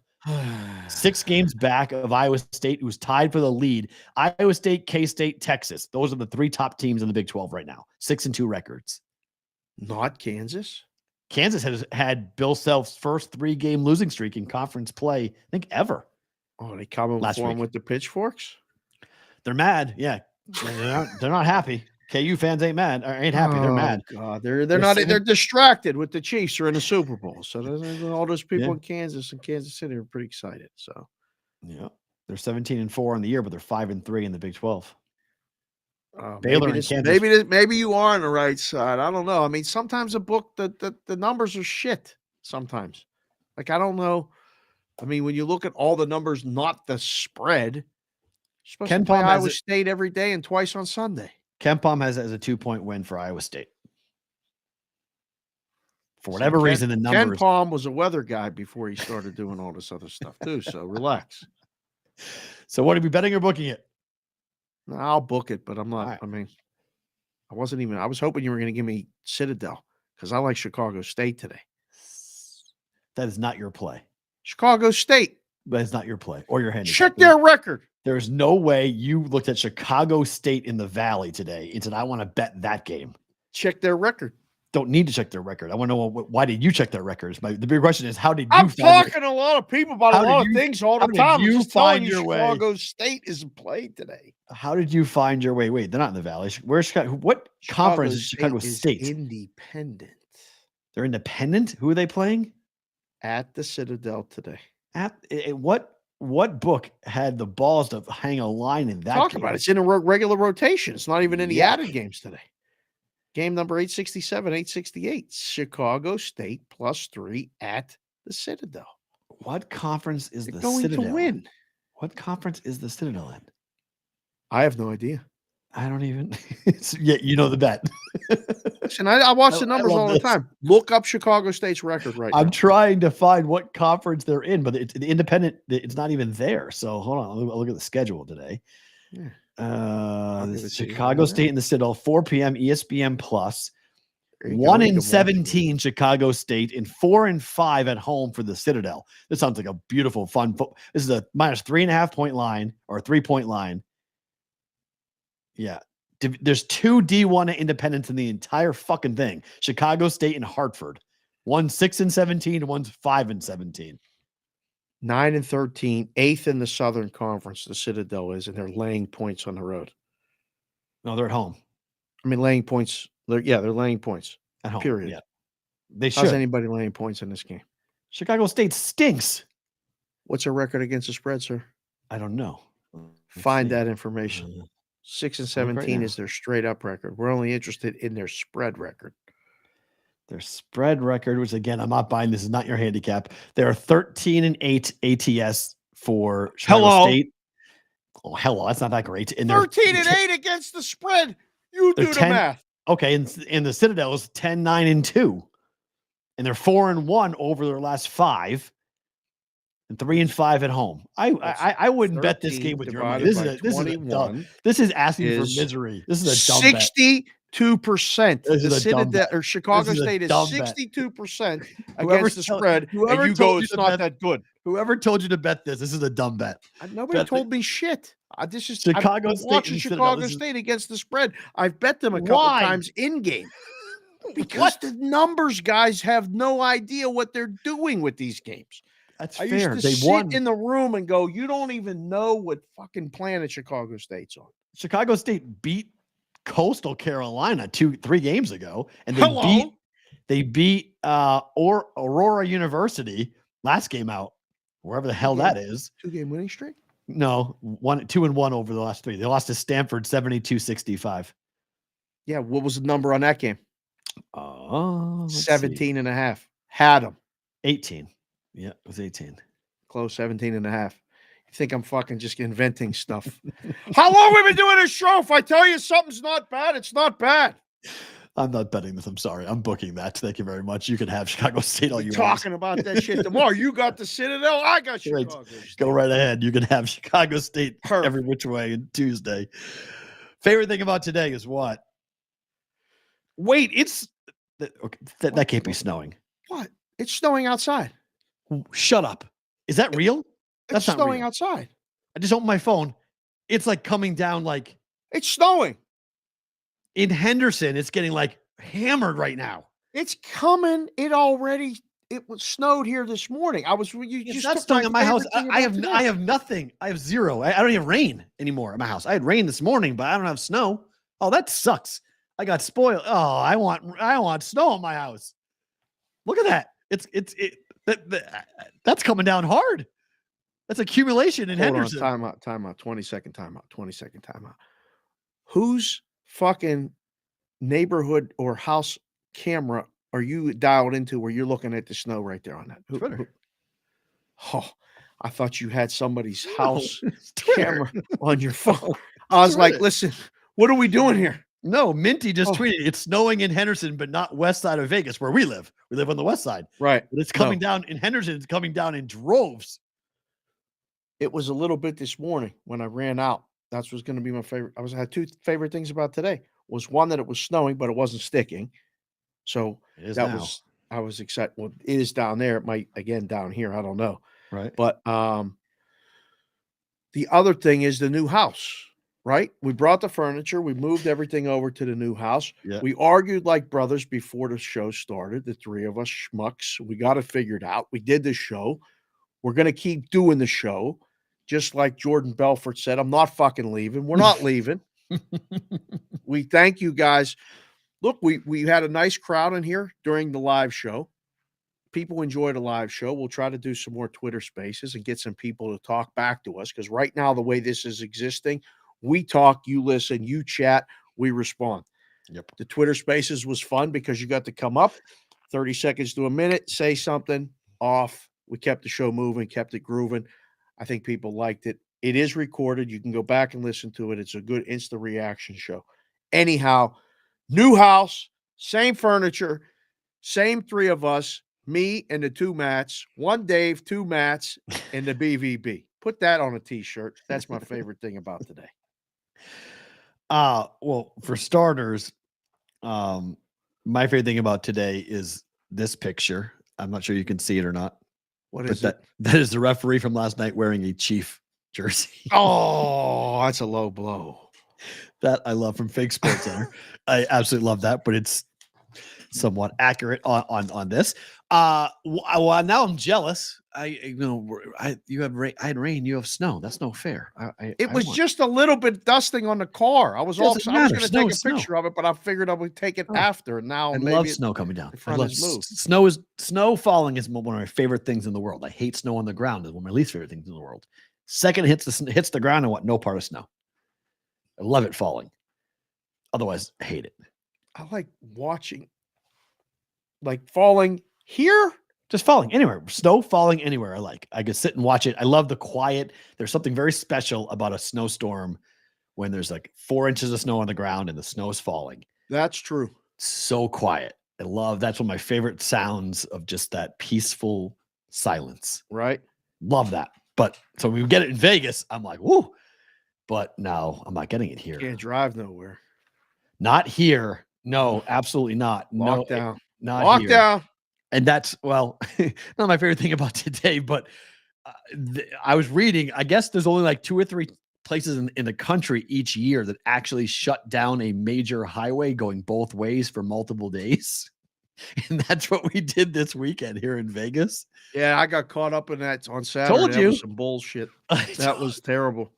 6 games back of Iowa State, who's tied for the lead. Iowa State, K-State, Texas. Those are the 3 top teams in the Big 12 right now. 6-2 records. Not Kansas. Kansas has had Bill Self's first 3-game losing streak in conference play, I think, ever. Oh, they come in for him with the pitchforks? They're mad. Yeah. They're not happy. KU fans ain't mad or ain't happy. They're mad. God, they're distracted with the Chiefs are in the Super Bowl. So all those people in Kansas and Kansas City are pretty excited. So yeah, they're 17-4 in the year, but they're 5-3 in the Big 12. Baylor and Kansas. Maybe you are on the right side. I don't know. I mean, sometimes a book the numbers are shit. Sometimes, like I don't know. I mean, when you look at all the numbers, not the spread, you're supposed to play Iowa State every day and twice on Sunday. Ken Palm has a 2-point win for Iowa State. For whatever reason, the numbers. Ken Palm was a weather guy before he started doing all this other stuff too. So relax. So what are you betting or booking it? No, I'll book it, but I'm not. Right. I mean, I was hoping you were going to give me Citadel because I like Chicago State today. That is not your play. Chicago State. That is not your play or your handicap. Check their record. There is no way you looked at Chicago State in the Valley today and said, I want to bet that game. Check their record. Don't need to check their record. I want to know why did you check their records? The big question is, how did you I'm talking to a lot of people about a lot of things all the time. You just find your way. Chicago State isn't played today. How did you find your way? Wait, they're not in the Valley. Where's Chicago? What conference is Chicago State? Independent. They're independent? Who are they playing? At the Citadel today. What book had the balls to hang a line in that? Talk about it. It's in a regular rotation. It's not even in the added games today. Game number 867, 868. Chicago State +3 at the Citadel. What conference is the going Citadel to win? What conference is the Citadel in? I have no idea. I don't even. You know the bet. Listen, I watch the numbers all the time. Look up Chicago State's record right now. I'm trying to find what conference they're in, but it's the independent. It's not even there. So hold on. I'll look at the schedule today. Yeah. Chicago State and the Citadel, 4 p.m. ESPN Plus. 1-17 Chicago State and 4-5 at home for the Citadel. This sounds like a beautiful, fun. This is a -3.5 point line or a 3-point line. Yeah. There's 2 D1 independents in the entire fucking thing. Chicago State and Hartford. One's 6-17, one's 5-17. 9-13, 8th in the Southern Conference, the Citadel is, and they're laying points on the road. No, they're at home. I mean, laying points. They're laying points. At home. Period. Yeah. They should. How's anybody laying points in this game? Chicago State stinks. What's their record against the spread, sir? I don't know. Find that information. 6-17 is their straight up record. We're only interested in their spread record. Their spread record, which again, I'm not buying. This is not your handicap. They're 13-8 ATS for Chicago State. Oh, hello. That's not that great. And 13-8 against the spread. You do the math. Okay. And the Citadel is 10-9-2. And they're 4-1 over their last 5. And 3-5 at home. I wouldn't bet this game with your money. This is asking for misery. This is a dumb 62%. The Citadel or Chicago State is 62% against the spread. And you go, it's not that good. Whoever told you to bet this is a dumb bet. Nobody told me shit. This is Chicago State. Watching Chicago State against the spread. I've bet them a couple times in game. Because the numbers guys have no idea what they're doing with these games. That's I fair. used to They sit won. in the room and go, you don't even know what fucking planet Chicago State's on. Chicago State beat Coastal Carolina 3 games ago, and they beat Aurora University last game out, wherever the hell that is. 2-game winning streak? No, 2-1 over the last 3. They lost to Stanford 72-65. Yeah, what was the number on that game? 17 and a half. Had them. 18. Yeah, it was 18. Close, 17 and a half. You think I'm fucking just inventing stuff. How long have we been doing this show? If I tell you something's not bad, it's not bad. I'm not betting this. I'm sorry. I'm booking that. Thank you very much. You can have Chicago State all you want. Talking about that shit tomorrow. You got the Citadel. I got Chicago State. Go right ahead. You can have Chicago State every which way on Tuesday. Favorite thing about today is what? Wait, that can't be snowing. What? It's snowing outside. Shut up. Is that real? It's not snowing real. outside. I just opened my phone. It's like coming down like it's snowing. In Henderson, it's getting like hammered right now. It's coming. It was snowed here this morning. It's not snowing at my house. I have nothing. I have zero. I don't have rain anymore at my house. I had rain this morning, but I don't have snow. Oh, that sucks. I got spoiled. Oh, I want snow in my house. Look at that. That's coming down hard. That's accumulation in Henderson. Timeout. 20-second timeout. 20-second timeout. Whose fucking neighborhood or house camera are you dialed into where you're looking at the snow right there on that? Twitter. Oh, I thought you had somebody's house camera on your phone. I was like, listen, what are we doing here? No, Minty just tweeted, it's snowing in Henderson, but not west side of Vegas where we live. We live on the west side. Right. But it's coming down in Henderson. It's coming down in droves. It was a little bit this morning when I ran out. That's what's going to be my favorite. I had 2 favorite things about today. Was one that it was snowing, but it wasn't sticking. So I was excited. Well, it is down there. It might again down here. I don't know. Right. But the other thing is the new house. Right. We brought the furniture. We moved everything over to the new house. Yeah. We argued like brothers before the show started. The 3 of us schmucks. We got it figured out. We did the show. We're going to keep doing the show. Just like Jordan Belfort said, I'm not fucking leaving. We're not leaving. We thank you guys. Look, we had a nice crowd in here during the live show. People enjoyed a live show. We'll try to do some more Twitter spaces and get some people to talk back to us because right now, the way this is existing, we talk, you listen, you chat, we respond. Yep. The Twitter spaces was fun because you got to come up 30 seconds to a minute, say something, off. We kept the show moving, kept it grooving. I think people liked it. It is recorded. You can go back and listen to it. It's a good instant reaction show. Anyhow, new house, same furniture, same 3 of us, me and the 2 Matts, 1 Dave, 2 Matts, and the BVB. Put that on a t-shirt. That's my favorite thing about today. Well, for starters, my favorite thing about today is this picture. I'm not sure you can see it or not. What is it? That is the referee from last night wearing a Chief jersey. Oh, that's a low blow. That I love from Fake Sports Center. I absolutely love that, but it's somewhat accurate on this. Well, now I'm jealous. I had rain, you have snow. That's no fair. It was just a little bit dusting on the car. I was going to take a picture of it, but I figured I would take it after. Now I love snow coming down. I love snow falling is one of my favorite things in the world. I hate snow on the ground. It's one of my least favorite things in the world. Second hits the ground and what? No part of snow. I love it falling. Otherwise, I hate it. I like watching, like falling here. Just falling anywhere. Snow falling anywhere. I could sit and watch it. I love the quiet. There's something very special about a snowstorm when there's like 4 inches of snow on the ground and the snow is falling. That's true. So quiet. That's one of my favorite sounds of just that peaceful silence. Right. Love that. But so when we get it in Vegas, I'm like, woo. But no, I'm not getting it here. Can't drive nowhere. Not here. No, absolutely not. Lockdown. Not lockdown. Here. And that's, well, not my favorite thing about today, but I was reading, I guess there's only like 2 or 3 places in the country each year that actually shut down a major highway going both ways for multiple days. And that's what we did this weekend here in Vegas. Yeah, I got caught up in that on Saturday. Told That you. was some bullshit. That was terrible.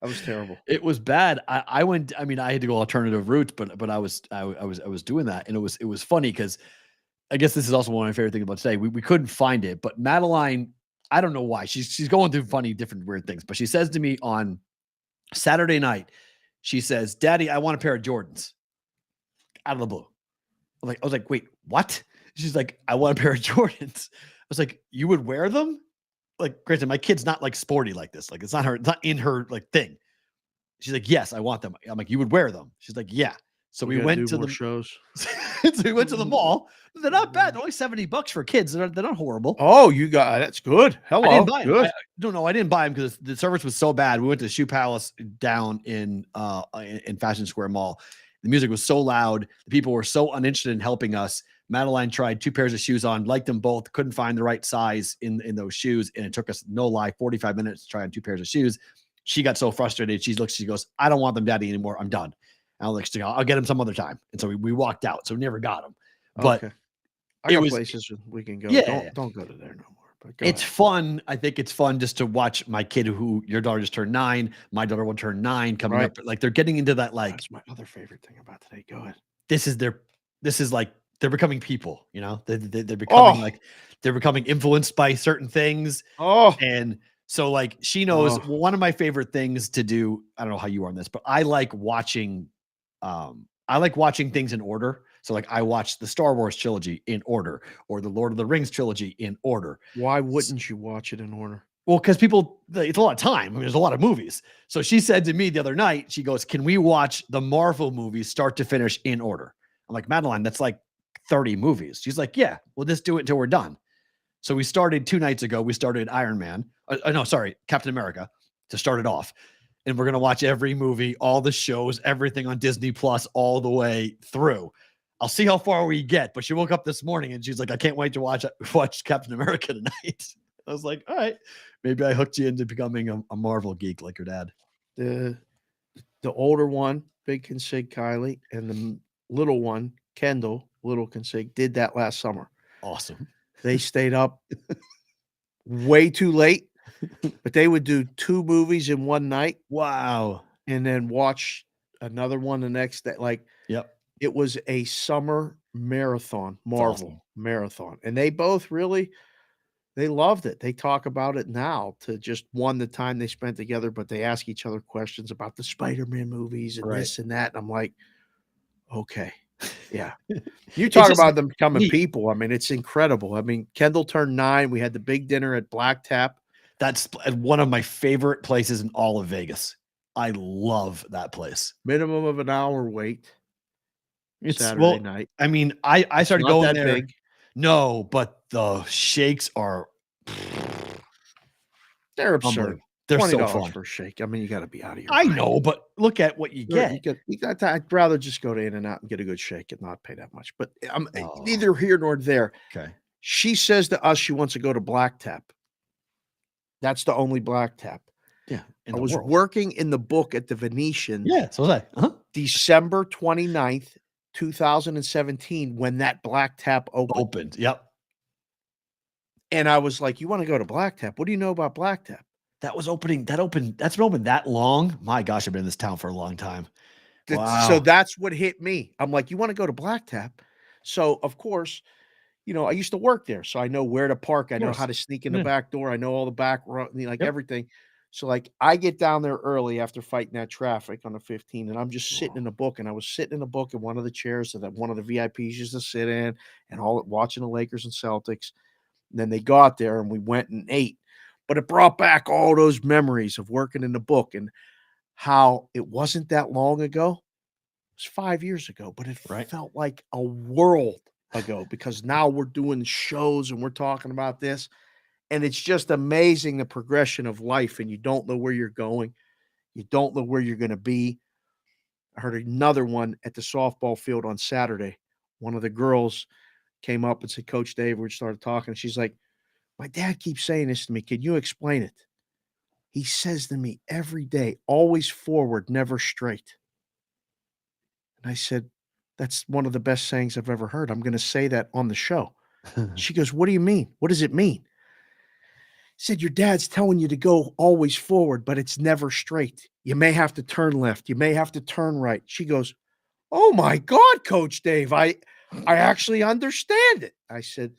That was terrible. It was bad. I went. I mean, I had to go alternative routes, but I was doing that, and it was funny because I guess this is also one of my favorite things about today. We couldn't find it, but Madeline, I don't know why she's going through funny, different, weird things. But she says to me on Saturday night, she says, "Daddy, I want a pair of Jordans." Out of the blue, I was like, "Wait, what?" She's like, "I want a pair of Jordans." I was like, "You would wear them?" Like, granted, my kid's not like sporty like this. Like, it's not in her like thing. She's like, "Yes, I want them." I'm like, "You would wear them?" She's like, "Yeah." So we went to the shows. so we went to the mall. They're not bad. They're only $70 for kids. They're not horrible. Oh, you got that's good. Hello, I didn't buy good. them. I didn't buy them because the service was so bad. We went to Shoe Palace down in Fashion Square Mall. The music was so loud. The people were so uninterested in helping us. Madeline tried 2 pairs of shoes on, liked them both, couldn't find the right size in those shoes, and it took us, no lie, 45 minutes to try on 2 pairs of shoes. She got so frustrated. She goes, "I don't want them, Daddy, anymore. I'm done." And I was like, "I'll get them some other time." And so we walked out. So we never got them. But okay. I got places we can go. Yeah, don't go to there no more. But it's fun. I think it's fun just to watch my kid, who your daughter just turned 9. My daughter will turn 9 coming up. Like, they're getting into that. Like, that's my other favorite thing about today. Go ahead. This is like they're becoming people. You know, they're becoming they're becoming influenced by certain things. And so, like, she knows one of my favorite things to do. I don't know how you are on this, but I like watching things in order. So, like, I watched the Star Wars trilogy in order, or the Lord of the Rings trilogy in order. Why wouldn't you watch it in order? Well, because it's a lot of time. I mean, there's a lot of movies. So she said to me the other night, she goes, "Can we watch the Marvel movies start to finish in order?" I'm like, "Madeline, that's like 30 movies." She's like, "Yeah, we'll just do it until we're done." So we started 2 nights ago. We started Iron Man. Captain America to start it off. And we're going to watch every movie, all the shows, everything on Disney Plus all the way through. I'll see how far we get. But she woke up this morning and she's like, "I can't wait to watch Captain America tonight." I was like, "All right, maybe I hooked you into becoming a Marvel geek like your dad." The older one, Big Consig Kylie, and the little one, Kendall, Little Consig, did that last summer. Awesome. They stayed up way too late, but they would do 2 movies in one night. Wow. And then watch another one the next day. Like, yep. It was a summer marathon, Marvel marathon. And they both really, they loved it. They talk about it now to just the time they spent together, but they ask each other questions about the Spider-Man movies and this and that. And I'm like, okay. Yeah. You talk about them becoming people. I mean, it's incredible. I mean, Kendall turned 9. We had the big dinner at Black Tap. That's one of my favorite places in all of Vegas. I love that place. Minimum of an hour wait. It's Saturday night. I mean, I started not going that there. Big. No, but the shakes are they're absurd. They're $20 so fun for a shake. I mean, you got to be out of here. I know, but look at what you get. I'd rather just go to In-N-Out and get a good shake and not pay that much. But I'm neither here nor there. Okay. She says to us she wants to go to Black Tap. That's the only Black Tap. Yeah. I was working in the book at the Venetian. Yeah, so was I. Uh-huh. December 29th, 2017, when that Black Tap opened. Yep. And I was like, "You want to go to Black Tap? What do you know about Black Tap?" That's been open that long. My gosh, I've been in this town for a long time. Wow. So that's what hit me. I'm like, "You want to go to Black Tap?" So of course, I used to work there, so I know where to park. I know how to sneak in the back door. I know all the back road, everything. So, like, I get down there early after fighting that traffic on the 15, and I'm just sitting in the book. And I was sitting in the book in one of the chairs that one of the VIPs used to sit in, and watching the Lakers and Celtics. And then they got there, and we went and ate. But it brought back all those memories of working in the book and how it wasn't that long ago. It was 5 years ago, but it felt like a world ago, because now we're doing shows and we're talking about this. And it's just amazing, the progression of life, and you don't know where you're going. You don't know where you're going to be. I heard another one at the softball field on Saturday. One of the girls came up and said, "Coach Dave," we started talking. And she's like, "My dad keeps saying this to me. Can you explain it?" He says to me every day, "Always forward, never straight." And I said, That's one of the best sayings I've ever heard. I'm going to say that on the show. She goes, what do you mean? What does it mean? Said, your dad's telling you to go always forward, but it's never straight. You may have to turn left. You may have to turn right. She goes, oh my God, Coach Dave, I actually understand it. I said,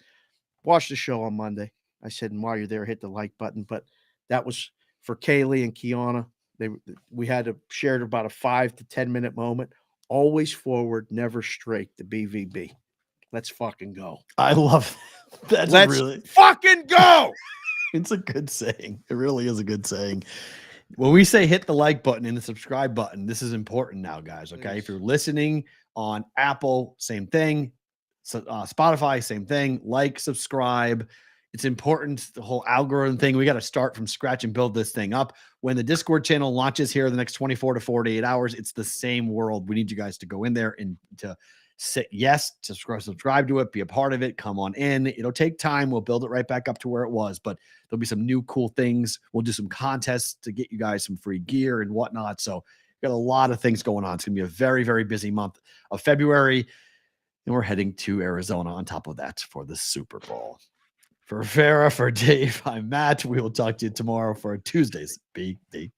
watch the show on Monday. I said, and while you're there, hit the like button. But that was for Kaylee and Kiana. We had shared about a 5 to 10 minute moment. Always forward, never straight. The BVB. Let's fucking go. I love that. Let's fucking go. It's a good saying. It really is a good saying. When we say hit the like button and the subscribe button, this is important now, guys. Okay. Please. If you're listening on Apple, same thing. So, Spotify, same thing. Like, subscribe. It's important. The whole algorithm thing. We got to start from scratch and build this thing up. When the Discord channel launches here in the next 24 to 48 hours, it's the same world. We need you guys to go in there and to say yes, subscribe to it, be a part of it, come on in. It'll take time. We'll build it right back up to where it was, but there'll be some new cool things. We'll do some contests to get you guys some free gear and whatnot. So we've got a lot of things going on. It's going to be a very, very busy month of February, and we're heading to Arizona on top of that for the Super Bowl. For Farrah, for Dave, I'm Matt. We will talk to you tomorrow for Tuesday's BBB.